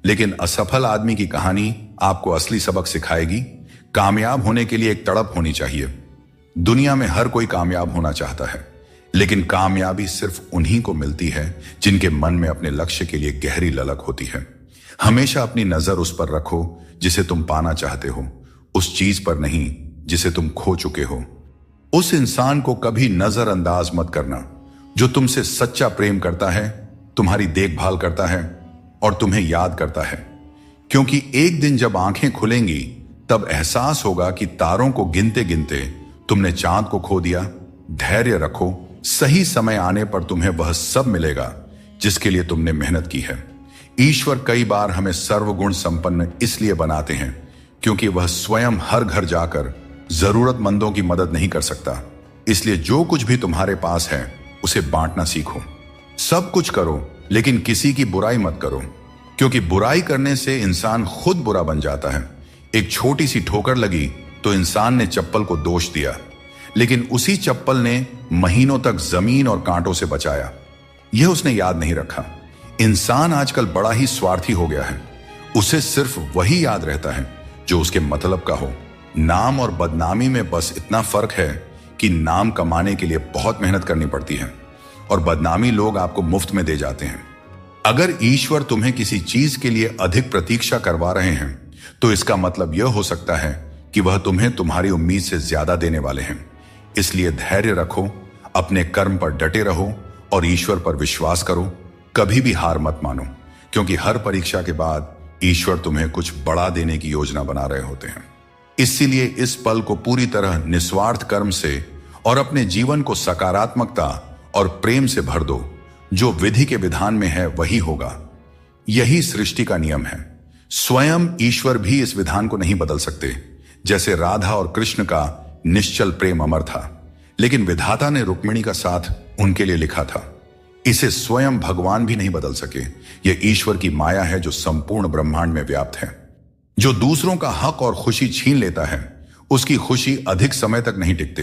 S1: लेकिन असफल आदमी की कहानी आपको असली सबक सिखाएगी। कामयाब होने के लिए एक तड़प होनी चाहिए। दुनिया में हर कोई कामयाब होना चाहता है, लेकिन कामयाबी सिर्फ उन्हीं को मिलती है जिनके मन में अपने लक्ष्य के लिए गहरी ललक होती है। हमेशा अपनी नजर उस पर रखो जिसे तुम पाना चाहते हो, उस चीज पर नहीं जिसे तुम खो चुके हो। उस इंसान को कभी नजरअंदाज मत करना जो तुमसे सच्चा प्रेम करता है, तुम्हारी देखभाल करता है और तुम्हें याद करता है, क्योंकि एक दिन जब आंखें खुलेंगी तब एहसास होगा कि तारों को गिनते गिनते तुमने चांद को खो दिया। धैर्य रखो, सही समय आने पर तुम्हें वह सब मिलेगा जिसके लिए तुमने मेहनत की है। ईश्वर कई बार हमें सर्वगुण संपन्न इसलिए बनाते हैं क्योंकि वह स्वयं हर घर जाकर जरूरतमंदों की मदद नहीं कर सकता। इसलिए जो कुछ भी तुम्हारे पास है उसे बांटना सीखो। सब कुछ करो, लेकिन किसी की बुराई मत करो, क्योंकि बुराई करने से इंसान खुद बुरा बन जाता है। एक छोटी सी ठोकर लगी तो इंसान ने चप्पल को दोष दिया, लेकिन उसी चप्पल ने महीनों तक जमीन और कांटों से बचाया। यह उसने याद नहीं रखा। इंसान आजकल बड़ा ही स्वार्थी हो गया है। उसे सिर्फ वही याद रहता है जो उसके मतलब का हो। नाम और बदनामी में बस इतना फर्क है कि नाम कमाने के लिए बहुत मेहनत करनी पड़ती है और बदनामी लोग आपको मुफ्त में दे जाते हैं। अगर ईश्वर तुम्हें किसी चीज के लिए अधिक प्रतीक्षा करवा रहे हैं तो इसका मतलब यह हो सकता है कि वह तुम्हें तुम्हारी उम्मीद से ज्यादा देने वाले हैं। इसलिए धैर्य रखो, अपने कर्म पर डटे रहो और ईश्वर पर विश्वास करो। कभी भी हार मत मानो, क्योंकि हर परीक्षा के बाद ईश्वर तुम्हें कुछ बड़ा देने की योजना बना रहे होते हैं। इसीलिए इस पल को पूरी तरह निस्वार्थ कर्म से और अपने जीवन को सकारात्मकता और प्रेम से भर दो। जो विधि के विधान में है वही होगा। यही सृष्टि का नियम है। स्वयं ईश्वर भी इस विधान को नहीं बदल सकते। जैसे राधा और कृष्ण का निश्चल प्रेम अमर था, लेकिन विधाता ने रुक्मिणी का साथ उनके लिए लिखा था। इसे स्वयं भगवान भी नहीं बदल सके। यह ईश्वर की माया है जो संपूर्ण ब्रह्मांड में व्याप्त है। जो दूसरों का हक और खुशी छीन लेता है, उसकी खुशी अधिक समय तक नहीं टिकते।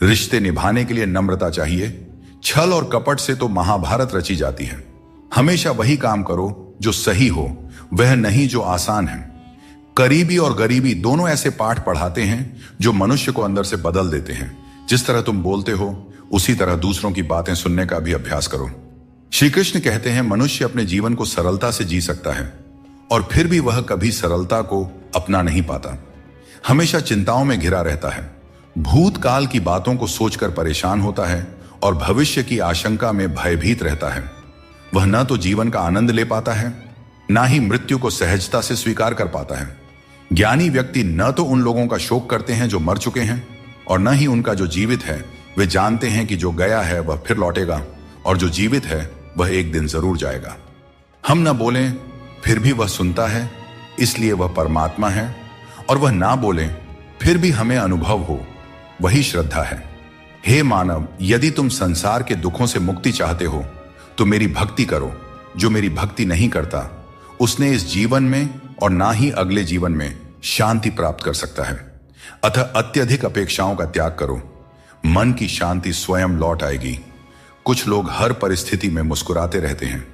S1: रिश्ते निभाने के लिए नम्रता चाहिए। छल और कपट से तो महाभारत रची जाती है। हमेशा वही काम करो जो सही हो, वह नहीं जो आसान है। करीबी और गरीबी दोनों ऐसे पाठ पढ़ाते हैं जो मनुष्य को अंदर से बदल देते हैं। जिस तरह तुम बोलते हो, उसी तरह दूसरों की बातें सुनने का भी अभ्यास करो। श्री कृष्ण कहते हैं, मनुष्य अपने जीवन को सरलता से जी सकता है और फिर भी वह कभी सरलता को अपना नहीं पाता। हमेशा चिंताओं में घिरा रहता है, भूतकाल की बातों को सोचकर परेशान होता है और भविष्य की आशंका में भयभीत रहता है। वह न तो जीवन का आनंद ले पाता है, ना ही मृत्यु को सहजता से स्वीकार कर पाता है। ज्ञानी व्यक्ति न तो उन लोगों का शोक करते हैं जो मर चुके हैं, और न ही उनका जो जीवित है। वे जानते हैं कि जो गया है वह फिर लौटेगा, और जो जीवित है वह एक दिन जरूर जाएगा। हम न बोलें फिर भी वह सुनता है, इसलिए वह परमात्मा है। और वह ना बोलें फिर भी हमें अनुभव हो, वही श्रद्धा है। हे मानव, यदि तुम संसार के दुखों से मुक्ति चाहते हो तो मेरी भक्ति करो। जो मेरी भक्ति नहीं करता, उसने इस जीवन में और ना ही अगले जीवन में शांति प्राप्त कर सकता है। अतः अत्यधिक अपेक्षाओं का त्याग करो। मन की शांति स्वयं लौट आएगी। कुछ लोग हर परिस्थिति में मुस्कुराते रहते हैं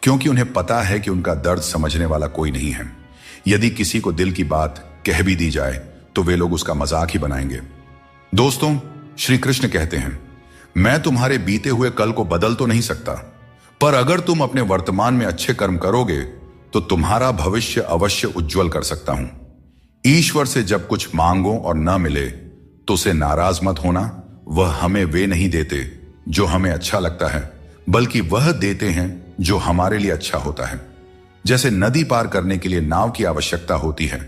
S1: क्योंकि उन्हें पता है कि उनका दर्द समझने वाला कोई नहीं है। यदि किसी को दिल की बात कह भी दी जाए तो वे लोग उसका मजाक ही बनाएंगे। दोस्तों, श्री कृष्ण कहते हैं, मैं तुम्हारे बीते हुए कल को बदल तो नहीं सकता, पर अगर तुम अपने वर्तमान में अच्छे कर्म करोगे तो तुम्हारा भविष्य अवश्य उज्जवल कर सकता हूं। ईश्वर से जब कुछ मांगो और न मिले तो उसे नाराज मत होना। वह हमें वे नहीं देते जो हमें अच्छा लगता है, बल्कि वह देते हैं जो हमारे लिए अच्छा होता है। जैसे नदी पार करने के लिए नाव की आवश्यकता होती है,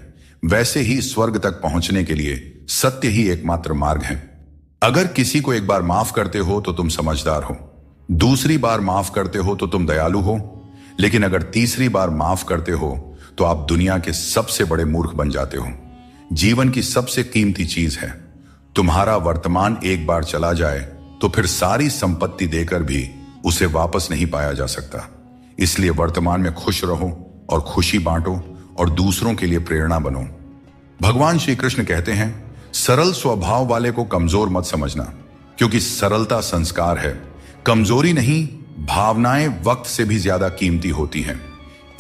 S1: वैसे ही स्वर्ग तक पहुंचने के लिए सत्य ही एकमात्र मार्ग है। अगर किसी को एक बार माफ करते हो तो तुम समझदार हो, दूसरी बार माफ करते हो तो तुम दयालु हो, लेकिन अगर तीसरी बार माफ करते हो तो आप दुनिया के सबसे बड़े मूर्ख बन जाते हो। जीवन की सबसे कीमती चीज है। तुम्हारा वर्तमान एक बार चला जाए तो फिर सारी संपत्ति देकर भी उसे वापस नहीं पाया जा सकता। इसलिए वर्तमान में खुश रहो और खुशी बांटो और दूसरों के लिए प्रेरणा बनो। भगवान श्री कृष्ण कहते हैं, सरल स्वभाव वाले को कमजोर मत समझना, क्योंकि सरलता संस्कार है। कमजोरी नहीं, भावनाएं वक्त से भी ज्यादा कीमती होती हैं।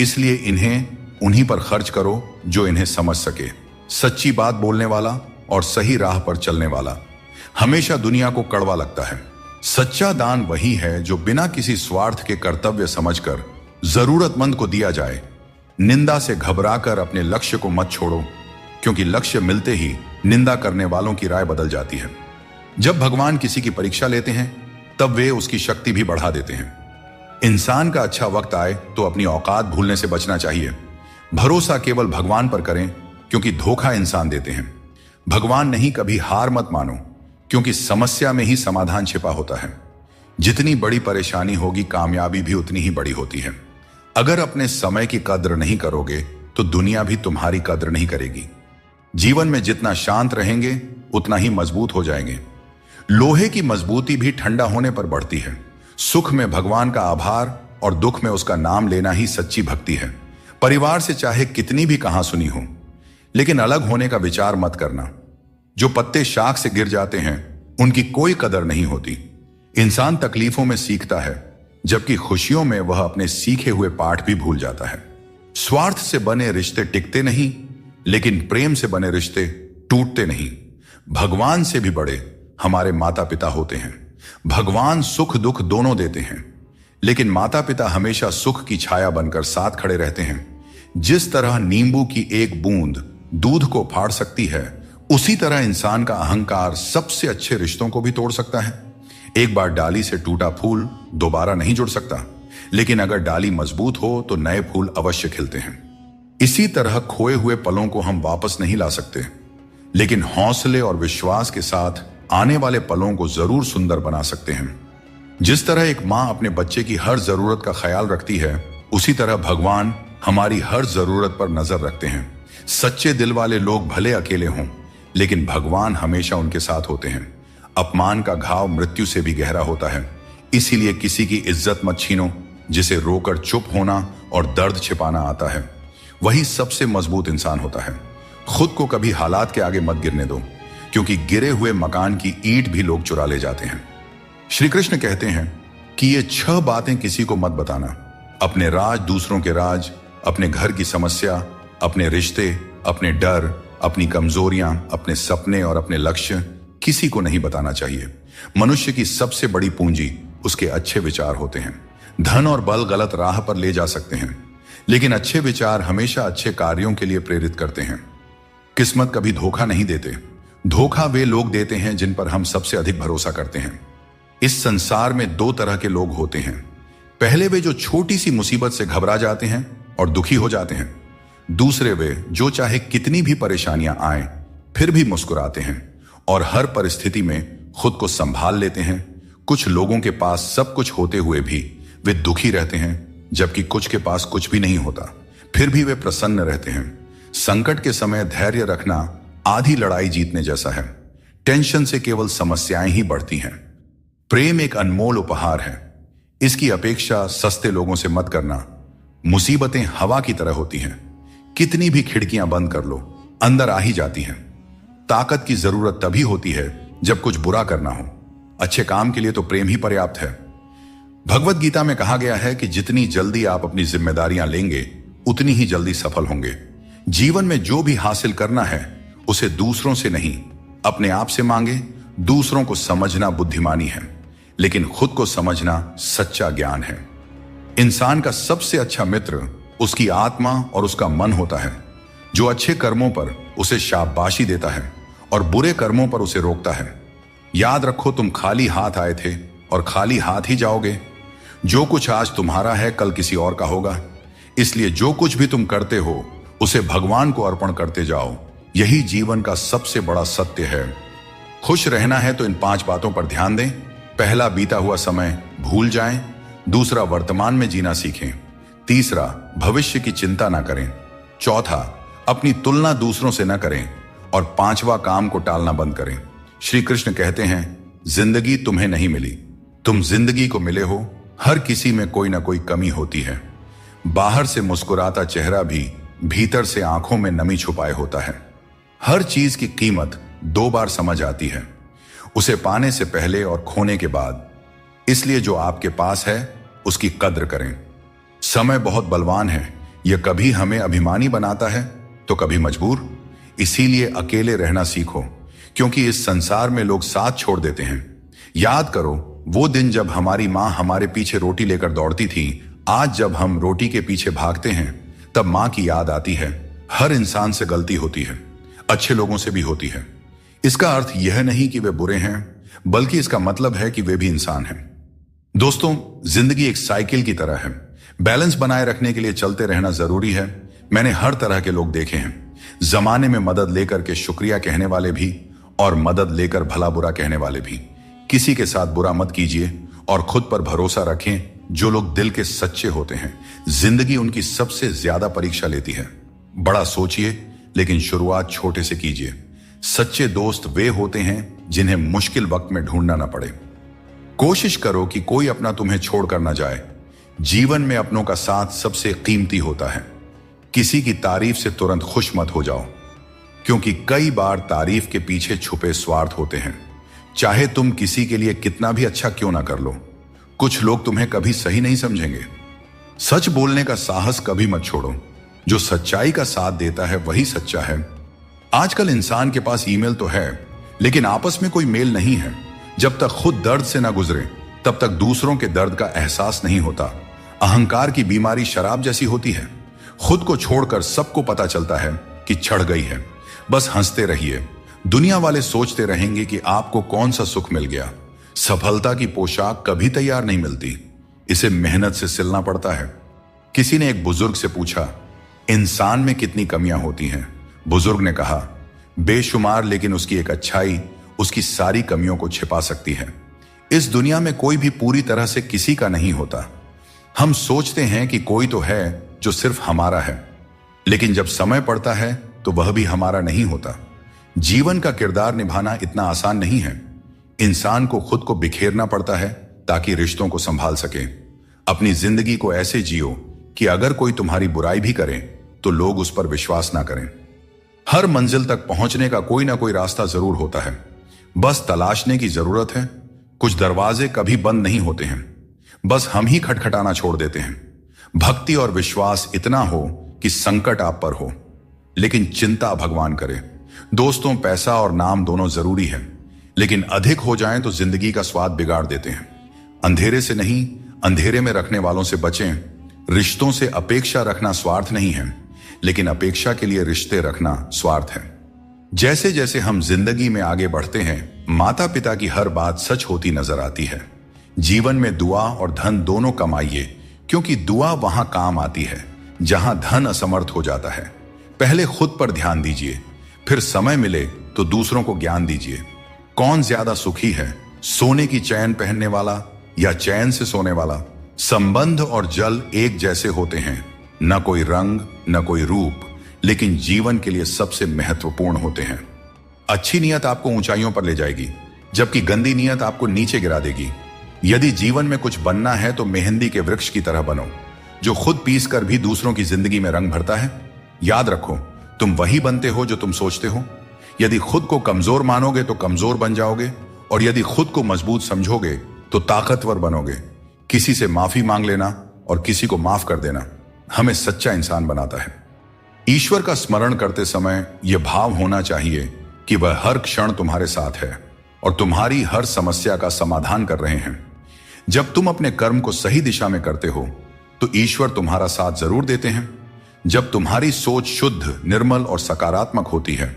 S1: इसलिए इन्हें उन्हीं पर खर्च करो जो इन्हें समझ सके। सच्ची बात बोलने वाला और सही राह पर चलने वाला हमेशा दुनिया को कड़वा लगता है। सच्चा दान वही है जो बिना किसी स्वार्थ के कर्तव्य समझकर जरूरतमंद को दिया जाए। निंदा से घबराकर अपने लक्ष्य को मत छोड़ो, क्योंकि लक्ष्य मिलते ही निंदा करने वालों की राय बदल जाती है। जब भगवान किसी की परीक्षा लेते हैं तब वे उसकी शक्ति भी बढ़ा देते हैं। इंसान का अच्छा वक्त आए तो अपनी औकात भूलने से बचना चाहिए। भरोसा केवल भगवान पर करें, क्योंकि धोखा इंसान देते हैं। भगवान नहीं, कभी हार मत मानो, क्योंकि समस्या में ही समाधान छिपा होता है। जितनी बड़ी परेशानी होगी, कामयाबी भी उतनी ही बड़ी होती है। अगर अपने समय की कद्र नहीं करोगे तो दुनिया भी तुम्हारी कद्र नहीं करेगी। जीवन में जितना शांत रहेंगे उतना ही मजबूत हो जाएंगे। लोहे की मजबूती भी ठंडा होने पर बढ़ती है। सुख में भगवान का आभार और दुख में उसका नाम लेना ही सच्ची भक्ति है। परिवार से चाहे कितनी भी कहां सुनी हो, लेकिन अलग होने का विचार मत करना। जो पत्ते शाख से गिर जाते हैं उनकी कोई कदर नहीं होती। इंसान तकलीफों में सीखता है, जबकि खुशियों में वह अपने सीखे हुए पाठ भी भूल जाता है। स्वार्थ से बने रिश्ते टिकते नहीं, लेकिन प्रेम से बने रिश्ते टूटते नहीं। भगवान से भी बड़े हमारे माता पिता होते हैं। भगवान सुख दुख दोनों देते हैं, लेकिन माता पिता हमेशा सुख की छाया बनकर साथ खड़े रहते हैं। जिस तरह नींबू की एक बूंद दूध को फाड़ सकती है, उसी तरह इंसान का अहंकार सबसे अच्छे रिश्तों को भी तोड़ सकता है। एक बार डाली से टूटा फूल दोबारा नहीं जुड़ सकता, लेकिन अगर डाली मजबूत हो तो नए फूल अवश्य खिलते हैं। इसी तरह खोए हुए पलों को हम वापस नहीं ला सकते, लेकिन हौसले और विश्वास के साथ आने वाले पलों को जरूर सुंदर बना सकते हैं। जिस तरह एक माँ अपने बच्चे की हर जरूरत का ख्याल रखती है, उसी तरह भगवान हमारी हर जरूरत पर नजर रखते हैं। सच्चे दिल वाले लोग भले अकेले हों, लेकिन भगवान हमेशा उनके साथ होते हैं। अपमान का घाव मृत्यु से भी गहरा होता है, इसीलिए किसी की इज्जत मत छीनो। जिसे रोकर चुप होना और दर्द छिपाना आता है, वही सबसे मजबूत इंसान होता है। खुद को कभी हालात के आगे मत गिरने दो, क्योंकि गिरे हुए मकान की ईंट भी लोग चुरा ले जाते हैं। श्री कृष्ण कहते हैं कि ये 6 बातें किसी को मत बताना। अपने राज, दूसरों के राज, अपने घर की समस्या, अपने रिश्ते, अपने डर, अपनी कमजोरियां, अपने सपने और अपने लक्ष्य किसी को नहीं बताना चाहिए। मनुष्य की सबसे बड़ी पूंजी उसके अच्छे विचार होते हैं। धन और बल गलत राह पर ले जा सकते हैं, लेकिन अच्छे विचार हमेशा अच्छे कार्यों के लिए प्रेरित करते हैं। किस्मत कभी धोखा नहीं देते। धोखा वे लोग देते हैं जिन पर हम सबसे अधिक भरोसा करते हैं। इस संसार में 2 तरह के लोग होते हैं। पहले वे जो छोटी सी मुसीबत से घबरा जाते हैं और दुखी हो जाते हैं। दूसरे वे जो चाहे कितनी भी परेशानियां आए फिर भी मुस्कुराते हैं और हर परिस्थिति में खुद को संभाल लेते हैं। कुछ लोगों के पास सब कुछ होते हुए भी वे दुखी रहते हैं, जबकि कुछ के पास कुछ भी नहीं होता, फिर भी वे प्रसन्न रहते हैं। संकट के समय धैर्य रखना आधी लड़ाई जीतने जैसा है। टेंशन से केवल समस्याएं ही बढ़ती हैं। प्रेम एक अनमोल उपहार है, इसकी अपेक्षा सस्ते लोगों से मत करना। मुसीबतें हवा की तरह होती हैं, कितनी भी खिड़कियां बंद कर लो, अंदर आ ही जाती हैं। ताकत की जरूरत तभी होती है जब कुछ बुरा करना हो। अच्छे काम के लिए तो प्रेम ही पर्याप्त है। भगवत गीता में कहा गया है कि जितनी जल्दी आप अपनी जिम्मेदारियां लेंगे, उतनी ही जल्दी सफल होंगे। जीवन में जो भी हासिल करना है, उसे दूसरों से नहीं, अपने आप से मांगे। दूसरों को समझना बुद्धिमानी है, लेकिन खुद को समझना सच्चा ज्ञान है। इंसान का सबसे अच्छा मित्र उसकी आत्मा और उसका मन होता है, जो अच्छे कर्मों पर उसे शाबाशी देता है और बुरे कर्मों पर उसे रोकता है। याद रखो, तुम खाली हाथ आए थे और खाली हाथ ही जाओगे। जो कुछ आज तुम्हारा है, कल किसी और का होगा। इसलिए जो कुछ भी तुम करते हो, उसे भगवान को अर्पण करते जाओ। यही जीवन का सबसे बड़ा सत्य है। खुश रहना है तो इन 5 बातों पर ध्यान दें। पहला, बीता हुआ समय भूल जाएं। दूसरा, वर्तमान में जीना सीखें। तीसरा, भविष्य की चिंता ना करें। चौथा, अपनी तुलना दूसरों से न करें। और 5वां, काम को टालना बंद करें। श्री कृष्ण कहते हैं, जिंदगी तुम्हें नहीं मिली, तुम जिंदगी को मिले हो। हर किसी में कोई ना कोई कमी होती है। बाहर से मुस्कुराता चेहरा भी भीतर से आंखों में नमी छुपाए होता है। हर चीज की कीमत 2 बार समझ आती है, उसे पाने से पहले और खोने के बाद। इसलिए जो आपके पास है उसकी कद्र करें। समय बहुत बलवान है, यह कभी हमें अभिमानी बनाता है तो कभी मजबूर। इसीलिए अकेले रहना सीखो, क्योंकि इस संसार में लोग साथ छोड़ देते हैं। याद करो वो दिन जब हमारी मां हमारे पीछे रोटी लेकर दौड़ती थी। आज जब हम रोटी के पीछे भागते हैं, तब मां की याद आती है। हर इंसान से गलती होती है, अच्छे लोगों से भी होती है। इसका अर्थ यह नहीं कि वे बुरे हैं, बल्कि इसका मतलब है कि वे भी इंसान हैं। दोस्तों, जिंदगी एक साइकिल की तरह है। बैलेंस बनाए रखने के लिए चलते रहना जरूरी है। मैंने हर तरह के लोग देखे हैं। जमाने में मदद लेकर के शुक्रिया कहने वाले भी और मदद लेकर भला बुरा कहने वाले भी। किसी के साथ बुरा मत कीजिए और खुद पर भरोसा रखें। जो लोग दिल के सच्चे होते हैं, जिंदगी उनकी सबसे ज्यादा परीक्षा लेती है। बड़ा सोचिए, लेकिन शुरुआत छोटे से कीजिए। सच्चे दोस्त वे होते हैं जिन्हें मुश्किल वक्त में ढूंढना ना पड़े। कोशिश करो कि कोई अपना तुम्हें छोड़कर ना जाए। जीवन में अपनों का साथ सबसे कीमती होता है। किसी की तारीफ से तुरंत खुश मत हो जाओ, क्योंकि कई बार तारीफ के पीछे छुपे स्वार्थ होते हैं। चाहे तुम किसी के लिए कितना भी अच्छा क्यों ना कर लो, कुछ लोग तुम्हें कभी सही नहीं समझेंगे। सच बोलने का साहस कभी मत छोड़ो। जो सच्चाई का साथ देता है वही सच्चा है। आजकल इंसान के पास ईमेल तो है, लेकिन आपस में कोई मेल नहीं है। जब तक खुद दर्द से ना गुजरे, तब तक दूसरों के दर्द का एहसास नहीं होता। अहंकार की बीमारी शराब जैसी होती है। खुद को छोड़कर सबको पता चलता है कि छड़ गई है। बस हंसते रहिए। दुनिया वाले सोचते रहेंगे कि आपको कौन सा सुख मिल गया। सफलता की पोशाक कभी तैयार नहीं मिलती, इसे मेहनत से सिलना पड़ता है। किसी ने एक बुजुर्ग से पूछा, इंसान में कितनी कमियां होती हैं? बुजुर्ग ने कहा, बेशुमार, लेकिन उसकी एक अच्छाई उसकी सारी कमियों को छिपा सकती है। इस दुनिया में कोई भी पूरी तरह से किसी का नहीं होता। हम सोचते हैं कि कोई तो है जो सिर्फ हमारा है, लेकिन जब समय पड़ता है तो वह भी हमारा नहीं होता। जीवन का किरदार निभाना इतना आसान नहीं है। इंसान को खुद को बिखेरना पड़ता है ताकि रिश्तों को संभाल सके। अपनी जिंदगी को ऐसे जियो कि अगर कोई तुम्हारी बुराई भी करे तो लोग उस पर विश्वास ना करें। हर मंजिल तक पहुंचने का कोई ना कोई रास्ता जरूर होता है, बस तलाशने की जरूरत है। कुछ दरवाजे कभी बंद नहीं होते हैं, बस हम ही खटखटाना छोड़ देते हैं। भक्ति और विश्वास इतना हो कि संकट आप पर हो, लेकिन चिंता भगवान करे। दोस्तों, पैसा और नाम दोनों जरूरी है, लेकिन अधिक हो जाएं तो जिंदगी का स्वाद बिगाड़ देते हैं। अंधेरे से नहीं, अंधेरे में रखने वालों से बचें। रिश्तों से अपेक्षा रखना स्वार्थ नहीं है, लेकिन अपेक्षा के लिए रिश्ते रखना स्वार्थ है। जैसे जैसे हम जिंदगी में आगे बढ़ते हैं, माता पिता की हर बात सच होती नजर आती है। जीवन में दुआ और धन दोनों कमाइए, क्योंकि दुआ वहां काम आती है जहां धन असमर्थ हो जाता है। पहले खुद पर ध्यान दीजिए, फिर समय मिले तो दूसरों को ज्ञान दीजिए। कौन ज्यादा सुखी है, सोने की चैन पहनने वाला या चैन से सोने वाला? संबंध और जल एक जैसे होते हैं, न कोई रंग न कोई रूप, लेकिन जीवन के लिए सबसे महत्वपूर्ण होते हैं। अच्छी नीयत आपको ऊंचाइयों पर ले जाएगी, जबकि गंदी नीयत आपको नीचे गिरा देगी। यदि जीवन में कुछ बनना है तो मेहंदी के वृक्ष की तरह बनो, जो खुद पीस कर भी दूसरों की जिंदगी में रंग भरता है। याद रखो, तुम वही बनते हो जो तुम सोचते हो। यदि खुद को कमजोर मानोगे तो कमजोर बन जाओगे, और यदि खुद को मजबूत समझोगे तो ताकतवर बनोगे। किसी से माफी मांग लेना और किसी को माफ कर देना हमें सच्चा इंसान बनाता है। ईश्वर का स्मरण करते समय यह भाव होना चाहिए कि वह हर क्षण तुम्हारे साथ है और तुम्हारी हर समस्या का समाधान कर रहे हैं। जब तुम अपने कर्म को सही दिशा में करते हो तो ईश्वर तुम्हारा साथ जरूर देते हैं। जब तुम्हारी सोच शुद्ध, निर्मल और सकारात्मक होती है,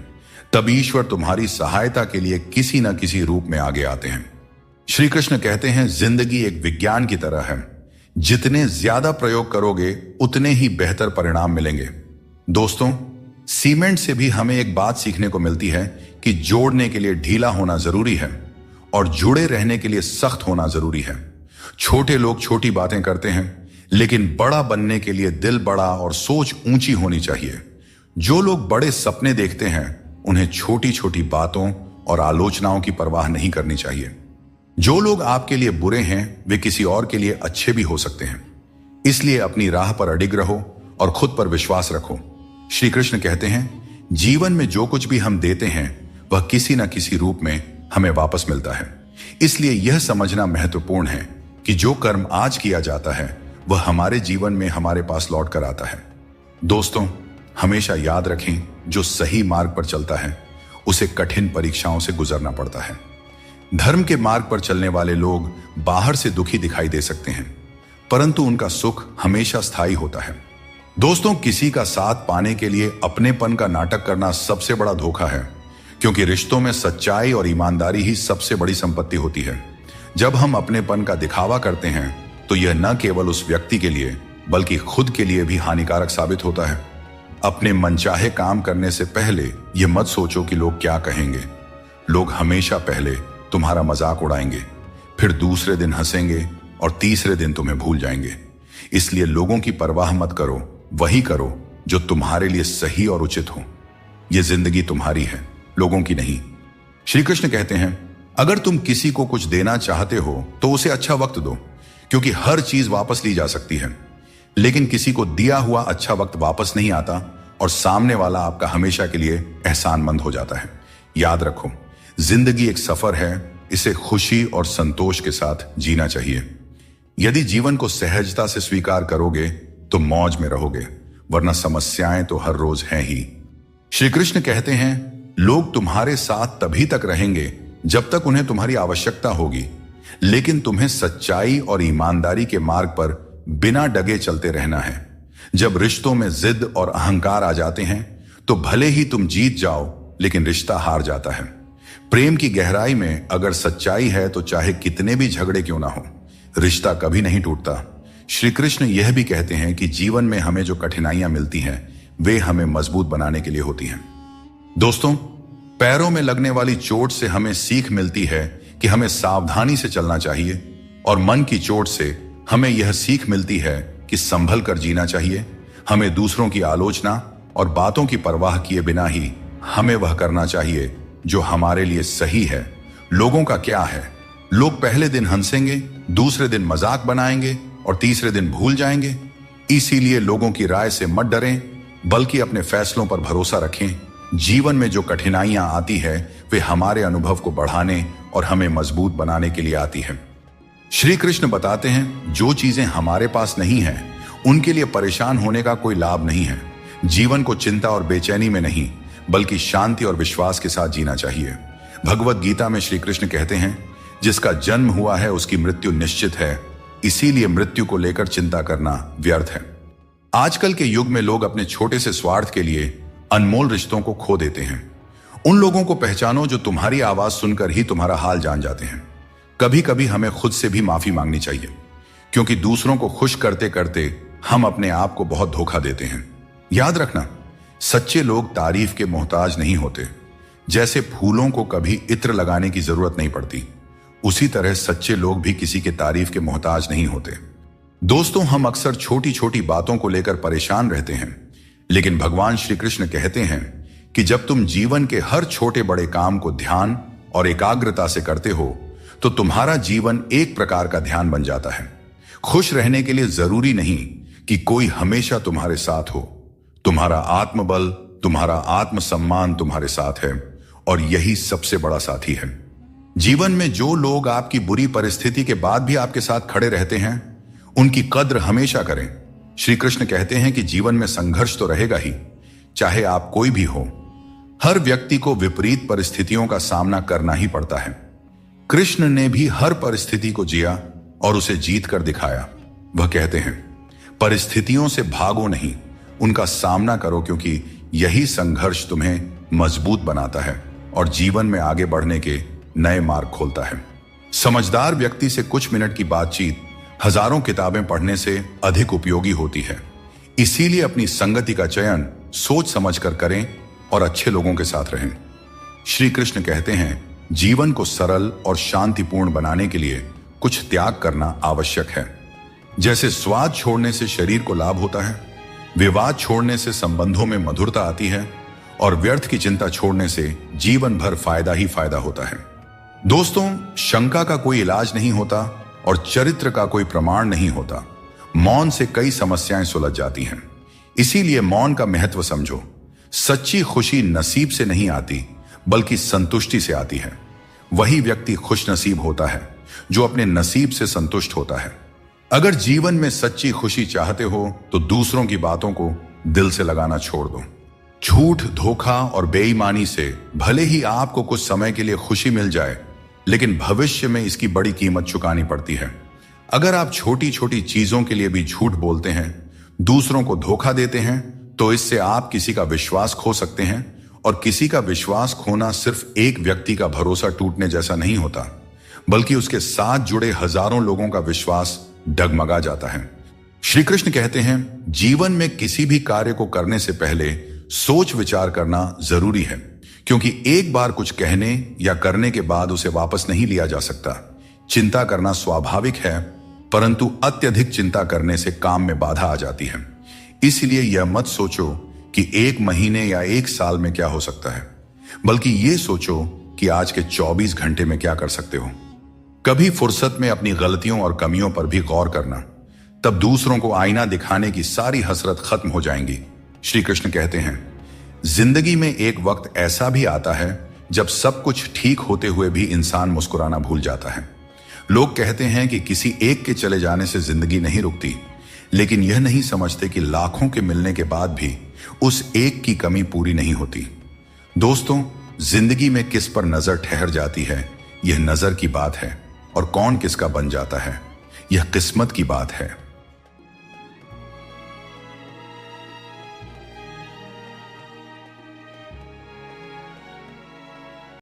S1: तब ईश्वर तुम्हारी सहायता के लिए किसी न किसी रूप में आगे आते हैं। श्री कृष्ण कहते हैं, जिंदगी एक विज्ञान की तरह है। जितने ज्यादा प्रयोग करोगे उतने ही बेहतर परिणाम मिलेंगे। दोस्तों, सीमेंट से भी हमें एक बात सीखने को मिलती है कि जोड़ने के लिए ढीला होना जरूरी है और जुड़े रहने के लिए सख्त होना जरूरी है। छोटे लोग छोटी बातें करते हैं, लेकिन बड़ा बनने के लिए दिल बड़ा और सोच ऊंची होनी चाहिए। जो लोग बड़े सपने देखते हैं, उन्हें छोटी छोटी बातों और आलोचनाओं की परवाह नहीं करनी चाहिए। जो लोग आपके लिए बुरे हैं, वे किसी और के लिए अच्छे भी हो सकते हैं। इसलिए अपनी राह पर अडिग रहो और खुद पर विश्वास रखो। श्री कृष्ण कहते हैं, जीवन में जो कुछ भी हम देते हैं वह किसी न किसी रूप में हमें वापस मिलता है। इसलिए यह समझना महत्वपूर्ण है कि जो कर्म आज किया जाता है वह हमारे जीवन में हमारे पास लौट कर आता है। दोस्तों, हमेशा याद रखें, जो सही मार्ग पर चलता है उसे कठिन परीक्षाओं से गुजरना पड़ता है। धर्म के मार्ग पर चलने वाले लोग बाहर से दुखी दिखाई दे सकते हैं, परंतु उनका सुख हमेशा स्थायी होता है। दोस्तों, किसी का साथ पाने के लिए अपनेपन का नाटक करना सबसे बड़ा धोखा है, क्योंकि रिश्तों में सच्चाई और ईमानदारी ही सबसे बड़ी संपत्ति होती है। जब हम अपनेपन का दिखावा करते हैं तो यह न केवल उस व्यक्ति के लिए बल्कि खुद के लिए भी हानिकारक साबित होता है। अपने मनचाहे काम करने से पहले यह मत सोचो कि लोग क्या कहेंगे। लोग हमेशा पहले तुम्हारा मजाक उड़ाएंगे, फिर दूसरे दिन हंसेंगे और तीसरे दिन तुम्हें भूल जाएंगे। इसलिए लोगों की परवाह मत करो, वही करो जो तुम्हारे लिए सही और उचित हो। यह जिंदगी तुम्हारी है, लोगों की नहीं। श्री कृष्ण कहते हैं, अगर तुम किसी को कुछ देना चाहते हो तो उसे अच्छा वक्त दो, क्योंकि हर चीज वापस ली जा सकती है, लेकिन किसी को दिया हुआ अच्छा वक्त वापस नहीं आता और सामने वाला आपका हमेशा के लिए एहसानमंद हो जाता है। याद रखो, जिंदगी एक सफर है, इसे खुशी और संतोष के साथ जीना चाहिए। यदि जीवन को सहजता से स्वीकार करोगे तो मौज में रहोगे, वरना समस्याएं तो हर रोज हैं ही। श्री कृष्ण कहते हैं, लोग तुम्हारे साथ तभी तक रहेंगे जब तक उन्हें तुम्हारी आवश्यकता होगी, लेकिन तुम्हें सच्चाई और ईमानदारी के मार्ग पर बिना डगे चलते रहना है। जब रिश्तों में जिद और अहंकार आ जाते हैं तो भले ही तुम जीत जाओ, लेकिन रिश्ता हार जाता है। प्रेम की गहराई में अगर सच्चाई है तो चाहे कितने भी झगड़े क्यों ना हो, रिश्ता कभी नहीं टूटता। श्री कृष्ण यह भी कहते हैं कि जीवन में हमें जो कठिनाइयां मिलती हैं वे हमें मजबूत बनाने के लिए होती हैं। दोस्तों, पैरों में लगने वाली चोट से हमें सीख मिलती है कि हमें सावधानी से चलना चाहिए, और मन की चोट से हमें यह सीख मिलती है कि संभल कर जीना चाहिए। हमें दूसरों की आलोचना और बातों की परवाह किए बिना ही हमें वह करना चाहिए जो हमारे लिए सही है। लोगों का क्या है, लोग पहले दिन हंसेंगे, दूसरे दिन मजाक बनाएंगे और तीसरे दिन भूल जाएंगे। इसीलिए लोगों की राय से मत डरें, बल्कि अपने फैसलों पर भरोसा रखें। जीवन में जो कठिनाइयां आती है वे हमारे अनुभव को बढ़ाने और हमें मजबूत बनाने के लिए आती है। श्री कृष्ण बताते हैं, जो चीजें हमारे पास नहीं है उनके लिए परेशान होने का कोई लाभ नहीं है। जीवन को चिंता और बेचैनी में नहीं, बल्कि शांति और विश्वास के साथ जीना चाहिए। भगवत गीता में श्री कृष्ण कहते हैं, जिसका जन्म हुआ है उसकी मृत्यु निश्चित है, इसीलिए मृत्यु को लेकर चिंता करना व्यर्थ है। आजकल के युग में लोग अपने छोटे से स्वार्थ के लिए अनमोल रिश्तों को खो देते हैं। उन लोगों को पहचानो जो तुम्हारी आवाज सुनकर ही तुम्हारा हाल जान जाते हैं। कभी कभी हमें खुद से भी माफी मांगनी चाहिए, क्योंकि दूसरों को खुश करते करते हम अपने आप को बहुत धोखा देते हैं। याद रखना, सच्चे लोग तारीफ के मोहताज नहीं होते। जैसे फूलों को कभी इत्र लगाने की जरूरत नहीं पड़ती, उसी तरह सच्चे लोग भी किसी के तारीफ के मोहताज नहीं होते। दोस्तों, हम अक्सर छोटी छोटी बातों को लेकर परेशान रहते हैं, लेकिन भगवान श्री कृष्ण कहते हैं कि जब तुम जीवन के हर छोटे बड़े काम को ध्यान और एकाग्रता से करते हो तो तुम्हारा जीवन एक प्रकार का ध्यान बन जाता है। खुश रहने के लिए जरूरी नहीं कि कोई हमेशा तुम्हारे साथ हो। तुम्हारा आत्मबल, तुम्हारा आत्मसम्मान तुम्हारे साथ है, और यही सबसे बड़ा साथी है। जीवन में जो लोग आपकी बुरी परिस्थिति के बाद भी आपके साथ खड़े रहते हैं, उनकी कद्र हमेशा करें। श्री कृष्ण कहते हैं कि जीवन में संघर्ष तो रहेगा ही, चाहे आप कोई भी हो। हर व्यक्ति को विपरीत परिस्थितियों का सामना करना ही पड़ता है। कृष्ण ने भी हर परिस्थिति को जिया और उसे जीत कर दिखाया। वह कहते हैं, परिस्थितियों से भागो नहीं, उनका सामना करो, क्योंकि यही संघर्ष तुम्हें मजबूत बनाता है और जीवन में आगे बढ़ने के नए मार्ग खोलता है। समझदार व्यक्ति से कुछ मिनट की बातचीत हजारों किताबें पढ़ने से अधिक उपयोगी होती है। इसीलिए अपनी संगति का चयन सोच समझकर करें और अच्छे लोगों के साथ रहें। श्री कृष्ण कहते हैं, जीवन को सरल और शांतिपूर्ण बनाने के लिए कुछ त्याग करना आवश्यक है। जैसे स्वाद छोड़ने से शरीर को लाभ होता है, विवाद छोड़ने से संबंधों में मधुरता आती है, और व्यर्थ की चिंता छोड़ने से जीवन भर फायदा ही फायदा होता है। दोस्तों, शंका का कोई इलाज नहीं होता और चरित्र का कोई प्रमाण नहीं होता। मौन से कई समस्याएं सुलझ जाती हैं। इसीलिए मौन का महत्व समझो। सच्ची खुशी नसीब से नहीं आती, बल्कि संतुष्टि से आती है। वही व्यक्ति खुश नसीब होता है जो अपने नसीब से संतुष्ट होता है। अगर जीवन में सच्ची खुशी चाहते हो तो दूसरों की बातों को दिल से लगाना छोड़ दो। झूठ, धोखा और बेईमानी से भले ही आपको कुछ समय के लिए खुशी मिल जाए, लेकिन भविष्य में इसकी बड़ी कीमत चुकानी पड़ती है। अगर आप छोटी छोटी चीजों के लिए भी झूठ बोलते हैं, दूसरों को धोखा देते हैं, तो इससे आप किसी का विश्वास खो सकते हैं, और किसी का विश्वास खोना सिर्फ एक व्यक्ति का भरोसा टूटने जैसा नहीं होता, बल्कि उसके साथ जुड़े हजारों लोगों का विश्वास डगमगा जाता है। श्री कृष्ण कहते हैं, जीवन में किसी भी कार्य को करने से पहले सोच विचार करना जरूरी है, क्योंकि एक बार कुछ कहने या करने के बाद उसे वापस नहीं लिया जा सकता। चिंता करना स्वाभाविक है, परंतु अत्यधिक चिंता करने से काम में बाधा आ जाती है। इसलिए यह मत सोचो कि 1 महीने या 1 साल में क्या हो सकता है, बल्कि ये सोचो कि आज के 24 घंटे में क्या कर सकते हो। कभी फुर्सत में अपनी गलतियों और कमियों पर भी गौर करना, तब दूसरों को आईना दिखाने की सारी हसरत खत्म हो जाएंगी। श्री कृष्ण कहते हैं, जिंदगी में एक वक्त ऐसा भी आता है जब सब कुछ ठीक होते हुए भी इंसान मुस्कुराना भूल जाता है। लोग कहते हैं कि किसी एक के चले जाने से जिंदगी नहीं रुकती, लेकिन यह नहीं समझते कि लाखों के मिलने के बाद भी उस एक की कमी पूरी नहीं होती। दोस्तों, जिंदगी में किस पर नजर ठहर जाती है, यह नजर की बात है, और कौन किसका बन जाता है, यह किस्मत की बात है।